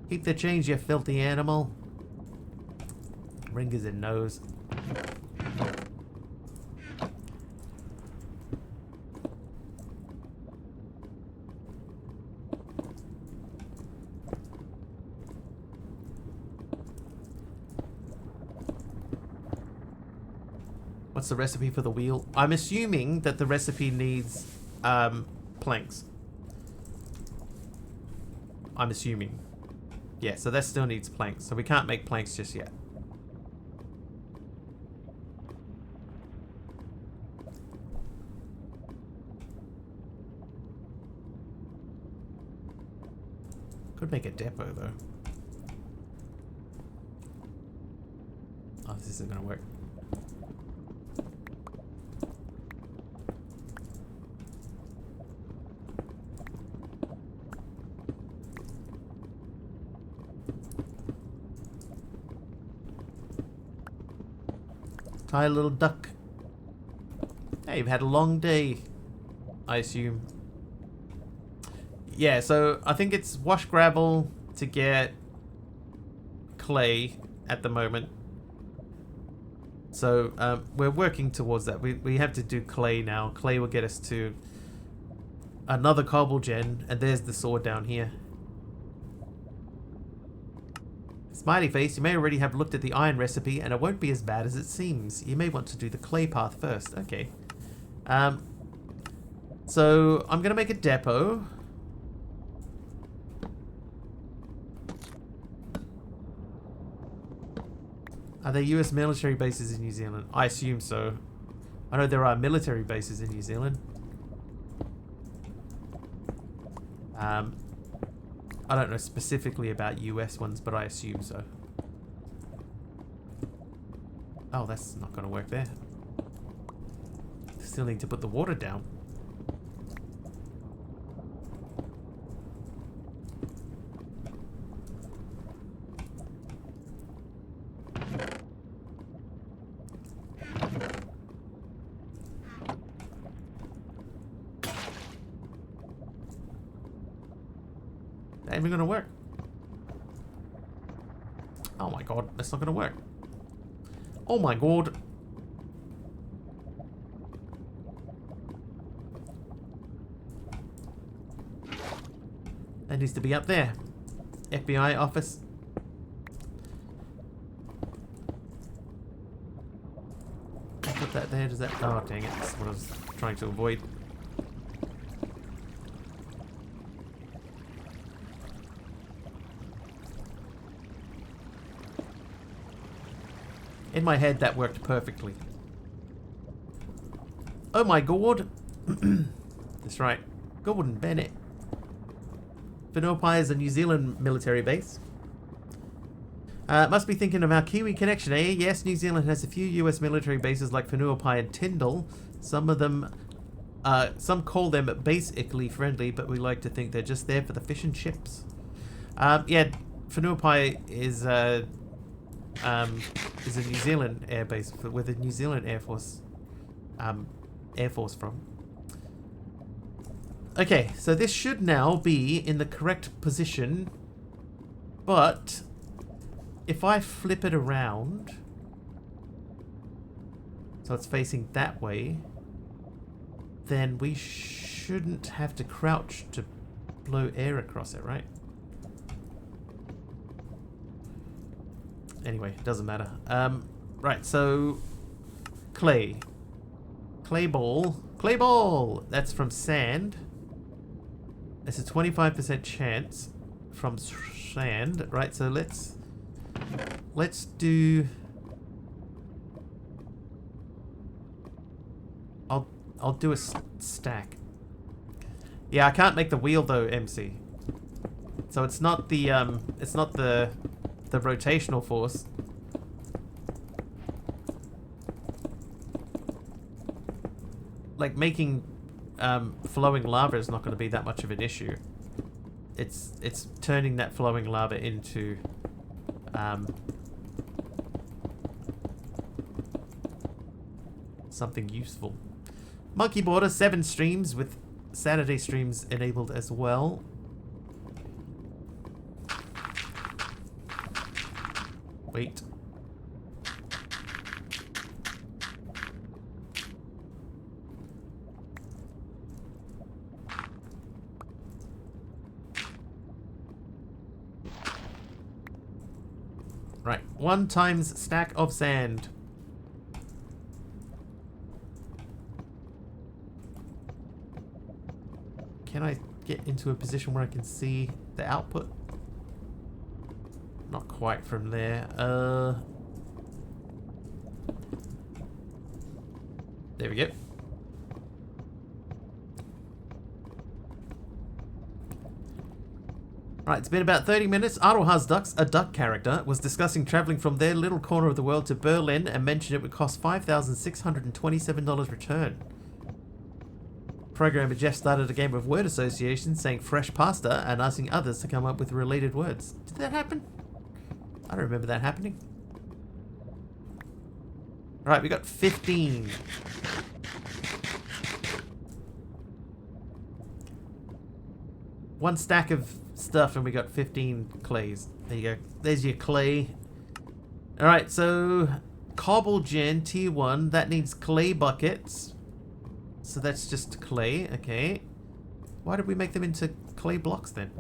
Keep the change, you filthy animal. Ringers and nose. What's the recipe for the wheel? I'm assuming that the recipe needs planks. I'm assuming. Yeah, so that still needs planks. So we can't make planks just yet. Could make a depot though. Oh, this isn't gonna work. Hi, little duck. Hey, you've had a long day, I assume. Yeah, so I think it's wash gravel to get clay at the moment. So we're working towards that. We have to do clay now. Clay will get us to another cobble gen, and there's the sword down here. Smiley face, you may already have looked at the iron recipe, and it won't be as bad as it seems. You may want to do the clay path first. Okay. So I'm gonna make a depot. Are there US military bases in New Zealand? I assume so. I know there are military bases in New Zealand. I don't know specifically about US ones, but I assume so. Oh, that's not going to work there. Still need to put the water down. That ain't even gonna work. Oh my god, that's not gonna work. Oh my god. That needs to be up there. FBI office. Put that there, does that... Oh dang it, that's what I was trying to avoid. In my head, that worked perfectly. Oh my god! That's right. Gordon Bennett. Whenuapai is a New Zealand military base. Must be thinking of our Kiwi connection, eh? Yes, New Zealand has a few US military bases like Whenuapai and Tyndall. Some of them, some call them basically friendly, but we like to think they're just there for the fish and chips. Yeah, Whenuapai is a New Zealand air base with a New Zealand Air Force from. Okay, so this should now be in the correct position, but if I flip it around so it's facing that way, then we shouldn't have to crouch to blow air across it, right? Anyway, it doesn't matter. Right, so clay. Clay ball. Clay ball! That's from sand. It's a 25% chance from sand. Right, so let's do... I'll do a stack. Yeah, I can't make the wheel though, MC. So it's not the rotational force. Like making flowing lava is not going to be that much of an issue. It's turning that flowing lava into something useful. Monkey Border 7 streams with Saturday streams enabled as well. Wait. Right, 1 times stack of sand. Can I get into a position where I can see the output? Not quite from there. There we go. Right, it's been about 30 minutes. Aroha's Ducks, a duck character, was discussing traveling from their little corner of the world to Berlin and mentioned it would cost $5,627 return. Programmer Jeff started a game of word association saying fresh pasta and asking others to come up with related words. Did that happen? I don't remember that happening. Right, we got 15. One stack of stuff and we got 15 clays. There you go. There's your clay. Alright, so cobble gen tier 1. That needs clay buckets. So that's just clay. Okay. Why did we make them into clay blocks then?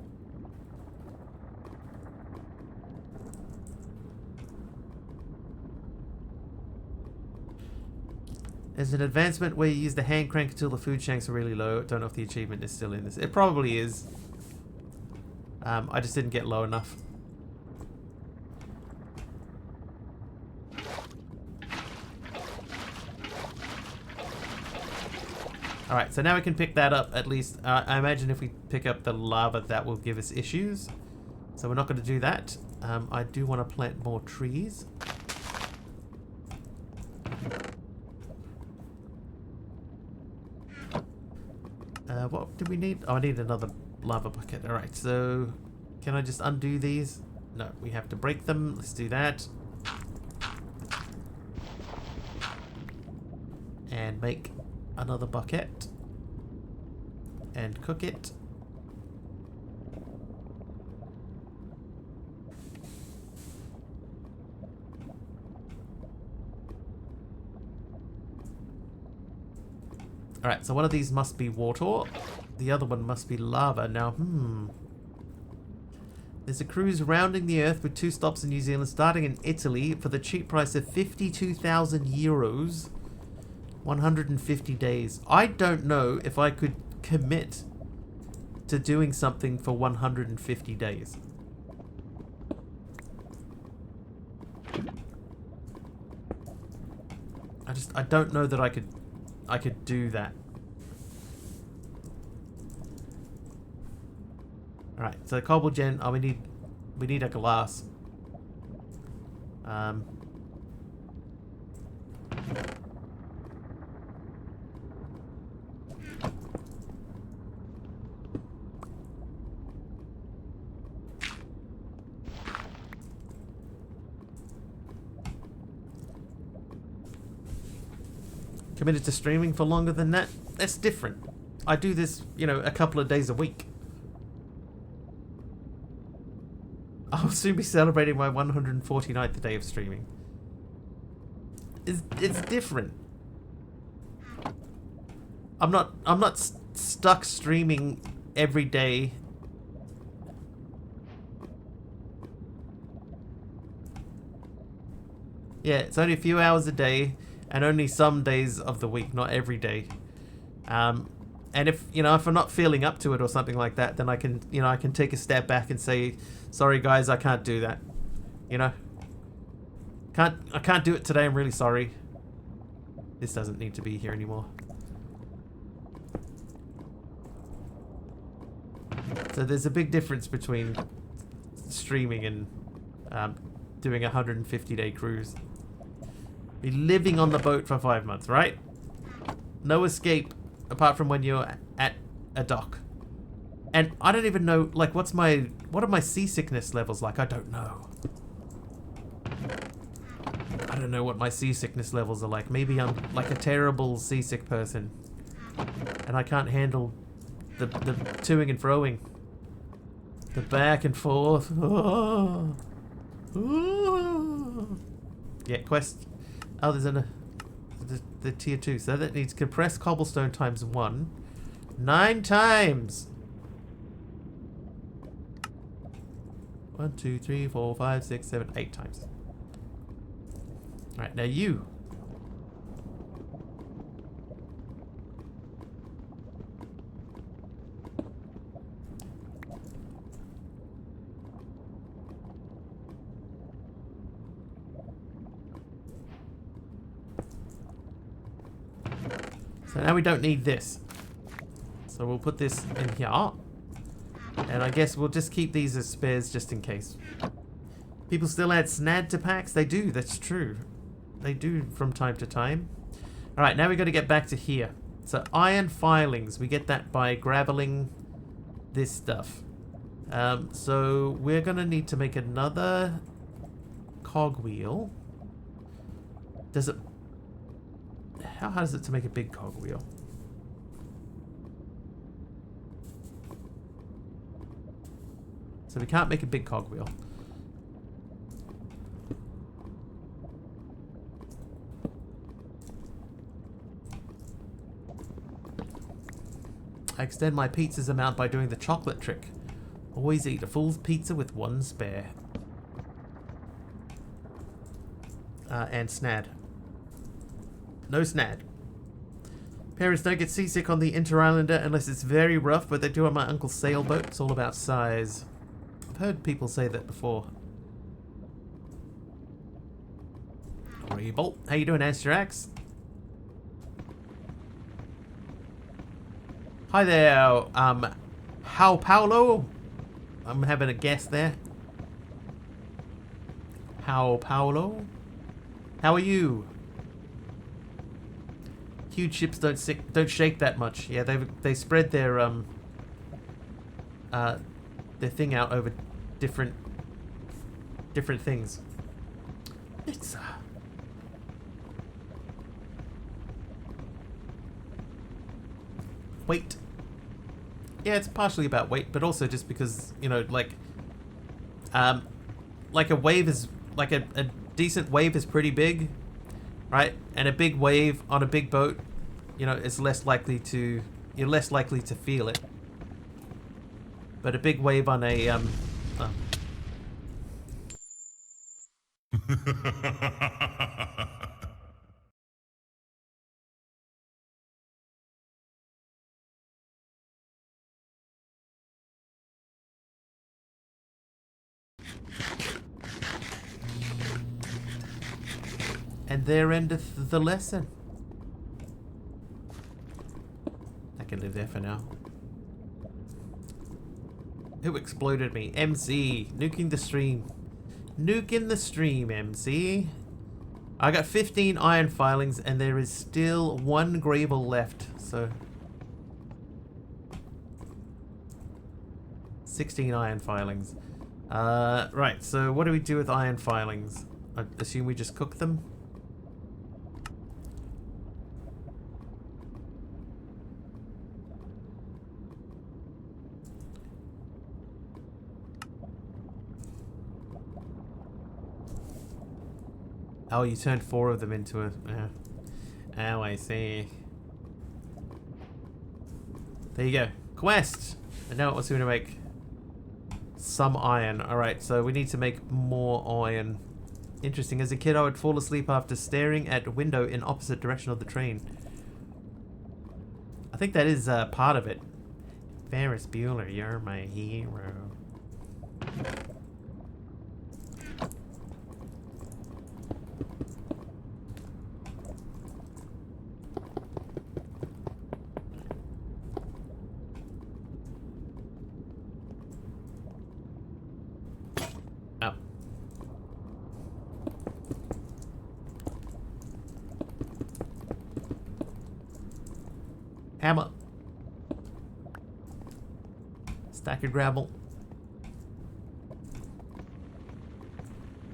There's an advancement where you use the hand crank until the food shanks are really low. Don't know if the achievement is still in this. It probably is. I just didn't get low enough. Alright, so now we can pick that up at least. I imagine if we pick up the lava, that will give us issues. So we're not going to do that. I do want to plant more trees. What do we need? Oh, I need another lava bucket. Alright, so can I just undo these? No, we have to break them. Let's do that. And make another bucket. And cook it. Alright, so one of these must be water. The other one must be lava. Now, there's a cruise rounding the earth with 2 stops in New Zealand, starting in Italy for the cheap price of 52,000 euros. 150 days. I don't know if I could commit to doing something for 150 days. I don't know that I could do that. Alright, so cobble gen, oh we need a glass. Committed to streaming for longer than that? That's different. I do this, you know, a couple of days a week. I'll soon be celebrating my 149th day of streaming. It's different. I'm not stuck streaming every day. Yeah, it's only a few hours a day. And only some days of the week, not every day. And if I'm not feeling up to it or something like that, then I can take a step back and say, sorry guys, I can't do that. You know? I can't do it today, I'm really sorry. This doesn't need to be here anymore. So there's a big difference between streaming and doing a 150-day cruise. Be living on the boat for 5 months, right? No escape apart from when you're at a dock. And I don't even know, like, what are my seasickness levels like? I don't know. I don't know what my seasickness levels are like. Maybe I'm like a terrible seasick person. And I can't handle the toing and froing. The back and forth. Oh. Oh. Yeah, quest. Oh, there's the tier 2. So that needs compressed cobblestone times 1. 9 times! 1, 2, 3, 4, 5, 6, 7, 8 times. Alright, now you. So now we don't need this. So we'll put this in here. And I guess we'll just keep these as spares just in case. People still add snad to packs? They do, that's true. They do from time to time. Alright, now we got to get back to here. So iron filings, we get that by graveling this stuff. So we're going to need to make another cogwheel. Does it... How hard is it to make a big cogwheel? So we can't make a big cogwheel. I extend my pizza's amount by doing the chocolate trick. Always eat a full pizza with one spare. And snad. No snad. Parents don't get seasick on the Inter-Islander unless it's very rough, but they do on my uncle's sailboat. It's all about size. I've heard people say that before. Horrible. How you doing, Asterax? Hi there, how Paulo? I'm having a guess there. How Paulo? How are you? Huge ships don't shake that much. Yeah, they spread their thing out over different things. It's weight. Yeah, it's partially about weight, but also just because, you know, like a wave is like a decent wave is pretty big, right? And a big wave on a big boat, you know, is less likely to you're less likely to feel it. But a big wave on a and there endeth the lesson. I can live there for now. Who exploded me? MC. Nuking the stream. Nuking the stream, MC. I got 15 iron filings and there is still 1 gravel left, so 16 iron filings. Right, so what do we do with iron filings? I assume we just cook them? Oh, you turned 4 of them into a... Oh, I see. There you go. Quest! And now what's going to make? Some iron. Alright, so we need to make more iron. Interesting. As a kid, I would fall asleep after staring at a window in opposite direction of the train. I think that is part of it. Ferris Bueller, you're my hero. Hammer. Stack of gravel.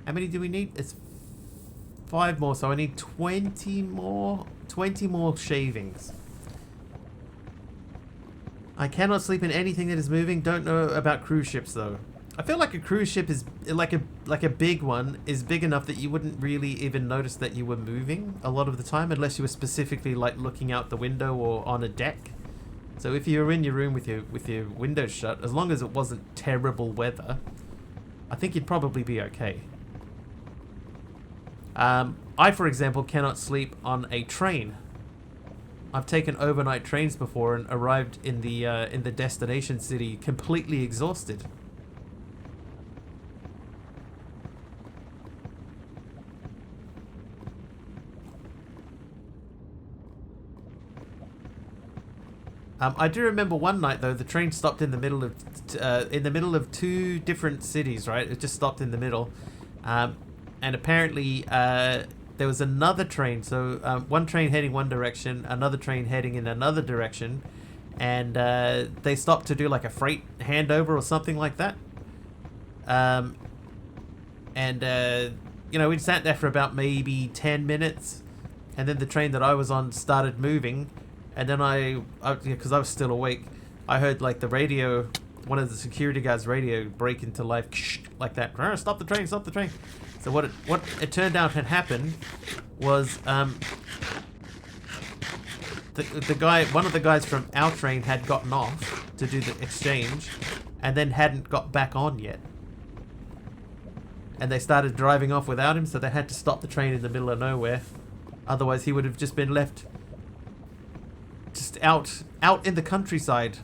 How many do we need? It's 5 more, so I need 20 more. 20 more shavings. I cannot sleep in anything that is moving. Don't know about cruise ships though. I feel like a cruise ship is like a big one is big enough that you wouldn't really even notice that you were moving a lot of the time unless you were specifically like looking out the window or on a deck. So if you were in your room with your windows shut, as long as it wasn't terrible weather, I think you'd probably be okay. I, for example, cannot sleep on a train. I've taken overnight trains before and arrived in the destination city completely exhausted. I do remember one night though, the train stopped in the middle of two different cities. Right, it just stopped in the middle, and apparently there was another train. So one train heading one direction, another train heading in another direction, and they stopped to do like a freight handover or something like that. You know, we'd sat there for about maybe 10 minutes, and then the train that I was on started moving. And then because I was still awake, I heard like the radio, one of the security guys' radio break into life like that. Stop the train! Stop the train! So what it turned out had happened was the guy, one of the guys from our train had gotten off to do the exchange, and then hadn't got back on yet. And they started driving off without him, so they had to stop the train in the middle of nowhere. Otherwise, he would have just been left. Just out in the countryside.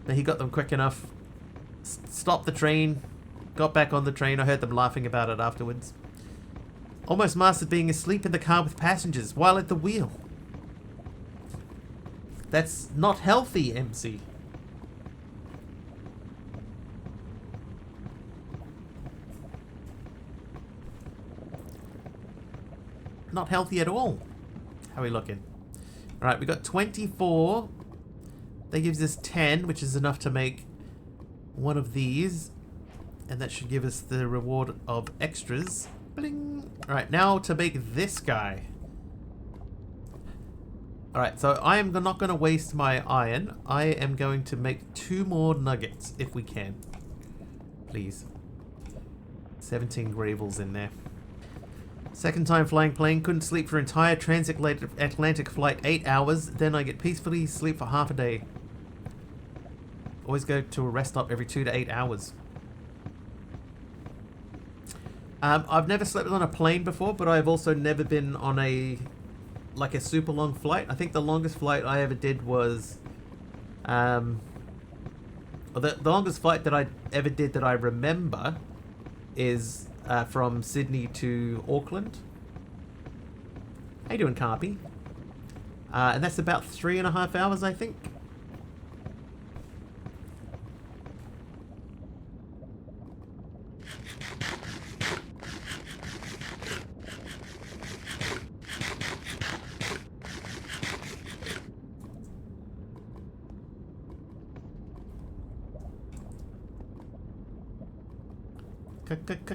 Then he got them quick enough. Stopped the train. Got back on the train. I heard them laughing about it afterwards. Almost mastered being asleep in the car with passengers while at the wheel. That's not healthy, MC. Not healthy at all. How are we looking? Alright, we got 24. That gives us 10, which is enough to make one of these. And that should give us the reward of extras. Bling! Alright, now to make this guy. Alright, so I am not going to waste my iron. I am going to make 2 more nuggets, if we can. Please. 17 gravels in there. Second time flying plane, couldn't sleep for entire transatlantic flight, 8 hours, then I get peacefully sleep for half a day. Always go to a rest stop every 2 to 8 hours. I've never slept on a plane before, but I've also never been on a super long flight. I think the longest flight I ever did was, the longest flight that I ever did that I remember is from Sydney to Auckland. How you doing, Carpy? And that's about 3.5 hours, I think.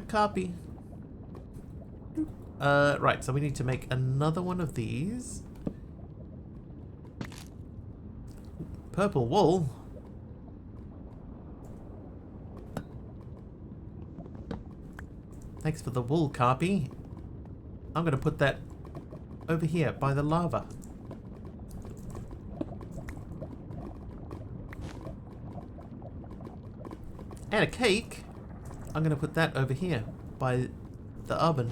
Copy. Right, so we need to make another one of these. Purple wool. Thanks for the wool, Carpy. I'm gonna put that over here by the lava. And a cake. I'm going to put that over here by the oven.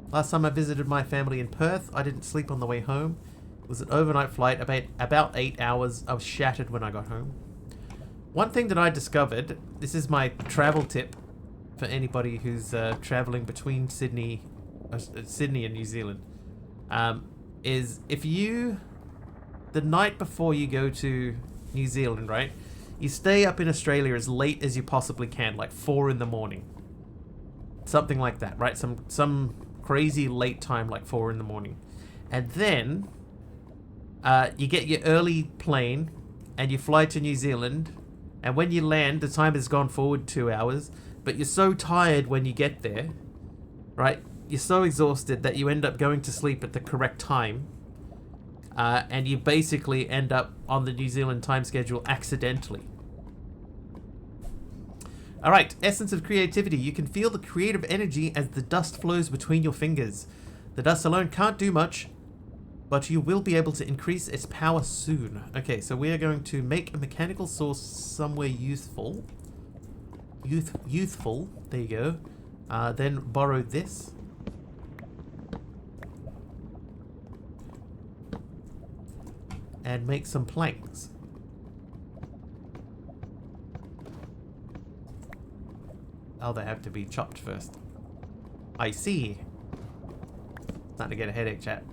Last time I visited my family in Perth, I didn't sleep on the way home. It was an overnight flight, about 8 hours. I was shattered when I got home. One thing that I discovered, this is my travel tip for anybody who's traveling between Sydney and New Zealand, is if you, the night before you go to New Zealand, right? You stay up in Australia as late as you possibly can, like 4 in the morning. Something like that, right? Some crazy late time, like 4 in the morning. And then you get your early plane and you fly to New Zealand. And when you land, the time has gone forward 2 hours. But you're so tired when you get there, right? You're so exhausted that you end up going to sleep at the correct time. And you basically end up on the New Zealand time schedule accidentally. Alright, essence of creativity. You can feel the creative energy as the dust flows between your fingers. The dust alone can't do much, but you will be able to increase its power soon. Okay, so we are going to make a mechanical source somewhere useful. Youthful, there you go. Then borrow this. And make some planks. Oh, they have to be chopped first. I see. Starting to get a headache, chat.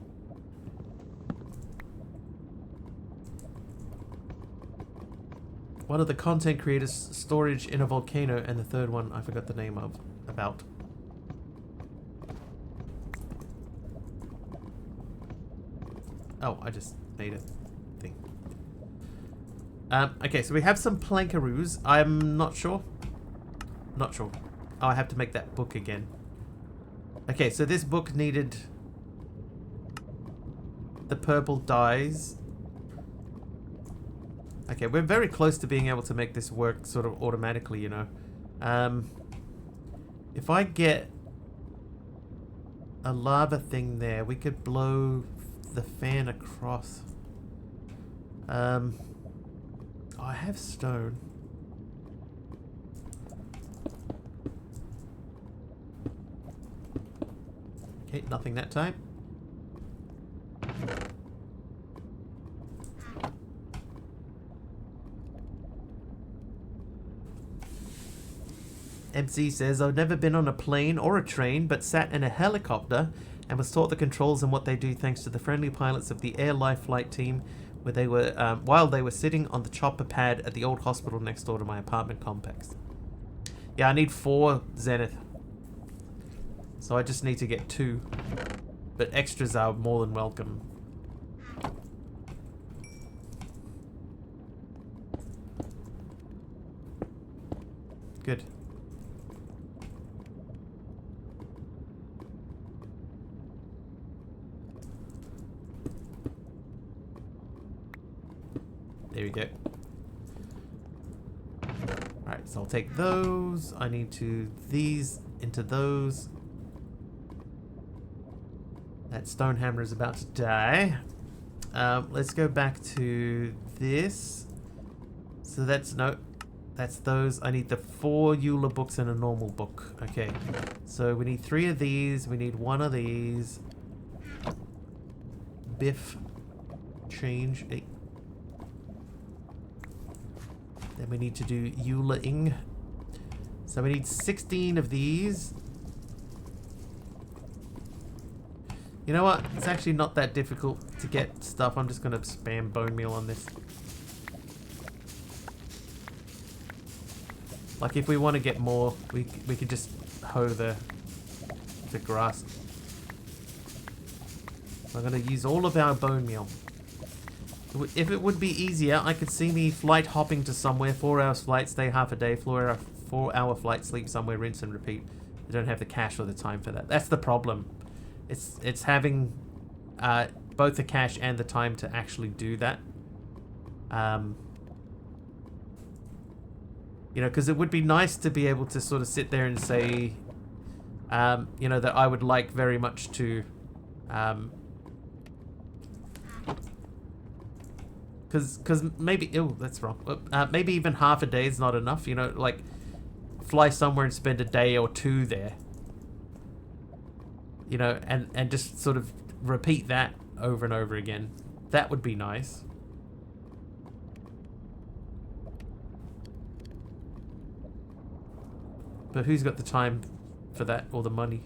One of the content creators' storage in a volcano, and the third one I forgot the name of. About. Oh, I just made a thing. Okay, so we have some plankaroos. I'm not sure. Not sure. Oh, I have to make that book again. Okay, so this book needed the purple dyes. Okay, we're very close to being able to make this work sort of automatically, you know. If I get a lava thing there, we could blow the fan across. Oh, I have stone. Okay, nothing that time. MC says, I've never been on a plane or a train, but sat in a helicopter and was taught the controls and what they do thanks to the friendly pilots of the Air Life flight team where they were, while they were sitting on the chopper pad at the old hospital next door to my apartment complex. Yeah, I need 4 Zenith. So I just need to get 2. But extras are more than welcome. Good. There we go. Alright, so I'll take those. I need to these into those. That stone hammer is about to die. Let's go back to this. So that's no, that's those. I need the 4 Eula books and a normal book. Okay, so we need 3 of these. We need 1 of these. Biff, change. Then we need to do Eula-ing. So we need 16 of these. You know what? It's actually not that difficult to get stuff. I'm just going to spam bone meal on this. Like if we want to get more, we could just hoe the grass. I'm going to use all of our bone meal. If it would be easier, I could see me flight hopping to somewhere, 4 hours flight, stay half a day, 4 hour flight, sleep somewhere, rinse and repeat. I don't have the cash or the time for that. That's the problem. It's having both the cash and the time to actually do that. You know, because it would be nice to be able to sort of sit there and say, you know, that I would like very much to, because maybe, oh, that's wrong. Maybe even half a day is not enough, you know, like fly somewhere and spend a day or 2 there. You know, and just sort of repeat that over and over again. That would be nice. But who's got the time for that or the money?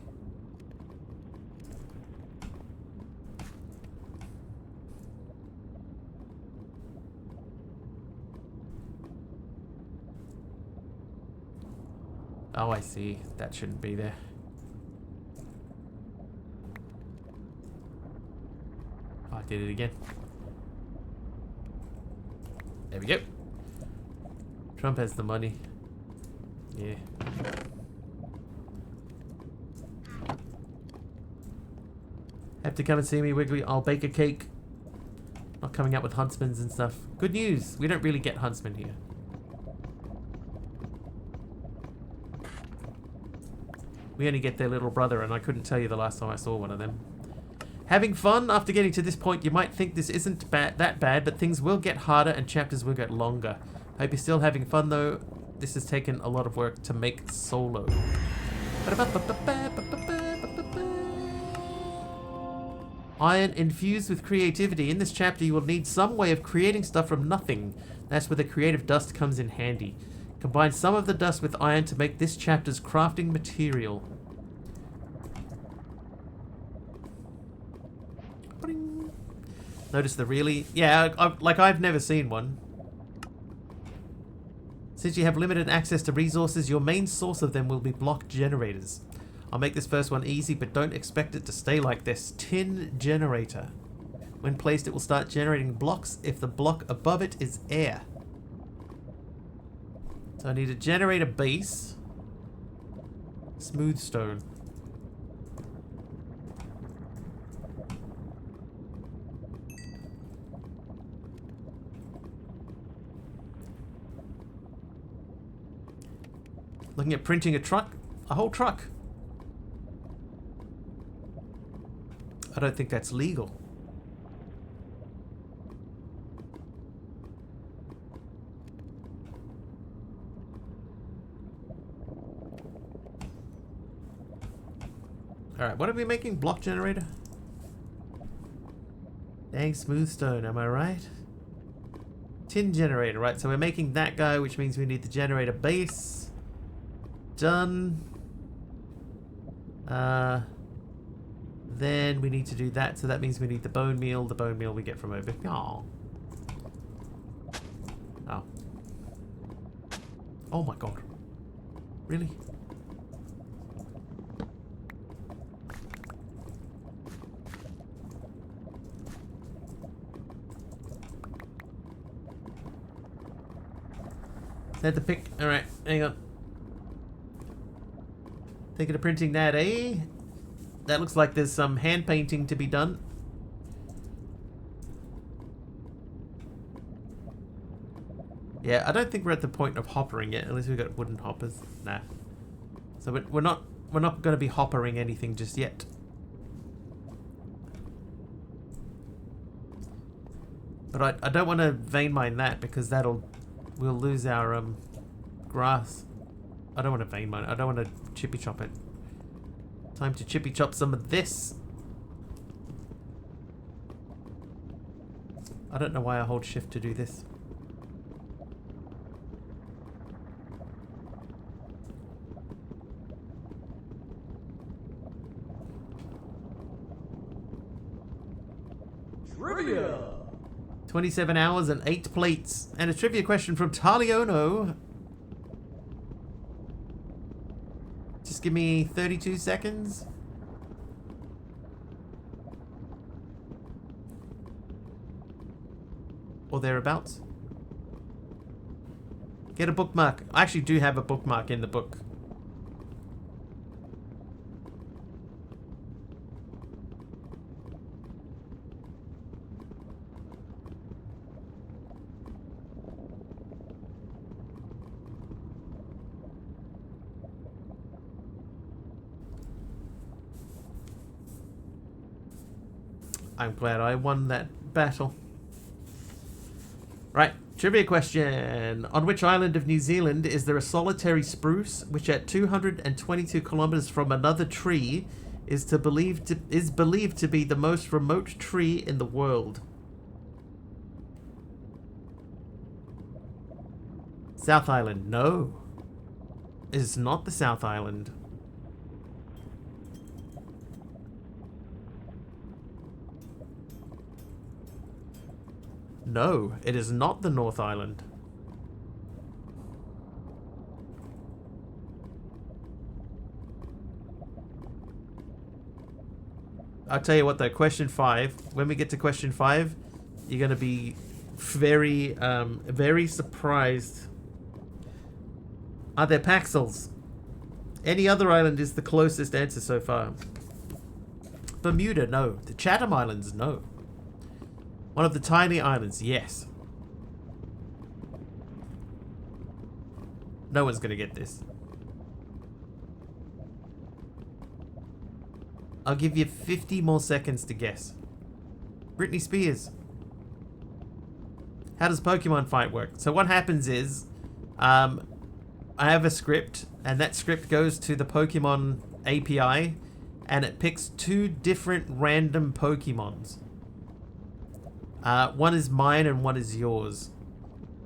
Oh, I see. That shouldn't be there. Oh, I did it again. There we go. Trump has the money. Yeah. Have to come and see me, Wiggly. I'll bake a cake. Not coming up with huntsmans and stuff. Good news. We don't really get huntsmen here. We only get their little brother, and I couldn't tell you the last time I saw one of them. Having fun? After getting to this point, you might think this isn't that bad, but things will get harder and chapters will get longer. Hope you're still having fun, though. This has taken a lot of work to make solo. Iron infused with creativity. In this chapter, you will need some way of creating stuff from nothing. That's where the creative dust comes in handy. Combine some of the dust with iron to make this chapter's crafting material. Notice the really... Yeah, like I've never seen one. Since you have limited access to resources, your main source of them will be block generators. I'll make this first one easy, but don't expect it to stay like this. Tin generator. When placed, it will start generating blocks if the block above it is air. So I need to generate a base. Smooth stone. Looking at printing a truck. A whole truck. I don't think that's legal. Alright, what are we making? Block generator? Dang, smooth stone, am I right? Tin generator, right? So we're making that guy, which means we need the generator base. Done. Then we need to do that, so that means we need the bone meal. The bone meal we get from over here. Oh. Oh. Oh my god. Really? Is that the pick? Alright, hang on. Thinking of printing that, eh? That looks like there's some hand painting to be done. Yeah, I don't think we're at the point of hoppering yet, unless we've got wooden hoppers. Nah. So we're not going to be hoppering anything just yet. But I don't want to vein mine that because we'll lose our grass. I don't want to vein mine. I don't want to chippy chop it. Time to chippy chop some of this. I don't know why I hold shift to do this. Trivia! 27 hours and 8 plates. And a trivia question from Taliono. Just give me 32 seconds. Or thereabouts. Get a bookmark. I actually do have a bookmark in the book. I'm glad I won that battle. Right, trivia question. On which island of New Zealand is there a solitary spruce which at 222 kilometers from another tree is believed to be the most remote tree in the world? South Island. No. It is not the South Island. No, it is not the North Island. I'll tell you what though, question 5, when we get to question 5, you're going to be very, very surprised. Are there Paxels? Any other island is the closest answer so far. Bermuda, no. The Chatham Islands, no. One of the tiny islands, yes. No one's gonna get this. I'll give you 50 more seconds to guess. Britney Spears. How does Pokemon fight work? So what happens is, I have a script, and that script goes to the Pokemon API, and it picks 2 different random Pokemons. One is mine and one is yours.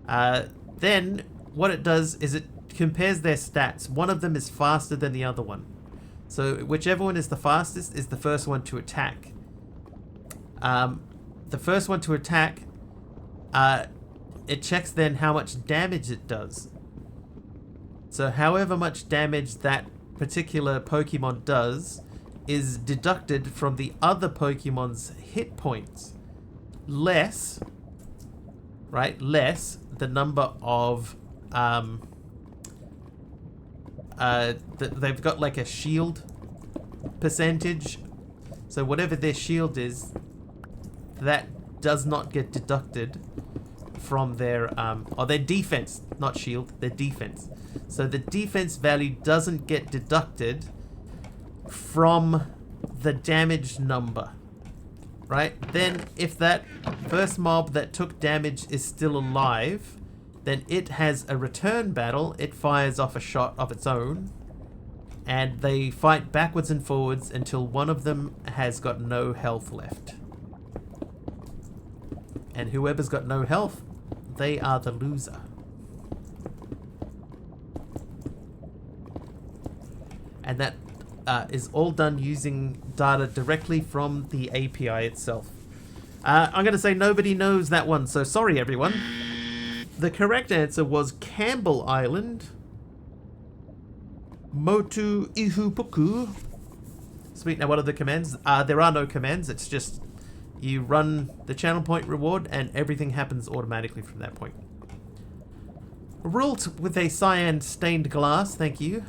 Then what it does is it compares their stats. One of them is faster than the other one. So whichever one is the fastest is the first one to attack. The first one to attack, it checks then how much damage it does. So however much damage that particular Pokemon does is deducted from the other Pokemon's hit points. Less, right? Less the number of they've got like a shield percentage. So whatever their shield is, that does not get deducted from their or their defense, not shield, their defense. So the defense value doesn't get deducted from the damage number, right? Then if that first mob that took damage is still alive, then it has a return battle. It fires off a shot of its own, and they fight backwards and forwards until one of them has got no health left. And whoever's got no health, they are the loser. And that is all done using data directly from the API itself. I'm going to say nobody knows that one, so sorry everyone. The correct answer was Campbell Island. Motu Ihupuku. Sweet, now what are the commands? There are no commands, it's just you run the channel point reward and everything happens automatically from that point. Rult with a cyan stained glass, thank you.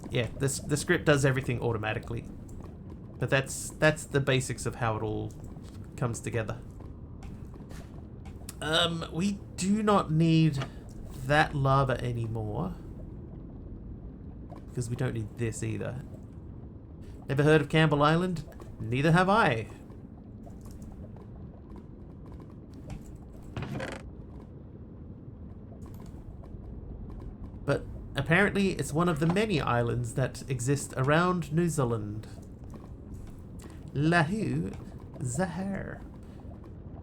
Yeah, the script does everything automatically. But that's the basics of how it all comes together. We do not need that lava anymore. Because we don't need this either. Never heard of Campbell Island? Neither have I. But apparently it's one of the many islands that exist around New Zealand. Lahu Zahar.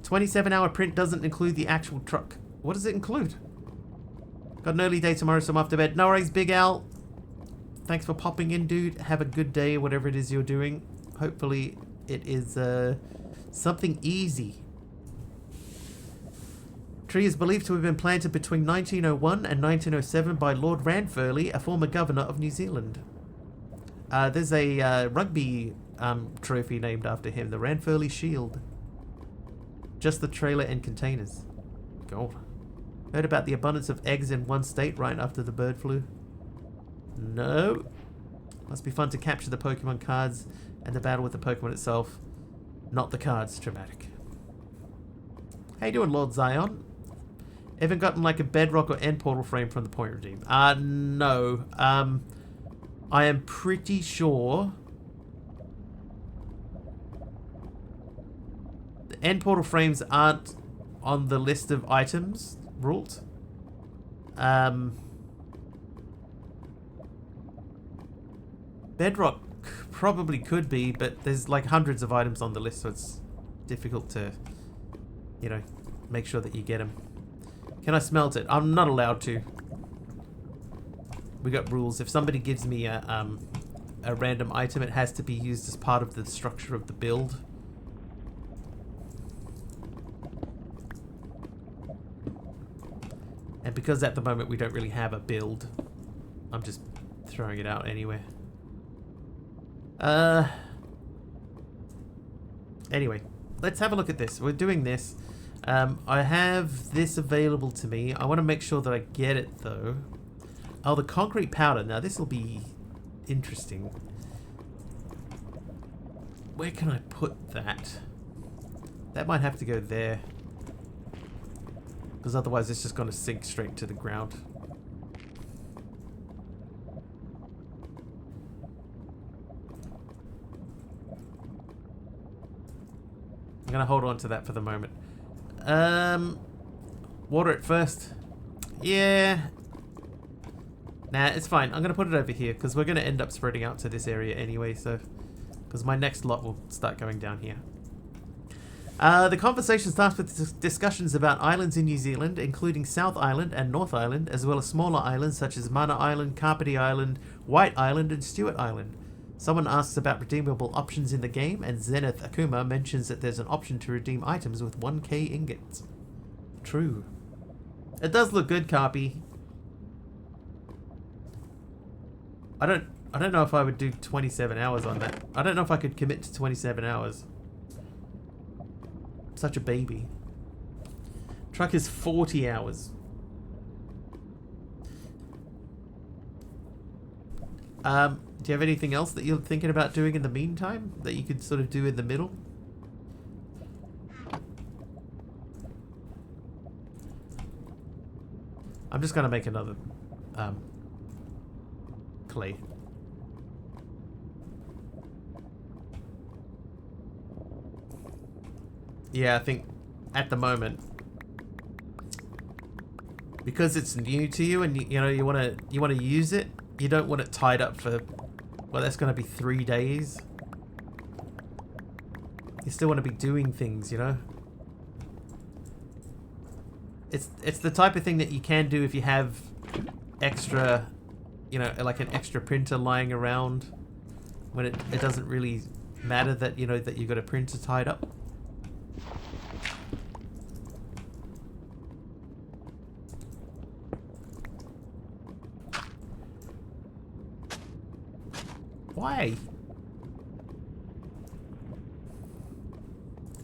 27-hour print doesn't include the actual truck. What does it include? Got an early day tomorrow, so I'm off to bed. No worries, Big Al. Thanks for popping in, dude. Have a good day, whatever it is you're doing. Hopefully it is something easy. Tree is believed to have been planted between 1901 and 1907 by Lord Ranfurly, a former governor of New Zealand. There's a rugby trophy named after him, the Ranfurly Shield. Just the trailer and containers. Gold. Heard about the abundance of eggs in one state right after the bird flu? No. Must be fun to capture the Pokemon cards and the battle with the Pokemon itself. Not the cards. Dramatic. How you doing, Lord Zion? Ever gotten like a bedrock or end portal frame from the point redeem? No. I am pretty sure the end portal frames aren't on the list of items ruled. Bedrock probably could be, but there's like hundreds of items on the list, so it's difficult to, you know, make sure that you get them. Can I smelt it? I'm not allowed to. We got rules. If somebody gives me a random item, it has to be used as part of the structure of the build. And because at the moment we don't really have a build, I'm just throwing it out anyway. Anyway, let's have a look at this. We're doing this. I have this available to me. I want to make sure that I get it though. Oh, the concrete powder. Now this will be interesting. Where can I put that? That might have to go there. Because otherwise it's just going to sink straight to the ground. I'm going to hold on to that for the moment. Water it first. Yeah. Nah, it's fine. I'm going to put it over here because we're going to end up spreading out to this area anyway. So, because my next lot will start going down here. The conversation starts with discussions about islands in New Zealand, including South Island and North Island, as well as smaller islands such as Mana Island, Carpety Island, White Island, and Stewart Island. Someone asks about redeemable options in the game, and Zenith Akuma mentions that there's an option to redeem items with 1k ingots. True. It does look good, Carpy. I don't know if I would do 27 hours on that. I don't know if I could commit to 27 hours. Such a baby. Truck is 40 hours. Do you have anything else that you're thinking about doing in the meantime that you could sort of do in the middle? I'm just gonna make another clay. Yeah, I think at the moment, because it's new to you and you know you want to use it, you don't want it tied up for, well, that's going to be 3 days. You still want to be doing things, you know. It's the type of thing that you can do if you have extra, you know, like an extra printer lying around, when it doesn't really matter that, you know, that you've got a printer tied up. Why?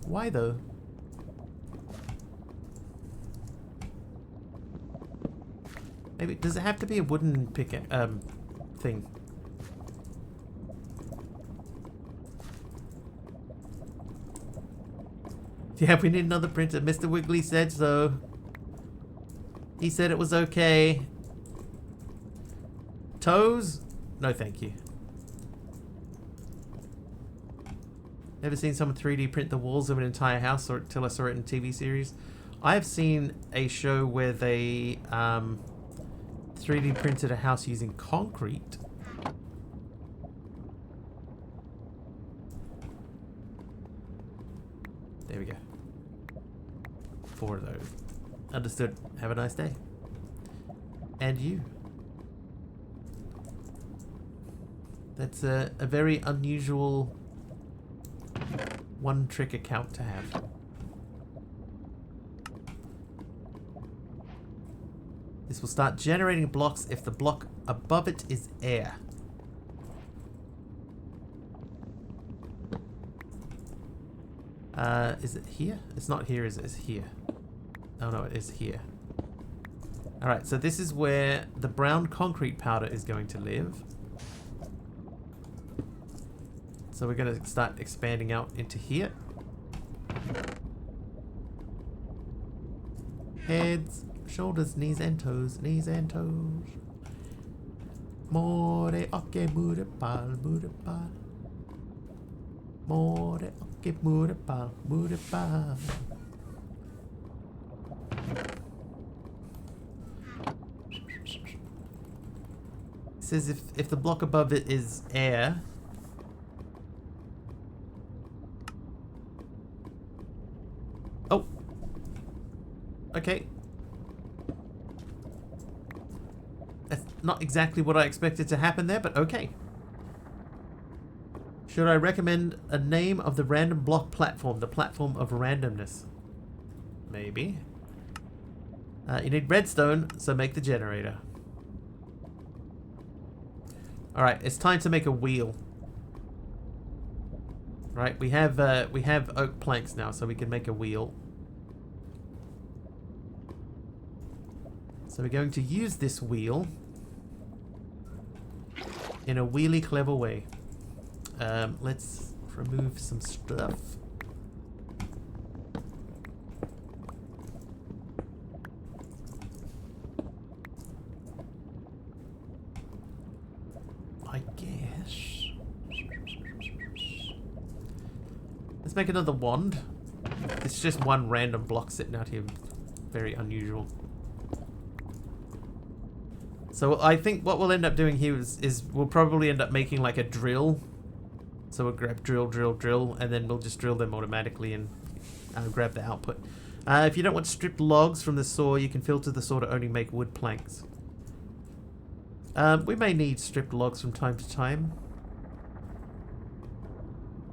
Why though? Maybe, does it have to be a wooden thing? Yeah, we need another printer. Mr. Wiggly said so. He said it was okay. Toes? No, thank you. Never seen someone 3D print the walls of an entire house or till I saw it in a TV series. I've seen a show where they 3D printed a house using concrete. There we go. 4 of those. Understood. Have a nice day. And you. That's a very unusual one-trick account to have. This will start generating blocks if the block above it is air. Is it here? It's not here, is it? It's here. Oh no, it is here. Alright, so this is where the brown concrete powder is going to live. So we're going to start expanding out into here. Heads, shoulders, knees and toes, knees and toes. More okay, mure pal, mure pal. More okay, mure pal, mure pal. It says if the block above it is air, oh, okay. That's not exactly what I expected to happen there, but okay. Should I recommend a name of the random block platform? The platform of randomness. Maybe. You need redstone, so make the generator. Alright, it's time to make a wheel. Right, we have oak planks now, so we can make a wheel. So we're going to use this wheel in a wheelie clever way. Let's remove some stuff. I guess. Let's make another wand. It's just one random block sitting out here. Very unusual. So I think what we'll end up doing here is we'll probably end up making like a drill. So we'll grab drill, drill, drill, and then we'll just drill them automatically and grab the output. If you don't want stripped logs from the saw, you can filter the saw to only make wood planks. We may need stripped logs from time to time.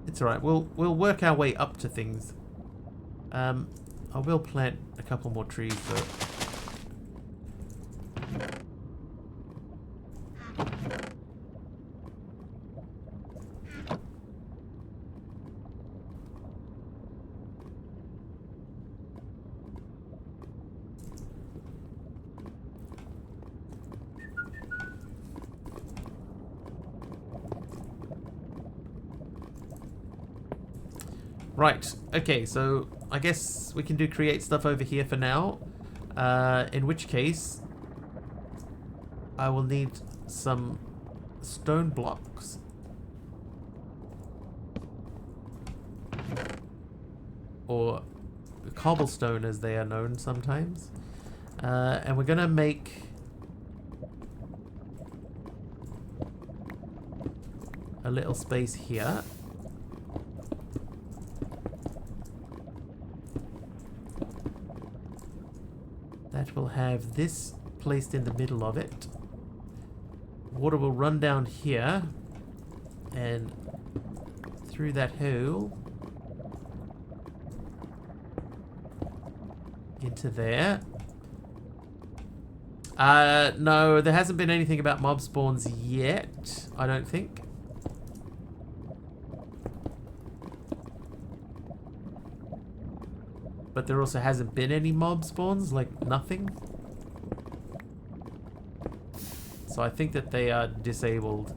It's alright, we'll work our way up to things. I will plant a couple more trees though. Right, okay, so I guess we can do create stuff over here for now. In which case, I will need some stone blocks. Or cobblestone as they are known sometimes. And we're gonna make a little space here. That will have this placed in the middle of it. Water will run down here and through that hole into there. No, there hasn't been anything about mob spawns yet, I don't think. But there also hasn't been any mob spawns, like nothing. So I think that they are disabled.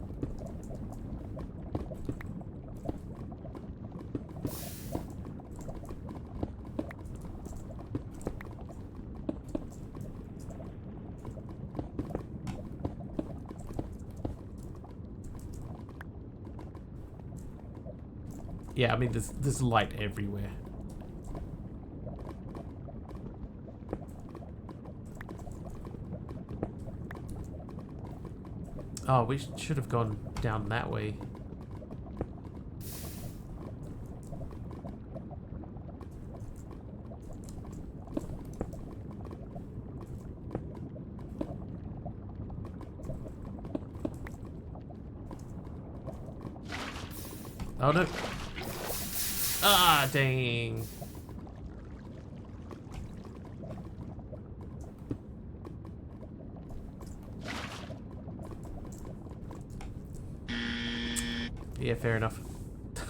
Yeah, I mean, there's light everywhere. Oh, we should have gone down that way. Oh no. Ah, dang. Yeah, fair enough.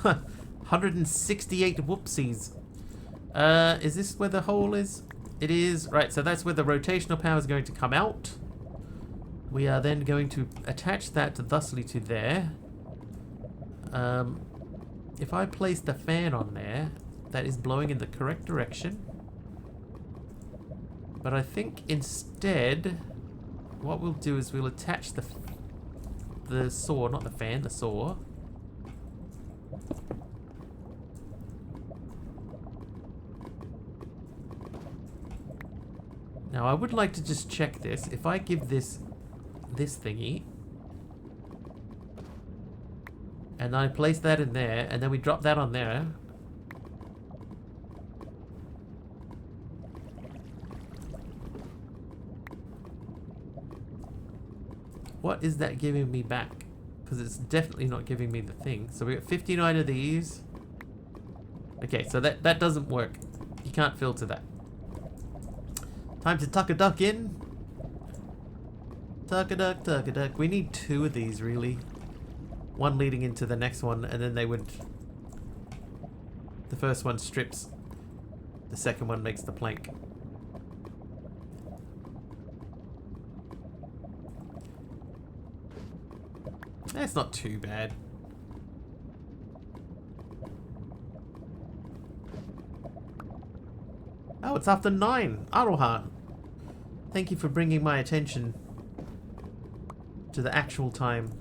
168 whoopsies. Is this where the hole is? It is. Right, so that's where the rotational power is going to come out. We are then going to attach that thusly to there. If I place the fan on there, that is blowing in the correct direction. But I think instead, what we'll do is we'll attach the saw, not the fan, the saw. Now I would like to just check this. If I give this thingy, and I place that in there, and then we drop that on there. What is that giving me back? Because it's definitely not giving me the thing. So we got 59 of these. Okay, so that doesn't work. You can't filter that. Time to tuck a duck in. Tuck a duck, tuck a duck. We need 2 of these, really. One leading into the next one, and then they would... The first one strips. The second one makes the plank. That's not too bad. Oh, it's after 9. Aroha. Thank you for bringing my attention to the actual time.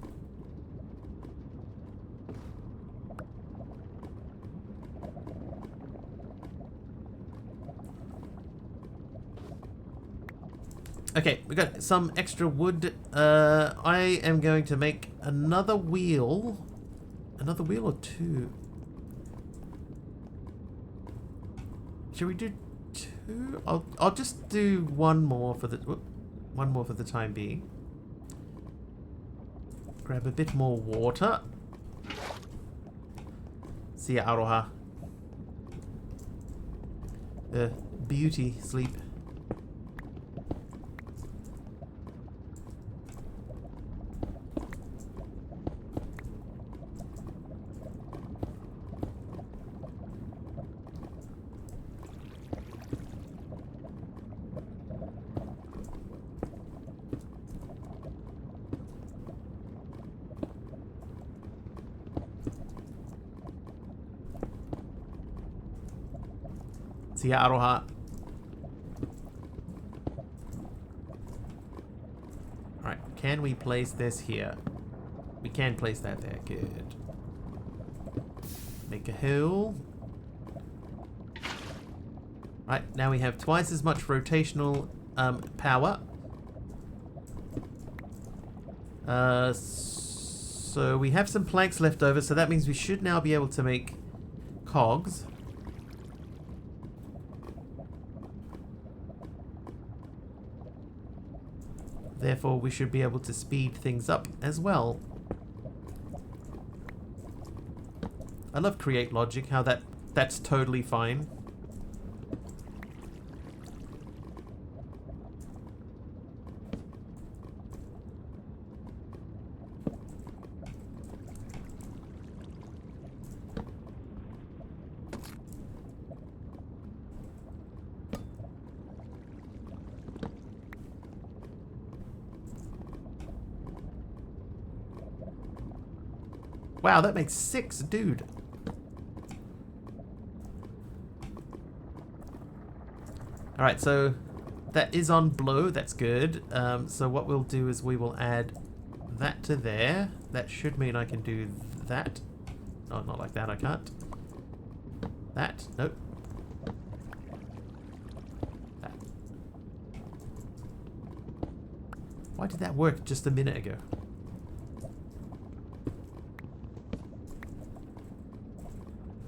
Okay, we got some extra wood. I am going to make another wheel. Another wheel or 2? Should we do 2? I'll just do one more for the time being. Grab a bit more water. See ya, Aroha. Beauty sleep. See ya, Aroha. Alright, can we place this here? We can place that there. Good. Make a hill. Right, now we have twice as much rotational power. So we have some planks left over, so that means we should now be able to make cogs. Therefore, we should be able to speed things up as well. I love create logic, how that's totally fine. Wow, that makes 6, dude. Alright, so that is on blow. That's good. So what we'll do is we will add that to there. That should mean I can do that. Oh, not like that. I can't. That. Nope. That. Why did that work just a minute ago?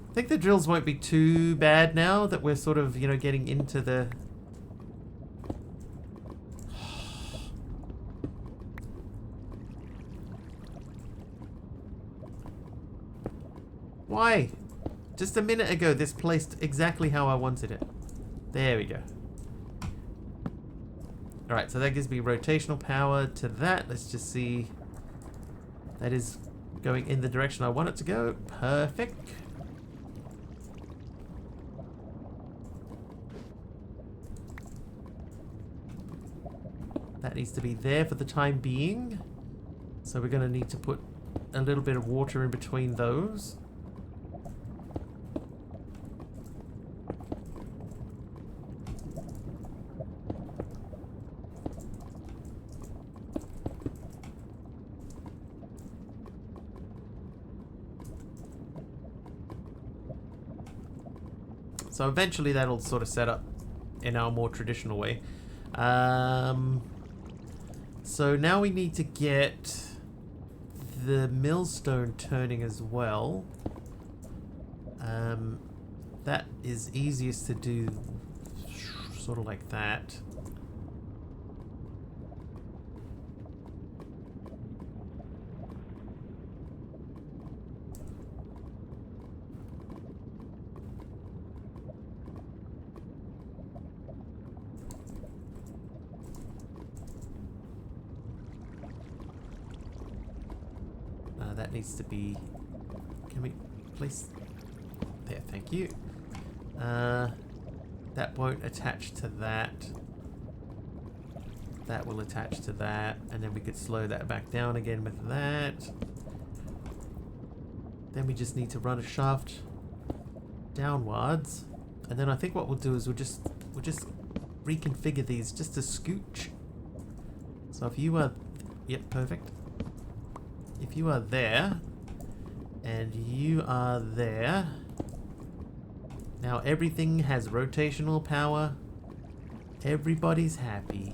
I think the drills won't be too bad now that we're sort of, you know, getting into the... Why? Just a minute ago, this placed exactly how I wanted it. There we go. Alright, so that gives me rotational power to that. Let's just see. That is going in the direction I want it to go. Perfect. That needs to be there for the time being. So we're going to need to put a little bit of water in between those. So eventually that'll sort of set up in our more traditional way. So now we need to get the millstone turning as well. That is easiest to do sort of like that. That needs to be... Can we place... There, thank you. That won't attach to that. That will attach to that. And then we could slow that back down again with that. Then we just need to run a shaft downwards. And then I think what we'll do is we'll just reconfigure these just a scooch. So if you are... Yep, perfect. If you are there, and you are there, now everything has rotational power. Everybody's happy.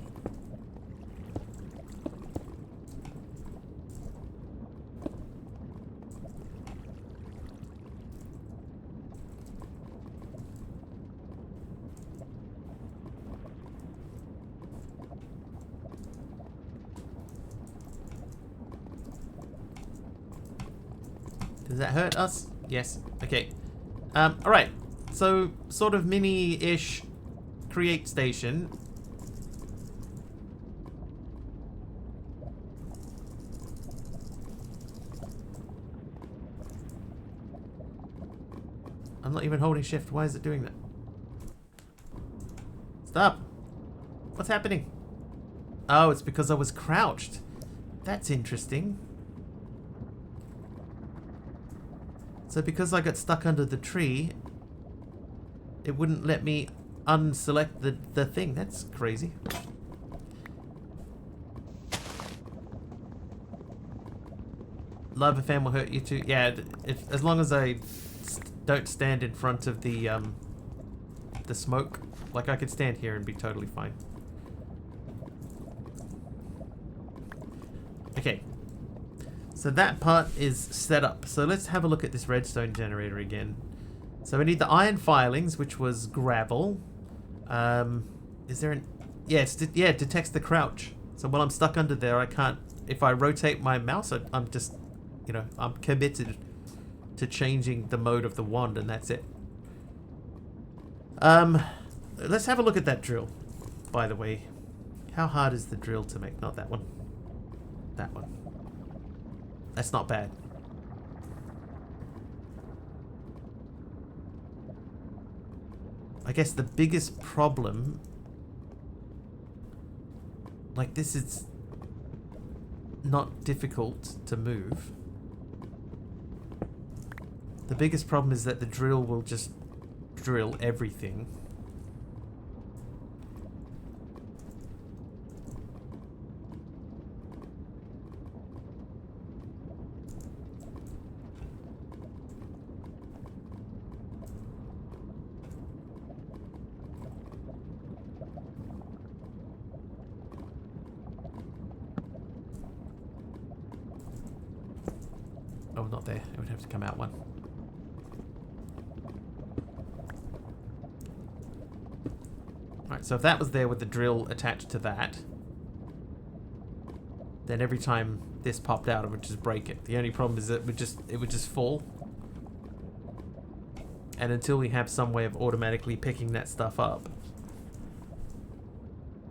Does that hurt us? Yes. Okay. Alright. So, sort of mini-ish create station. I'm not even holding shift. Why is it doing that? Stop. What's happening? Oh, it's because I was crouched. That's interesting. So because I got stuck under the tree, it wouldn't let me unselect the thing. That's crazy. Lava fan will hurt you too. Yeah, as long as I don't stand in front of the smoke. Like, I could stand here and be totally fine. Okay. So that part is set up. So let's have a look at this redstone generator again. So we need the iron filings, which was gravel. Is there an... Yeah, yeah, it detects the crouch. So while I'm stuck under there, I can't... If I rotate my mouse, I'm just... You know, I'm committed to changing the mode of the wand, and that's it. Let's have a look at that drill, by the way. How hard is the drill to make? Not that one. That one. That's not bad. I guess the biggest problem... Like, this is not difficult to move. The biggest problem is that the drill will just drill everything. Oh, not there. It would have to come out one. Alright, so if that was there with the drill attached to that, then every time this popped out, it would just break it. The only problem is that it would just fall. And until we have some way of automatically picking that stuff up,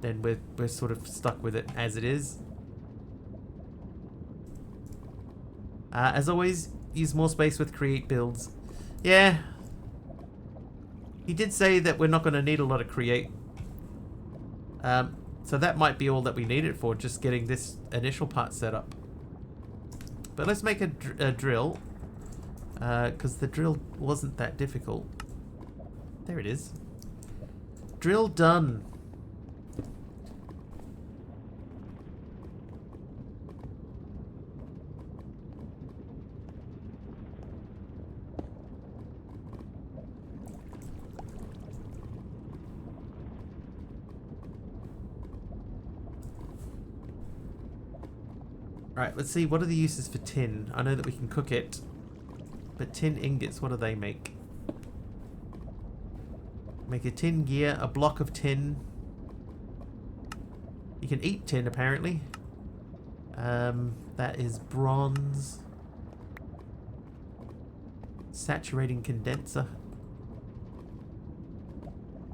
then we're sort of stuck with it as it is. As always, use more space with create builds. Yeah. He did say that we're not going to need a lot of create. So that might be all that we need it for, just getting this initial part set up. But let's make a drill. Because the drill wasn't that difficult. There it is. Drill done. Right, let's see, what are the uses for tin? I know that we can cook it, but tin ingots, what do they make? Make a tin gear, a block of tin. You can eat tin, apparently. That is bronze. Saturating condenser.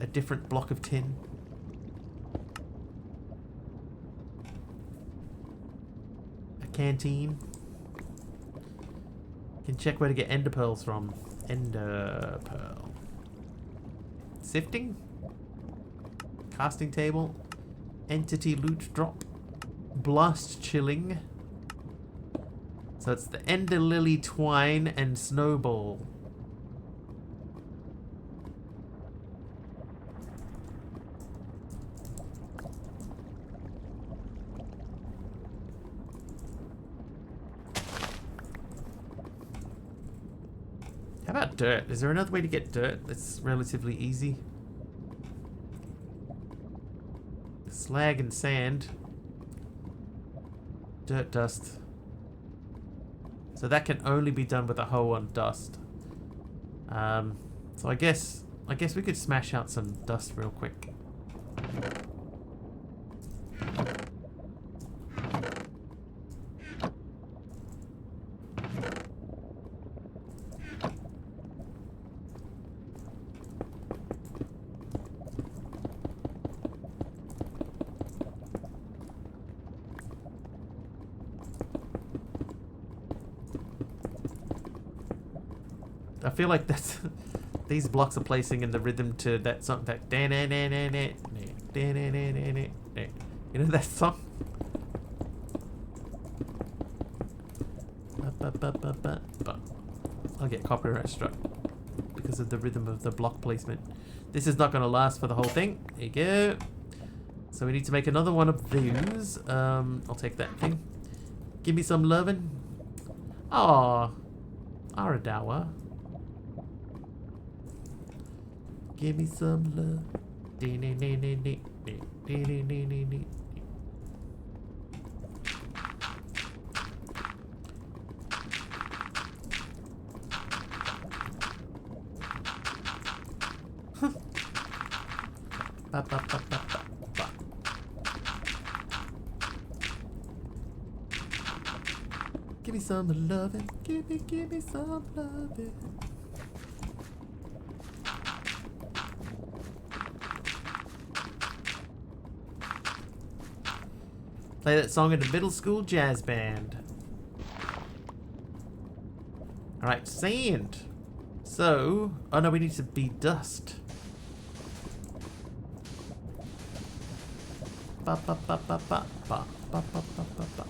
A different block of tin. Canteen. Can check where to get ender pearls from. Ender pearl. Sifting. Casting table. Entity loot drop. Blast chilling. So it's the ender lily twine and snowball. How about dirt? Is there another way to get dirt that's relatively easy? Slag and sand. Dirt dust. So that can only be done with a hoe on dust. So I guess we could smash out some dust real quick. I feel like that's these blocks are placing in the rhythm to that song, that you know that song? I'll get copyright struck because of the rhythm of the block placement. This is not going to last for the whole thing. There you go. So we need to make another one of these. I'll take that thing. Give me some lovin'. Aw. Aradawa. Give me some love. Ba, ba, ba, ba, ba, ba. Give me some lovin', give me some lovin'. Play that song in the middle school jazz band. Alright, sand. So, oh no, we need to be dust. Ba, ba, ba, ba, ba, ba, ba, ba, ba, ba, ba.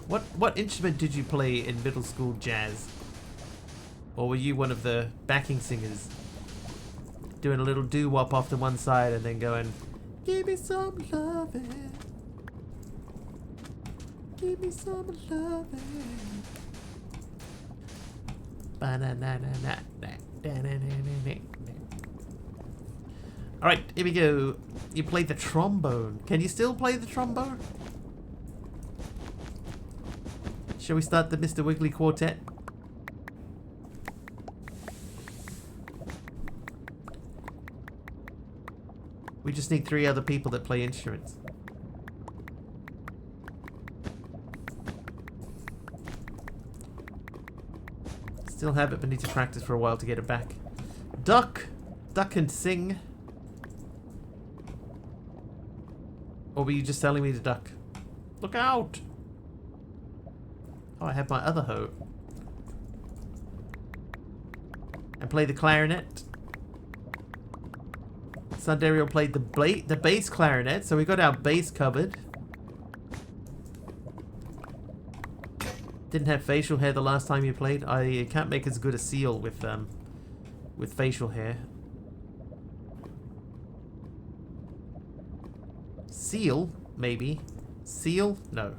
What instrument did you play in middle school jazz? Or were you one of the backing singers? Doing a little doo-wop off to one side and then going, give me some lovin'. Give me some lovin'. Alright, here we go. You played the trombone. Can you still play the trombone? Shall we start the Mr. Wiggly Quartet? We just need 3 other people that play instruments. Still have it, but need to practice for a while to get it back. Duck! Duck and sing. Or were you just telling me to duck? Look out! Oh, I have my other hoe. And play the clarinet. Sundariel played the bass clarinet, so we got our bass covered. Didn't have facial hair the last time you played. I can't make as good a seal with facial hair. Seal, maybe. Seal? No.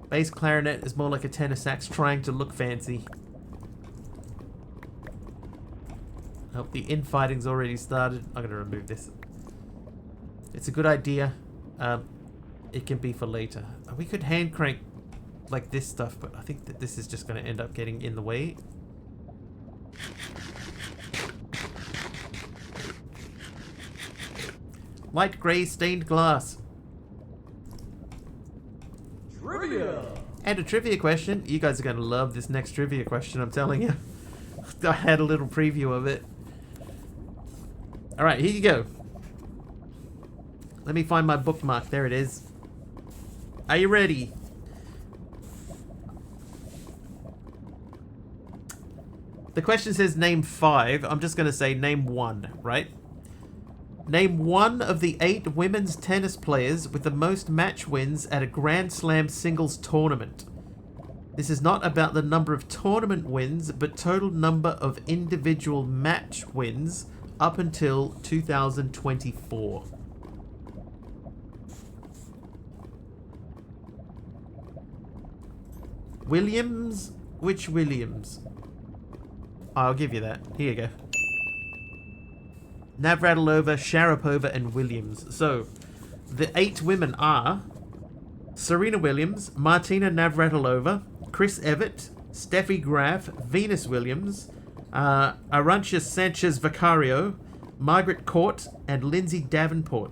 Bass clarinet is more like a tenor sax trying to look fancy. I hope the infighting's already started. I'm gonna remove this. It's a good idea. It can be for later. We could hand crank like this stuff, but I think that this is just gonna end up getting in the way. Light grey stained glass. Trivia! And a trivia question. You guys are going to love this next trivia question, I'm telling you. I had a little preview of it. Alright, here you go. Let me find my bookmark. There it is. Are you ready? The question says name 5. I'm just going to say name 1, right? Name 1 of the 8 women's tennis players with the most match wins at a Grand Slam singles tournament. This is not about the number of tournament wins, but total number of individual match wins up until 2024. Williams? Which Williams? I'll give you that. Here you go. Navratilova, Sharapova, and Williams. So, the 8 women are Serena Williams, Martina Navratilova, Chris Evert, Steffi Graf, Venus Williams, Arantxa Sanchez Vicario, Margaret Court, and Lindsay Davenport.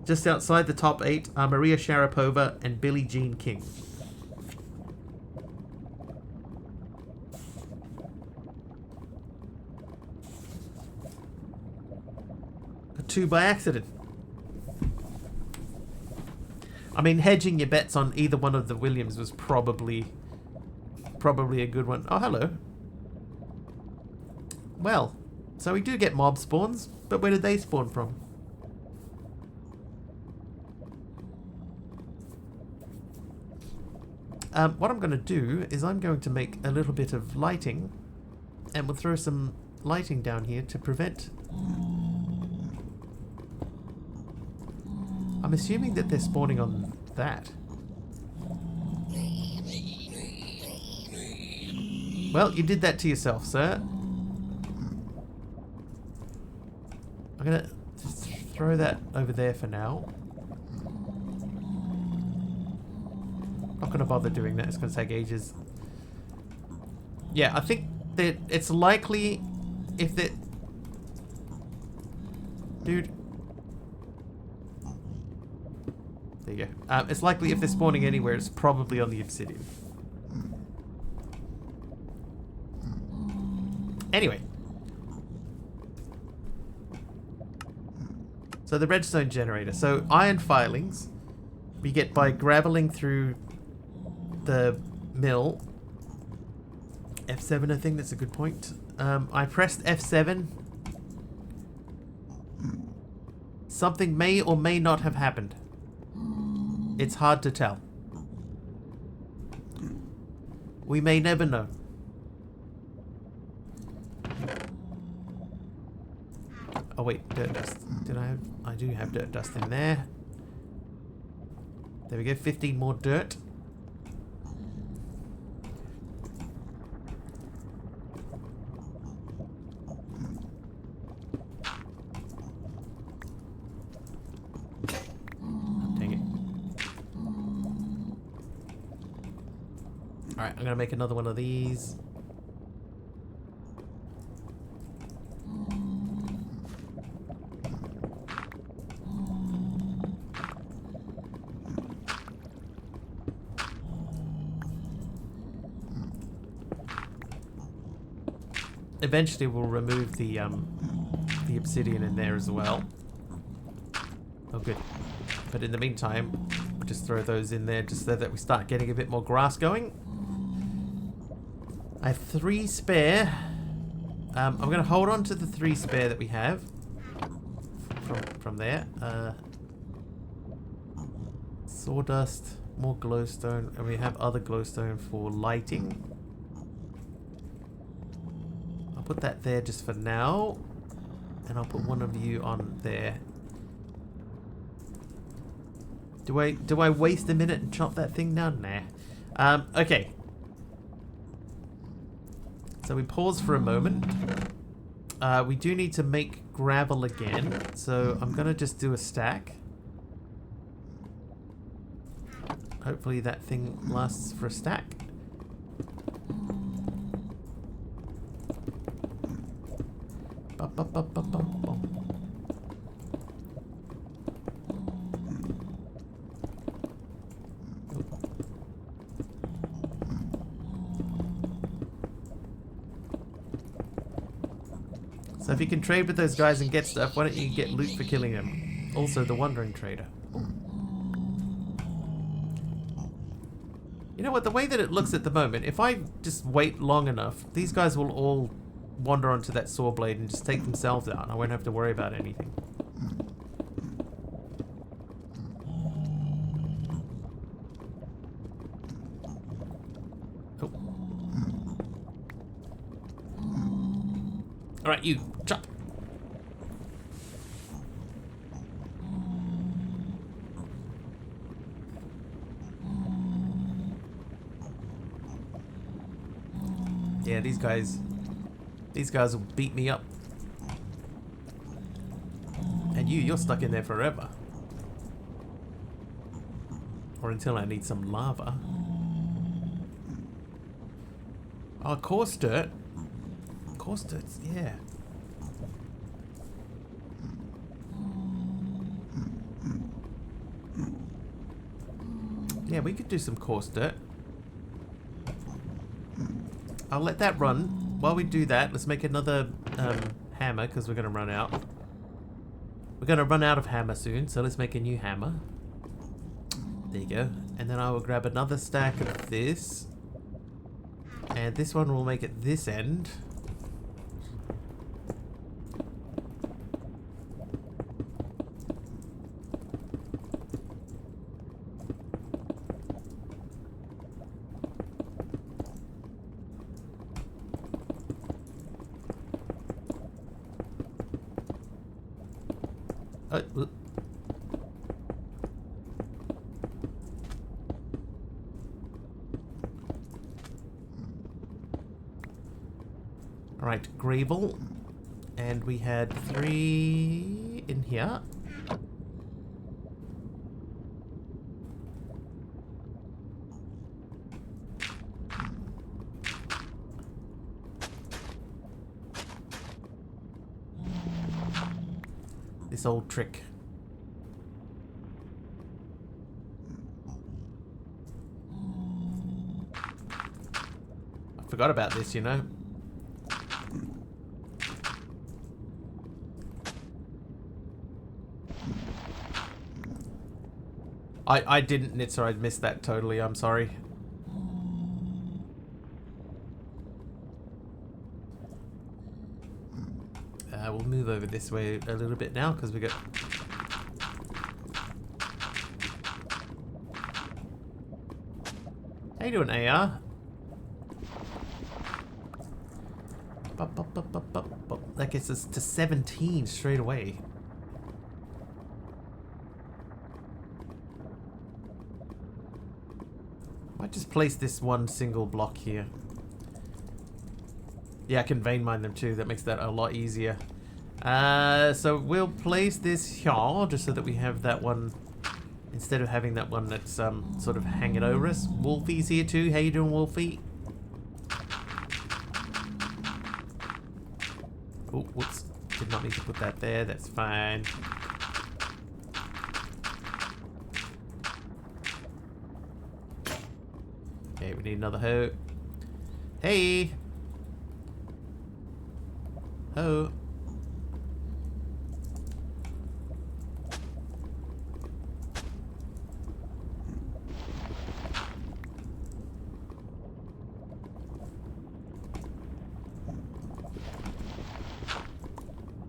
Just outside the top 8 are Maria Sharapova and Billie Jean King. Two by accident. I mean, hedging your bets on either one of the Williams was probably a good one. Oh, hello. Well, so we do get mob spawns, but where did they spawn from? What I'm going to do is I'm going to make a little bit of lighting, and we'll throw some lighting down here to prevent... I'm assuming that they're spawning on that. Well, you did that to yourself, sir. I'm going to throw that over there for now. Not going to bother doing that. It's going to take ages. Yeah, I think that it's likely if that... Dude. There you go. It's likely if they're spawning anywhere, it's probably on the obsidian. Anyway. So the redstone generator. So iron filings we get by graveling through the mill. F7, I think that's a good point. I pressed F7. Something may or may not have happened. It's hard to tell. We may never know. Oh wait, dirt dust. Did I have... I do have dirt dust in there. There we go, 15 more dirt. Alright, I'm gonna make another one of these. Eventually we'll remove the obsidian in there as well. Oh good. But in the meantime, we'll just throw those in there just so that we start getting a bit more grass going. I have 3 spare. I'm going to hold on to the 3 spare that we have from there. Sawdust, more glowstone, and we have other glowstone for lighting. I'll put that there just for now, and I'll put one of you on there. Do I waste a minute and chop that thing down? Nah. Okay. So we pause for a moment. We do need to make gravel again, so I'm gonna just do a stack. Hopefully that thing lasts for a stack. So if you can trade with those guys and get stuff, why don't you get loot for killing them? Also, the Wandering Trader. You know what, the way that it looks at the moment, if I just wait long enough, these guys will all wander onto that saw blade and just take themselves out. I won't have to worry about anything. Oh. Alright, you, chop. Yeah, these guys will beat me up. And you're stuck in there forever. Or until I need some lava. Oh, coarse dirt. Coarse dirt, yeah. Yeah, we could do some coarse dirt. I'll let that run. While we do that, let's make another hammer, because we're going to run out. We're going to run out of hammer soon, so let's make a new hammer. There you go. And then I will grab another stack of this. And this one will make it this end. Oh, Alright, gravel. And we had 3 in here. This old trick. I forgot about this, you know. I didn't, Nitzer, I missed that totally, I'm sorry. We'll move over this way a little bit now, because we got... How you doing, AR? That gets us to 17 straight away. Might just place this one single block here. Yeah, I can vein mine them too. That makes that a lot easier. So we'll place this here just so that we have that one instead of having that one that's sort of hanging over us. Wolfie's here too. How you doing, Wolfie? Oh, whoops. Did not need to put that there. That's fine. Okay, we need another hoe. Hey! Hoe.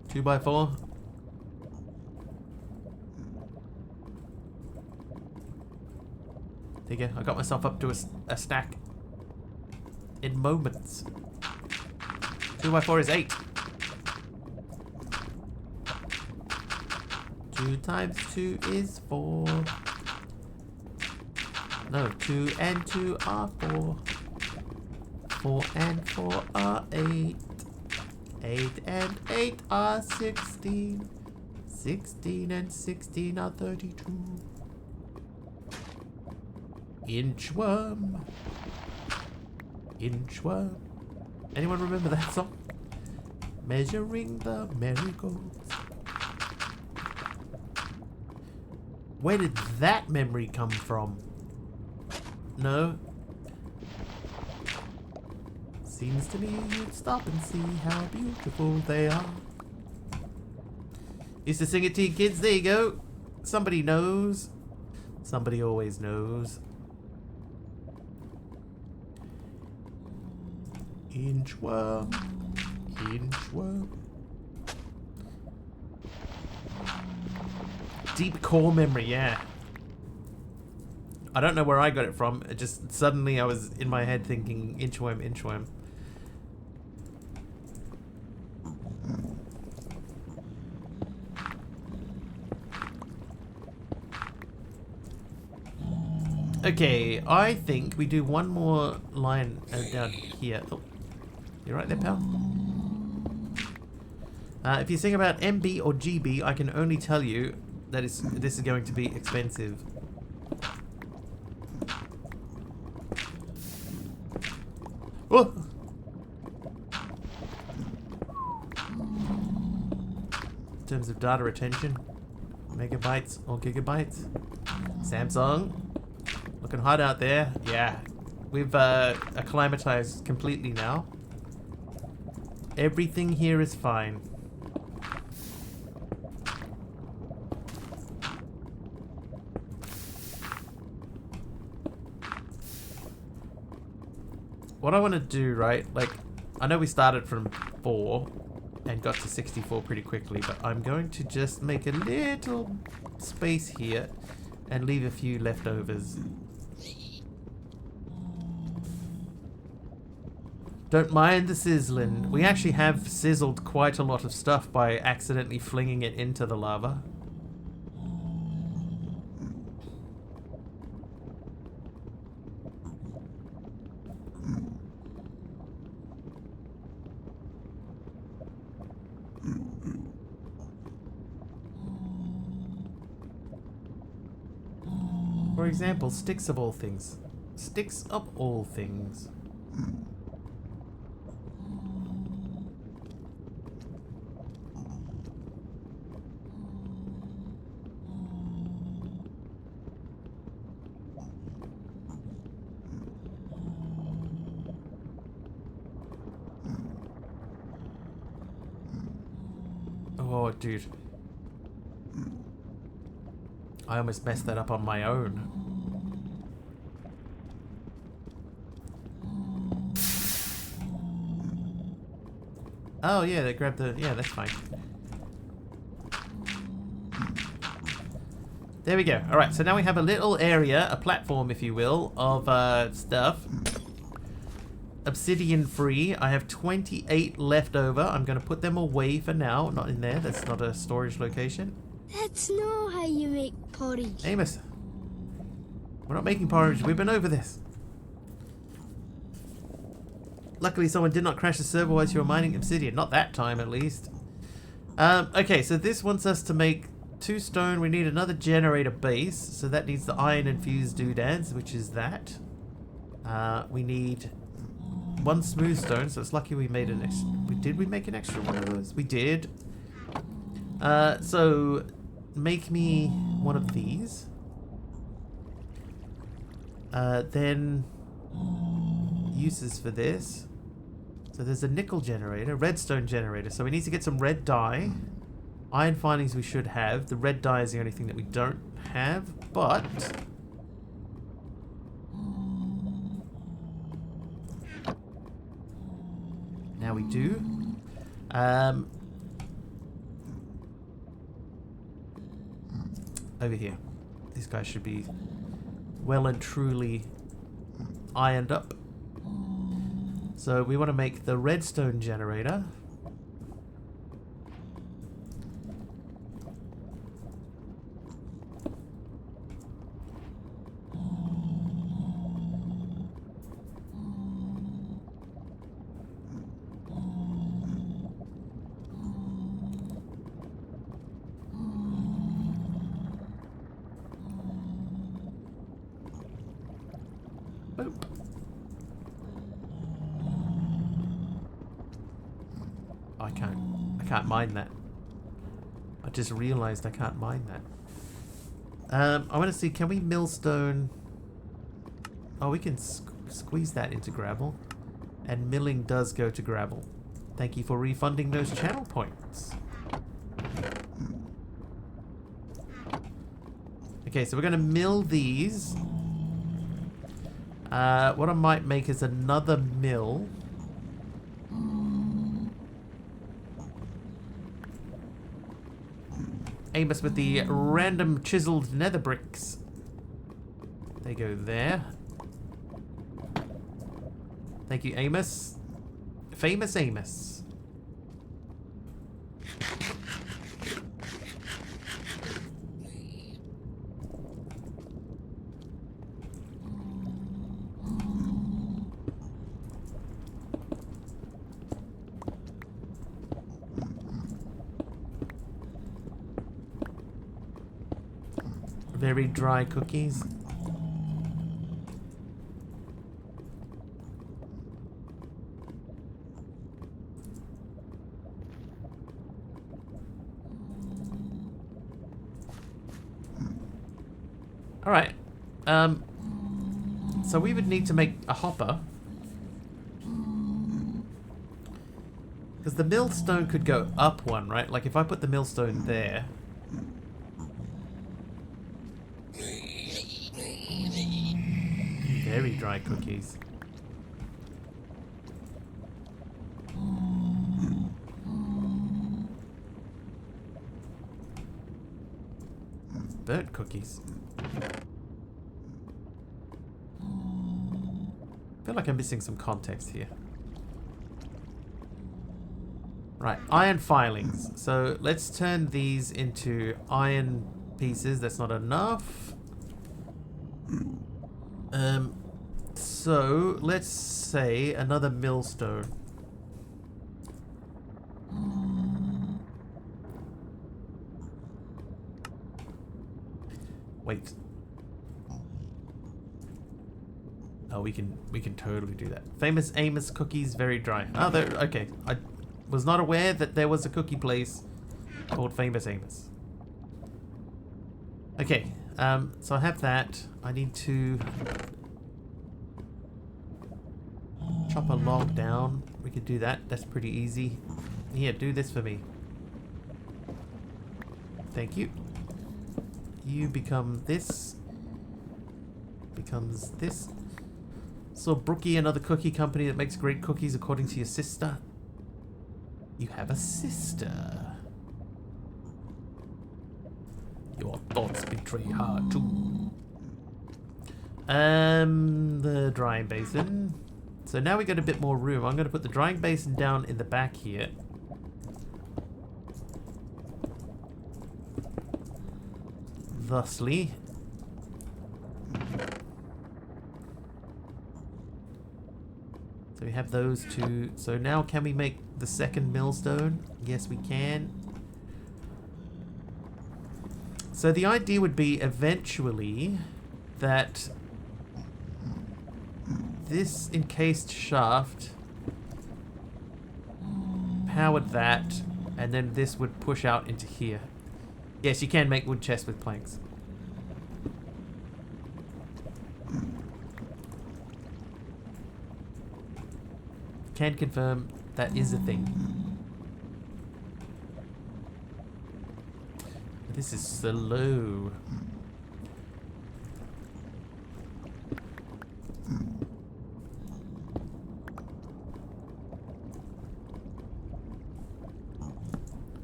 Two by four. There you go. I got myself up to a stack in moments. 2 by 4 is 8. 2 times 2 is 4. No, 2 and 2 are 4. 4 and 4 are 8. 8 and 8 are 16. 16 and 16 are 32. Inchworm. Inchworm. Anyone remember that song? Measuring the marigolds. Where did that memory come from? No? Seems to me you'd stop and see how beautiful they are. Used to sing it to you kids. There you go. Somebody knows. Somebody always knows. Inchworm. Inchworm. Deep core memory, yeah. I don't know where I got it from. It just suddenly I was in my head thinking inchworm, inchworm. Okay, I think we do one more line down here. Oh, you're right there, pal. If you sing about MB or GB, I can only tell you that this is going to be expensive. Oh! In terms of data retention, megabytes or gigabytes. Samsung, looking hot out there. Yeah, we've acclimatized completely now. Everything here is fine. what I want to do, right, like, I know we started from 4 and got to 64 pretty quickly, but I'm going to just make a little space here and leave a few leftovers. Don't mind the sizzling. We actually have sizzled quite a lot of stuff by accidentally flinging it into the lava. For example, sticks of all things. Sticks of all things. Oh, dude. I almost messed that up on my own. Oh, yeah, they grabbed the... Yeah, that's fine. There we go. Alright, so now we have a little area, a platform, if you will, of stuff. Obsidian free. I have 28 left over. I'm going to put them away for now. Not in there. That's not a storage location. That's not how you make porridge. Amos. We're not making porridge. We've been over this. Luckily, someone did not crash the server whilst you were mining obsidian. Not that time, at least. Okay, so this wants us to make 2 stone. We need another generator base. So that needs the iron-infused doodads, which is that. We need 1 smooth stone, so it's lucky we made an extra... Did we make an extra one of those? We did. So make me one of these. Then uses for this. So there's a nickel generator, redstone generator. So we need to get some red dye. Iron findings we should have. The red dye is the only thing that we don't have, but... now we do. Over here. These guys should be well and truly ironed up. So we want to make the redstone generator. Boop. I can't mine that. I just realized I can't mine that. I want to see, can we millstone? Oh, we can squeeze that into gravel. And milling does go to gravel. Thank you for refunding those channel points. Okay, so we're going to mill these. What I might make is another mill. Amos with the random chiseled nether bricks. They go there. Thank you, Amos. Famous Amos. Very dry cookies. All right. So we would need to make a hopper. Because the millstone could go up one, right? Like if I put the millstone there. Very dry cookies. cookies. I feel like I'm missing some context here. Right, iron filings. So let's turn these into iron pieces. That's not enough. So let's say another millstone. Wait. Oh, we can totally do that. Famous Amos cookies, very dry. Oh, they're okay. I was not aware that there was a cookie place called Famous Amos. Okay, so I have that. I need to chop a log down. We could do that. That's pretty easy. Here, do this for me. Thank you. You become this. Becomes this. So Brookie, another cookie company that makes great cookies according to your sister. You have a sister. Your thoughts betray her too. The drying basin. So now we got a bit more room. I'm going to put the drying basin down in the back here. Thusly. So we have those two. So now can we make the second millstone? Yes, we can. So the idea would be eventually that this encased shaft powered that, and then this would push out into here. Yes, you can make wood chests with planks. Can confirm that is a thing. This is slow.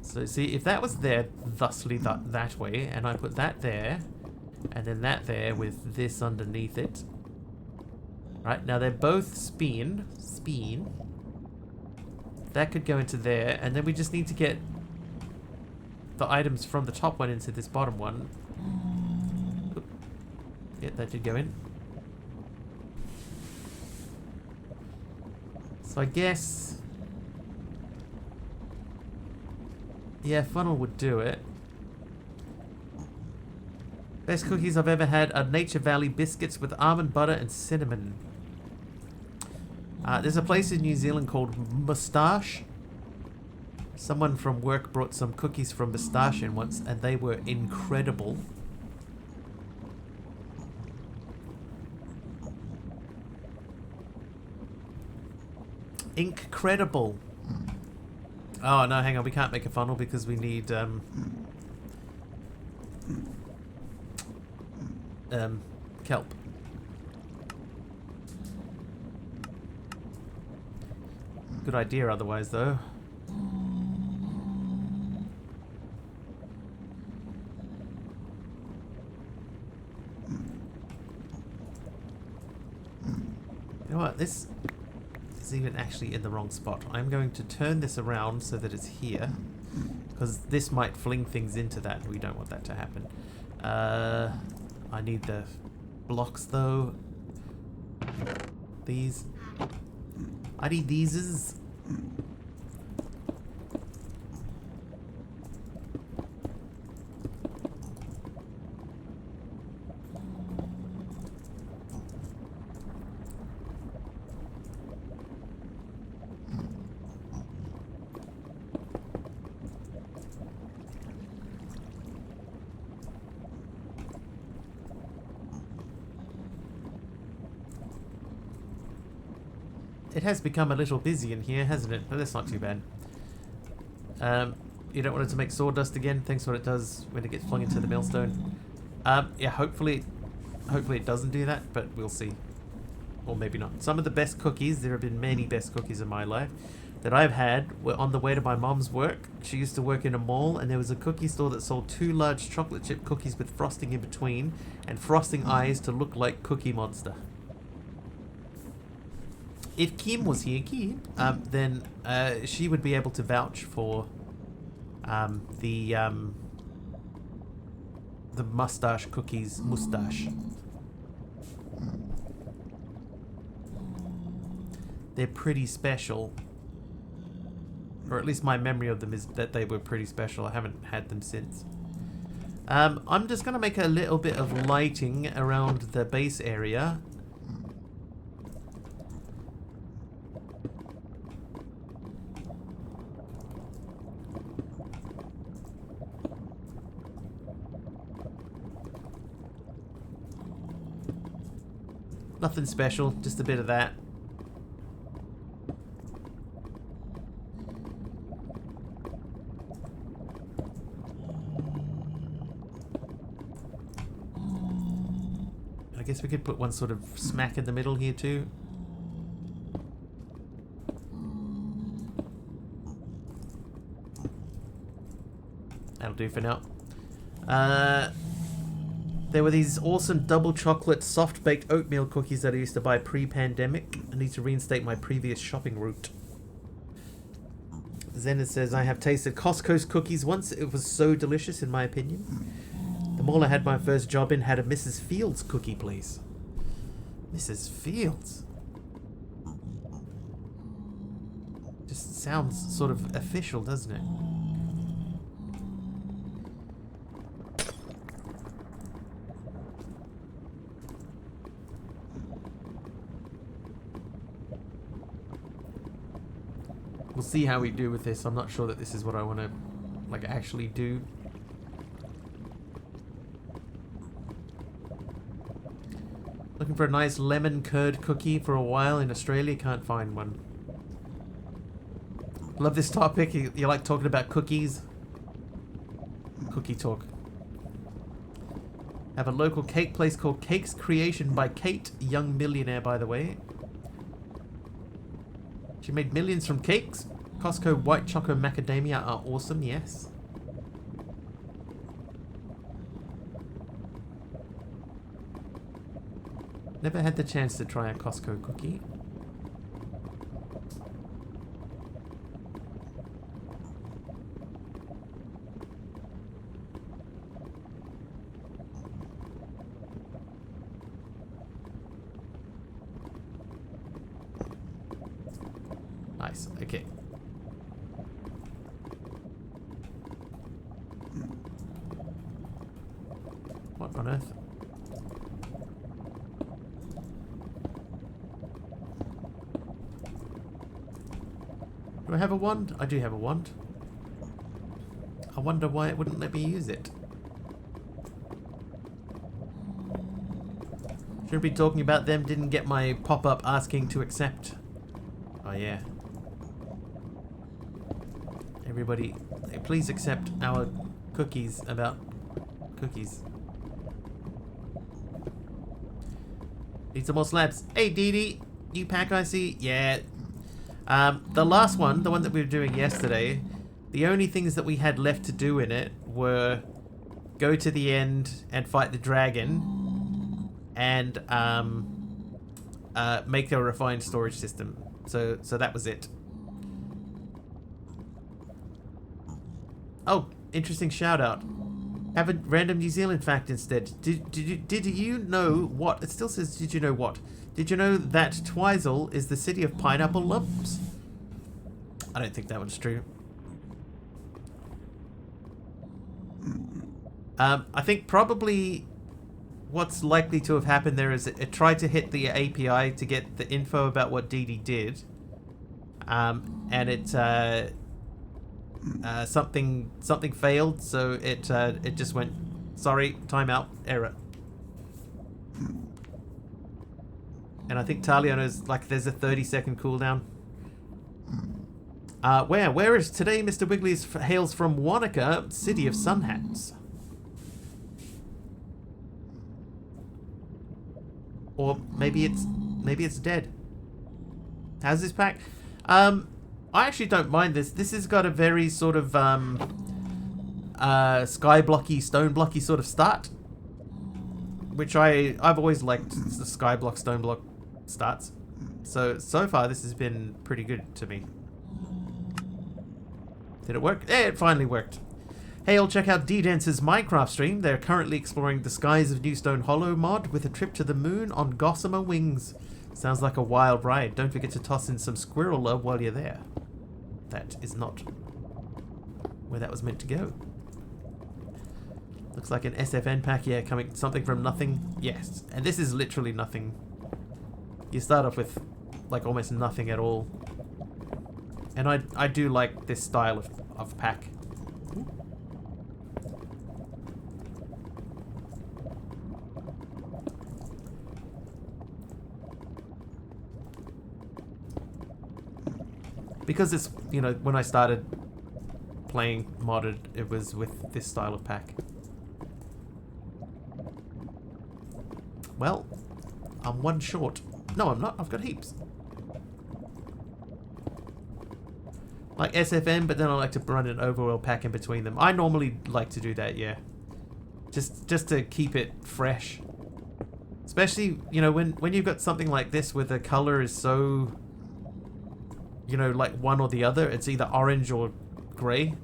So see, if that was there thusly that way, and I put that there, and then that there with this underneath it. Right, now they're both spin. That could go into there, and then we just need to get the items from the top one into this bottom one. Oop. Yeah, that did go in. So I guess... yeah, funnel would do it. Best cookies I've ever had are Nature Valley biscuits with almond butter and cinnamon. There's a place in New Zealand called Moustache. Someone from work brought some cookies from Moustache in once, and they were incredible. Incredible. Oh, no, hang on. We can't make a funnel because we need, kelp. Good idea otherwise, though. You know what? This is even actually in the wrong spot. I'm going to turn this around so that it's here, because this might fling things into that. We don't want that to happen. I need the blocks, though. These. I need these. It has become a little busy in here, hasn't it? But that's not too bad. You don't want it to make sawdust again. Thanks for what it does when it gets flung into the millstone. Yeah, hopefully it doesn't do that, but we'll see. Or maybe not. Some of the best cookies, there have been many best cookies in my life. that I've had were on the way to my mom's work. She used to work in a mall, and there was a cookie store that sold 2 large chocolate chip cookies with frosting in between and frosting eyes to look like Cookie Monster. If Kim was here, then she would be able to vouch for the mustache cookies mustache. They're pretty special. Or at least my memory of them is that they were pretty special. I haven't had them since. I'm just going to make a little bit of lighting around the base area. Nothing special, just a bit of that. I guess we could put one sort of smack in the middle here too. That'll do for now. There were these awesome double chocolate soft baked oatmeal cookies that I used to buy pre-pandemic. I need to reinstate my previous shopping route. Zenith says, I have tasted Costco's cookies once. It was so delicious in my opinion. The mall I had my first job in had a Mrs. Fields cookie place. Mrs. Fields? Just sounds sort of official, doesn't it? We'll see how we do with this. I'm not sure that this is what I want to, like, actually do. Looking for a nice lemon curd cookie for a while in Australia. Can't find one. Love this topic. You like talking about cookies? Cookie talk. Have a local cake place called Cakes Creation by Kate, young millionaire, by the way. She made millions from cakes. Costco white chocolate macadamia are awesome, yes. Never had the chance to try a Costco cookie. Nice, okay. What on earth? Do I have a wand? I do have a wand. I wonder why it wouldn't let me use it. Shouldn't be talking about them. Didn't get my pop-up asking to accept. Oh yeah. Everybody, please accept our cookies about cookies. Need some more slabs. Hey, Dee Dee. New pack I see? Yeah. The last one, the one that we were doing yesterday, the only things that we had left to do in it were go to the end and fight the dragon and make a refined storage system. So that was it. Oh, interesting shout out. Have a random New Zealand fact instead. Did you know what? It still says, did you know what? Did you know that Twizel is the city of pineapple lumps? I don't think that one's true. I think probably what's likely to have happened there is it tried to hit the API to get the info about what Dee Dee did. And it something failed, so it just went, sorry, timeout, error. And I think Talia knows, like, there's a 30-second cooldown. Where is today? Mr. Wiggly hails from Wanaka, city of sun hats. Or maybe it's dead. How's this pack? I actually don't mind this. This has got a very sort of sky blocky, stone blocky sort of start, which I've always liked the sky block, stone block starts. So far this has been pretty good to me. Did it work? Yeah, it finally worked. Hey, all, check out D-Dance's Minecraft stream. They're currently exploring the skies of New Stone Hollow mod with a trip to the moon on gossamer wings. Sounds like a wild ride. Don't forget to toss in some squirrel love while you're there. That is not where that was meant to go. Looks like an SFN pack, yeah, coming something from nothing. Yes, and this is literally nothing. You start off with like almost nothing at all. And I do like this style of pack. Because it's, you know, when I started playing modded, it was with this style of pack. Well, I'm one short. No, I'm not. I've got heaps. Like SFN, but then I like to run an overworld pack in between them. I normally like to do that, yeah. Just to keep it fresh. Especially, you know, when you've got something like this where the color is so, you know, like one or the other. It's either orange or grey.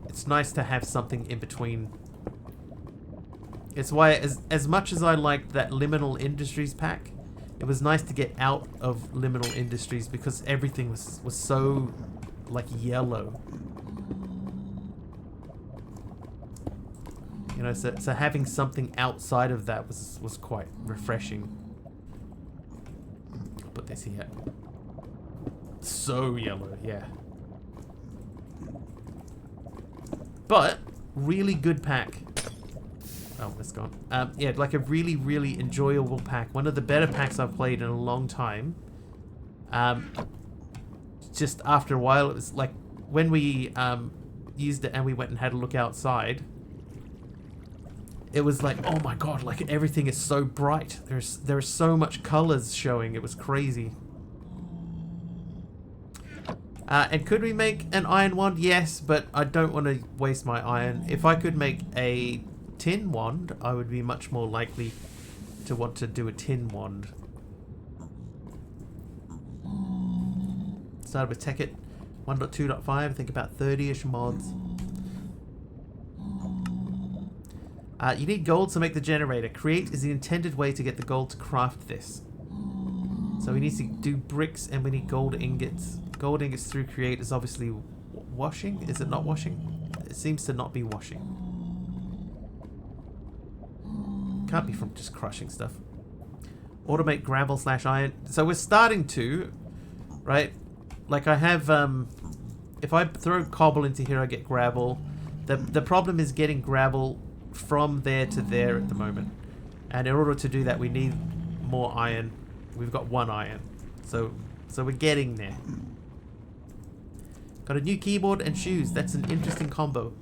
It's nice to have something in between. It's why, as much as I liked that Liminal Industries pack, it was nice to get out of Liminal Industries because everything was so, like, yellow. You know, so having something outside of that was quite refreshing. I'll put this here. So yellow, yeah. But really good pack. Oh, it's gone. Yeah, like a really, really enjoyable pack. One of the better packs I've played in a long time. Just after a while, it was like when we used it and we went and had a look outside. It was like, oh my god, like everything is so bright. There's so much colors showing. It was crazy. And could we make an iron wand? Yes, but I don't want to waste my iron. If I could make a tin wand, I would be much more likely to want to do a tin wand. Started with Tekkit 1.2.5, I think about 30-ish mods. You need gold to make the generator. Create is the intended way to get the gold to craft this. So we need to do bricks and we need gold ingots. Gold ingots through create is obviously washing. Is it not washing? It seems to not be washing. Can't be from just crushing stuff. Automate gravel / iron. So we're starting to, right? Like I have, if I throw cobble into here, I get gravel. The problem is getting gravel from there to there at the moment. And in order to do that, we need more iron. We've got 1 iron. So we're getting there. Got a new keyboard and shoes. That's an interesting combo.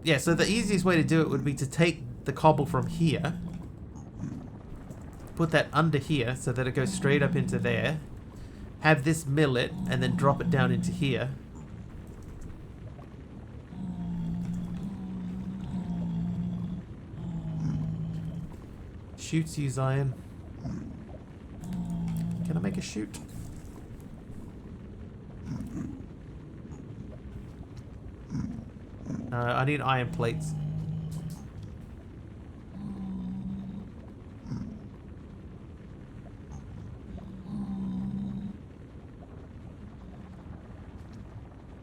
Yeah, so the easiest way to do it would be to take the cobble from here, put that under here so that it goes straight up into there, have this mill it, and then drop it down into here. Shoots use iron. Can I make a chute? I need iron plates.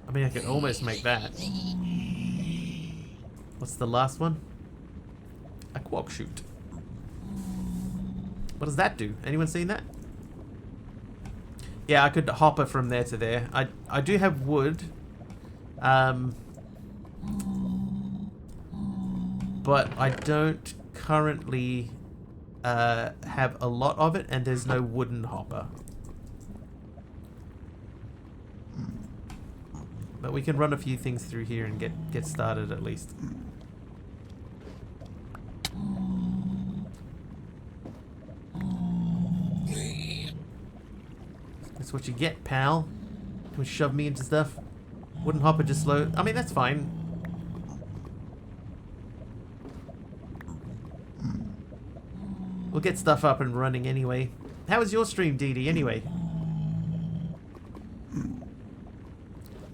I mean, I could almost make that. What's the last one? A quark chute. What does that do? Anyone seen that? Yeah, I could hopper from there to there. I do have wood. But I don't currently have a lot of it, and there's no wooden hopper. But we can run a few things through here and get started at least. That's what you get, pal. Can shove me into stuff. Wooden hopper just slow. I mean, that's fine. We'll get stuff up and running anyway. How was your stream, Dee Dee, anyway?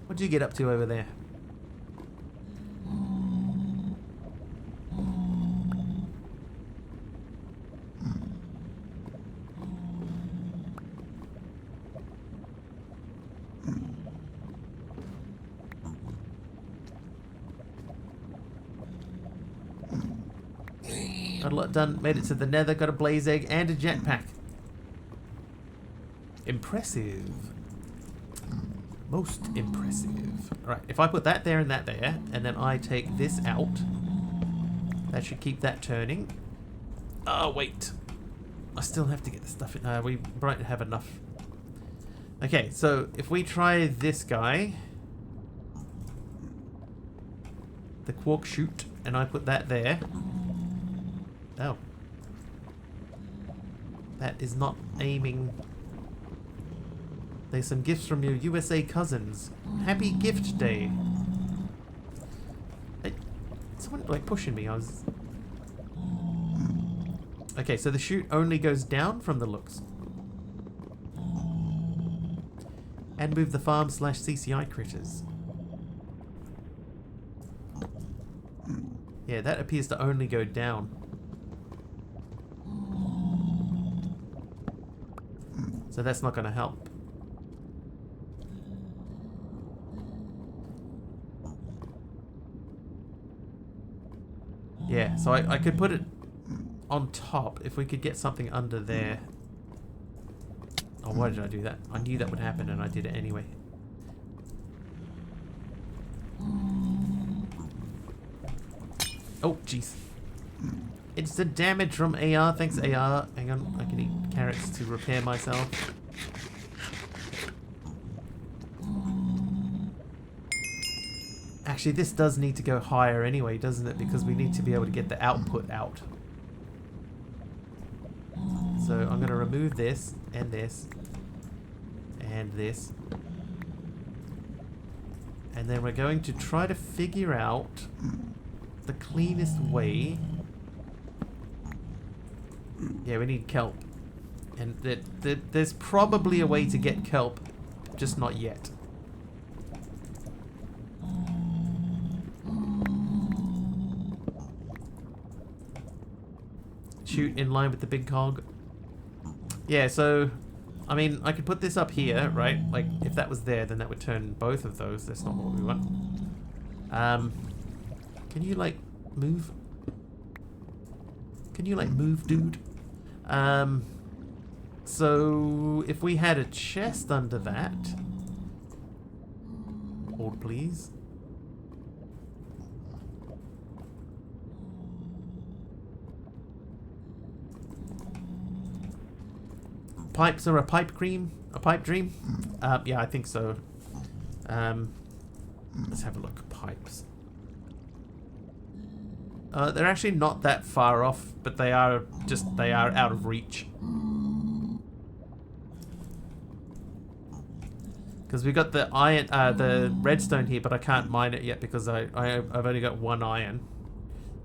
What'd you get up to over there? Got a lot done. Made it to the nether. Got a blaze egg and a jetpack. Impressive. Most impressive. Alright, if I put that there and that there, and then I take this out, that should keep that turning. Oh, wait. I still have to get the stuff in. We might have enough. Okay, so if we try this guy, the quark chute, and I put that there. Oh. That is not aiming. There's some gifts from your USA cousins. Happy gift day. Hey, someone like pushing me. I was. Okay, so the chute only goes down from the looks. And move the farm / CCI critters. Yeah, that appears to only go down. So that's not going to help. Yeah, so I could put it on top if we could get something under there. Oh, why did I do that? I knew that would happen and I did it anyway. Oh, jeez. It's the damage from AR. Thanks, AR. Hang on, I can eat carrots to repair myself. Actually, this does need to go higher anyway, doesn't it? Because we need to be able to get the output out. So I'm going to remove this, and this, and this. And then we're going to try to figure out the cleanest way. Yeah, we need kelp. And there's probably a way to get kelp, just not yet. Shoot in line with the big cog. Yeah, so I mean, I could put this up here, right? Like, if that was there, then that would turn both of those. That's not what we want. Can you, like, move? Can you, like, move, dude? So if we had a chest under that. Hold, please. Pipes are a pipe cream? A pipe dream? Yeah, I think so. Let's have a look. Pipes. They're actually not that far off, but they are out of reach. Because we got the iron, the redstone here, but I can't mine it yet because I've only got 1 iron.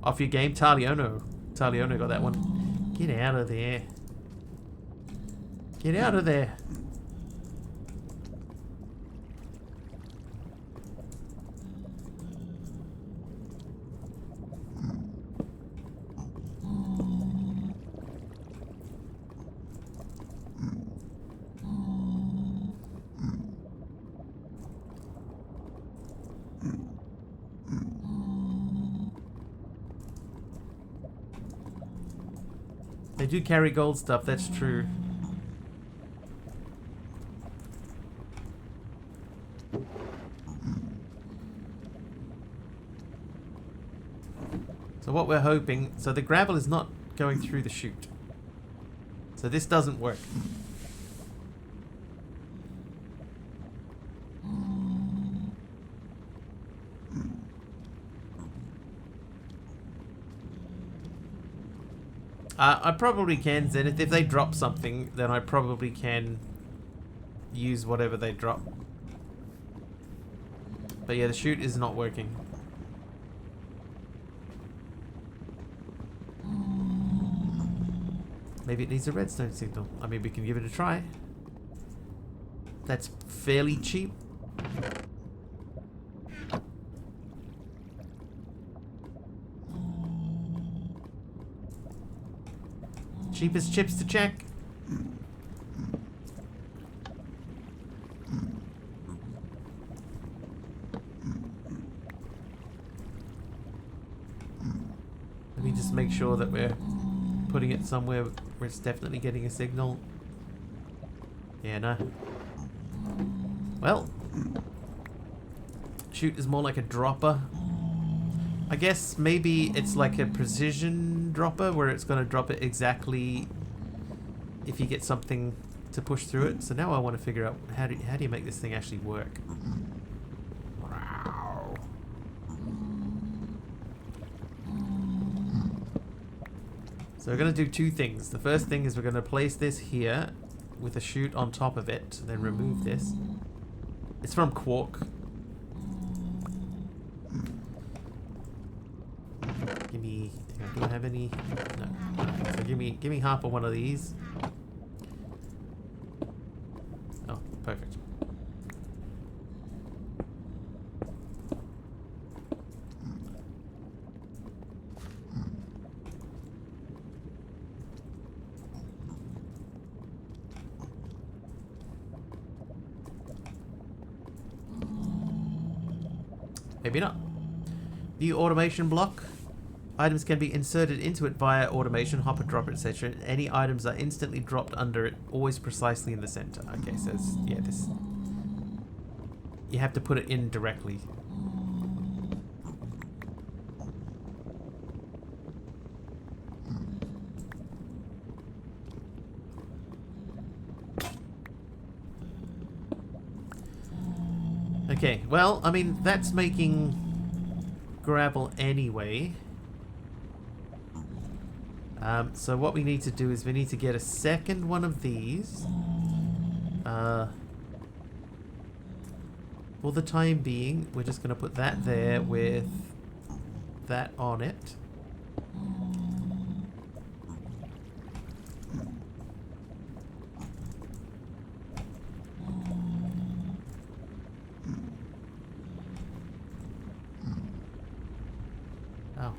Off your game, Taliono. Taliono got that one. Get out of there. Get out of there. They do carry gold stuff, that's true. So what we're hoping, so the gravel is not going through the chute. So this doesn't work. I probably can, Zenith. If they drop something, then I probably can use whatever they drop. But yeah, the chute is not working. Maybe it needs a redstone signal. I mean, we can give it a try. That's fairly cheap. Cheapest chips to check. Let me just make sure that we're putting it somewhere where it's definitely getting a signal. Yeah, no. Well, chute is more like a dropper. I guess maybe it's like a precision dropper where it's going to drop it exactly if you get something to push through it. So now I want to figure out how do you make this thing actually work. Wow. So we're going to do two things. The first thing is we're going to place this here with a chute on top of it, then remove this. It's from Quark. Give me. Do I have any? No. So give me half of one of these. Oh, perfect. Maybe not. View automation block. Items can be inserted into it via automation, hopper, dropper, etc. Any items are instantly dropped under it, always precisely in the center. Okay, so it's, yeah, this. You have to put it in directly. Okay, well, I mean, that's making gravel anyway. So what we need to do is we need to get a second one of these. For the time being, we're just going to put that there with that on it. Oh.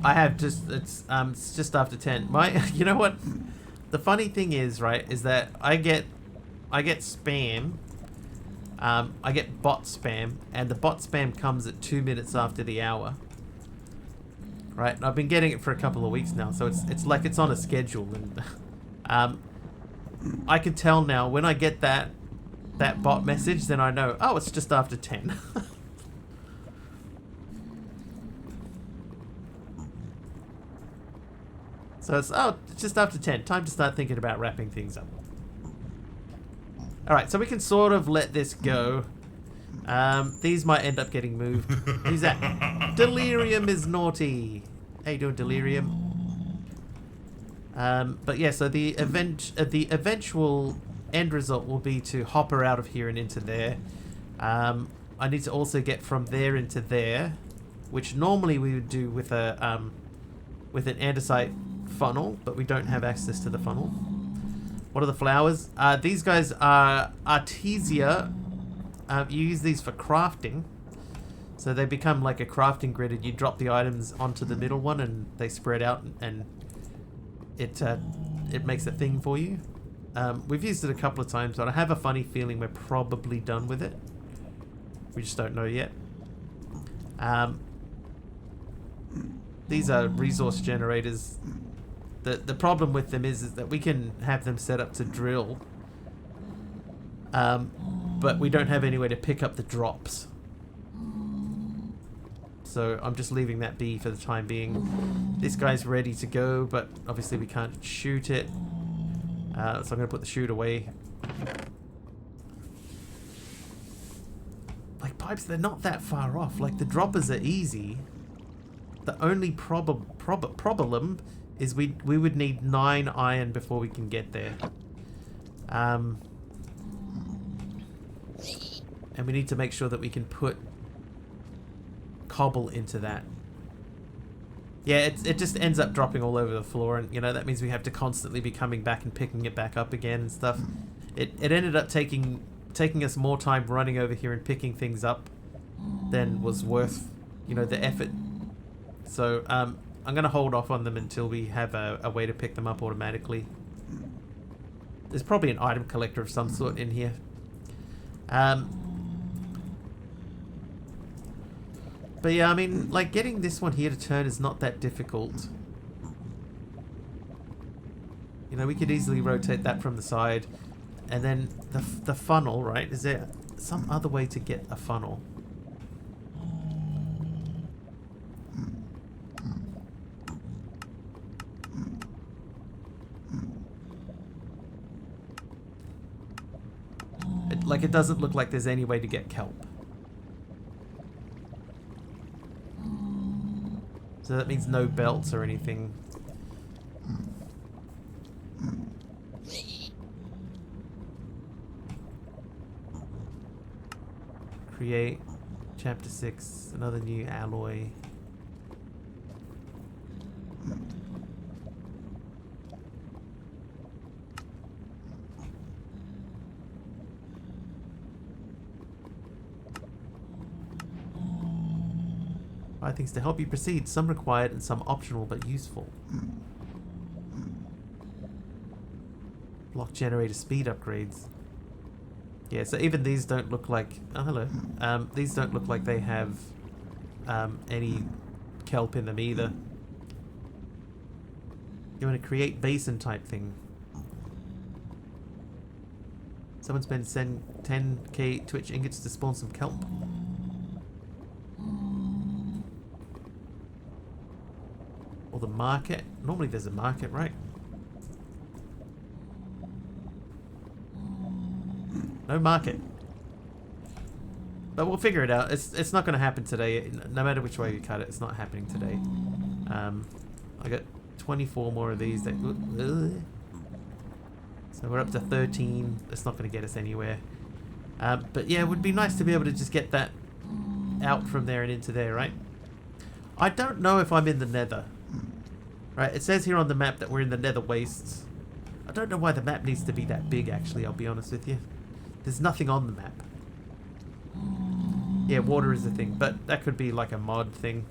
I have just it's just after 10. You know what? The funny thing is, right, is that I get spam. I get bot spam, and the bot spam comes at 2 minutes after the hour. Right? And I've been getting it for a couple of weeks now, so it's like it's on a schedule, and I can tell now when I get that bot message, then I know, oh, it's just after 10. So it's just after 10. Time to start thinking about wrapping things up. Alright, so we can sort of let this go. These might end up getting moved. Who's that? Delirium is naughty. How you doing, Delirium? But yeah, so the eventual end result will be to hop her out of here and into there. I need to also get from there into there, which normally we would do with an andesite funnel, but we don't have access to the funnel. What are the flowers? These guys are Artesia. You use these for crafting, so they become like a crafting grid, and you drop the items onto the middle one, and they spread out, and it makes a thing for you. We've used it a couple of times, but I have a funny feeling we're probably done with it. We just don't know yet. These are resource generators. The problem with them is that we can have them set up to drill, but we don't have anywhere to pick up the drops. So I'm just leaving that be for the time being. This guy's ready to go, but obviously we can't shoot it. So I'm going to put the chute away. Like, pipes, they're not that far off. Like, the droppers are easy. The only problem problem is we would need 9 iron before we can get there. And we need to make sure that we can put cobble into that. Yeah, it just ends up dropping all over the floor, and you know that means we have to constantly be coming back and picking it back up again and stuff. It ended up taking us more time running over here and picking things up than was worth, you know, the effort. So I'm gonna hold off on them until we have a way to pick them up automatically. There's probably an item collector of some sort in here. But yeah, I mean, like, getting this one here to turn is not that difficult. You know, we could easily rotate that from the side. And then the funnel, right? Is there some other way to get a funnel? It doesn't look like there's any way to get kelp. So that means no belts or anything. Create chapter 6, another new alloy. Things to help you proceed, some required and some optional but useful. Block generator speed upgrades. Yeah, so even these don't look like... Oh, hello. These don't look like they have any kelp in them either. You want to create basin type thing. Someone spent 10k Twitch ingots to spawn some kelp. Or the market. Normally there's a market, right? No market. But we'll figure it out. It's not going to happen today. No matter which way you cut it, it's not happening today. I got 24 more of these. So we're up to 13. It's not going to get us anywhere. But yeah, it would be nice to be able to just get that out from there and into there, right? I don't know if I'm in the nether. Right, it says here on the map that we're in the nether wastes. I don't know why the map needs to be that big, actually, I'll be honest with you. There's nothing on the map. Yeah, water is a thing, but that could be like a mod thing.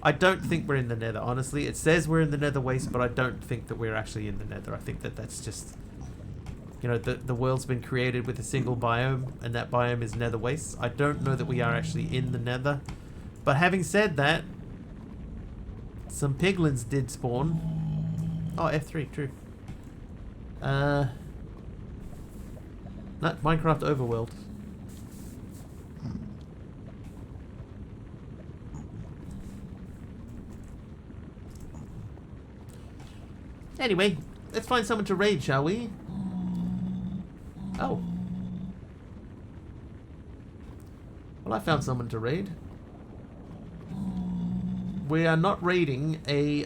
I don't think we're in the nether, honestly. It says we're in the nether waste, but I don't think that we're actually in the nether. I think that that's just... You know, the world's been created with a single biome, and that biome is nether wastes. I don't know that we are actually in the nether. But having said that, some piglins did spawn. Oh, F3, true. Not Minecraft Overworld. Anyway, let's find someone to raid, shall we? Oh. Well, I found someone to raid. We are not raiding a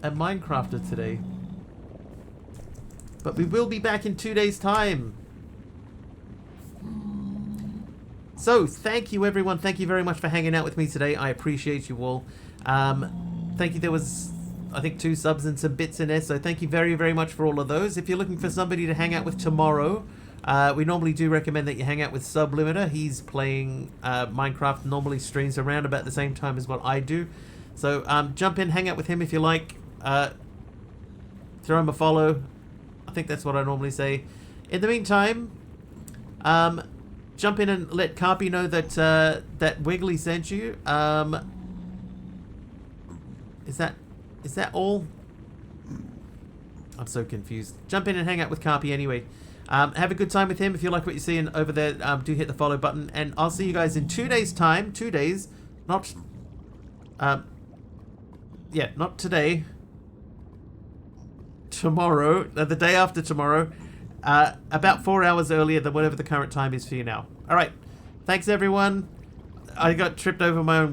Minecrafter today. But we will be back in 2 days' time. So, thank you everyone. Thank you very much for hanging out with me today. I appreciate you all. Thank you. There was, I think, 2 subs and some bits in there. So thank you very, very much for all of those. If you're looking for somebody to hang out with tomorrow, we normally do recommend that you hang out with Sublimiter. He's playing Minecraft, normally streams around about the same time as what I do. So jump in, hang out with him if you like. Throw him a follow. I think that's what I normally say. In the meantime, jump in and let Carpy know that that Wiggly sent you. Is that all? I'm so confused. Jump in and hang out with Carpy anyway. Have a good time with him. If you like what you're seeing over there, do hit the follow button. And I'll see you guys in 2 days' time. 2 days. Not... yeah, not today. Tomorrow. The day after tomorrow. About 4 hours earlier than whatever the current time is for you now. Alright. Thanks, everyone. I got tripped over my own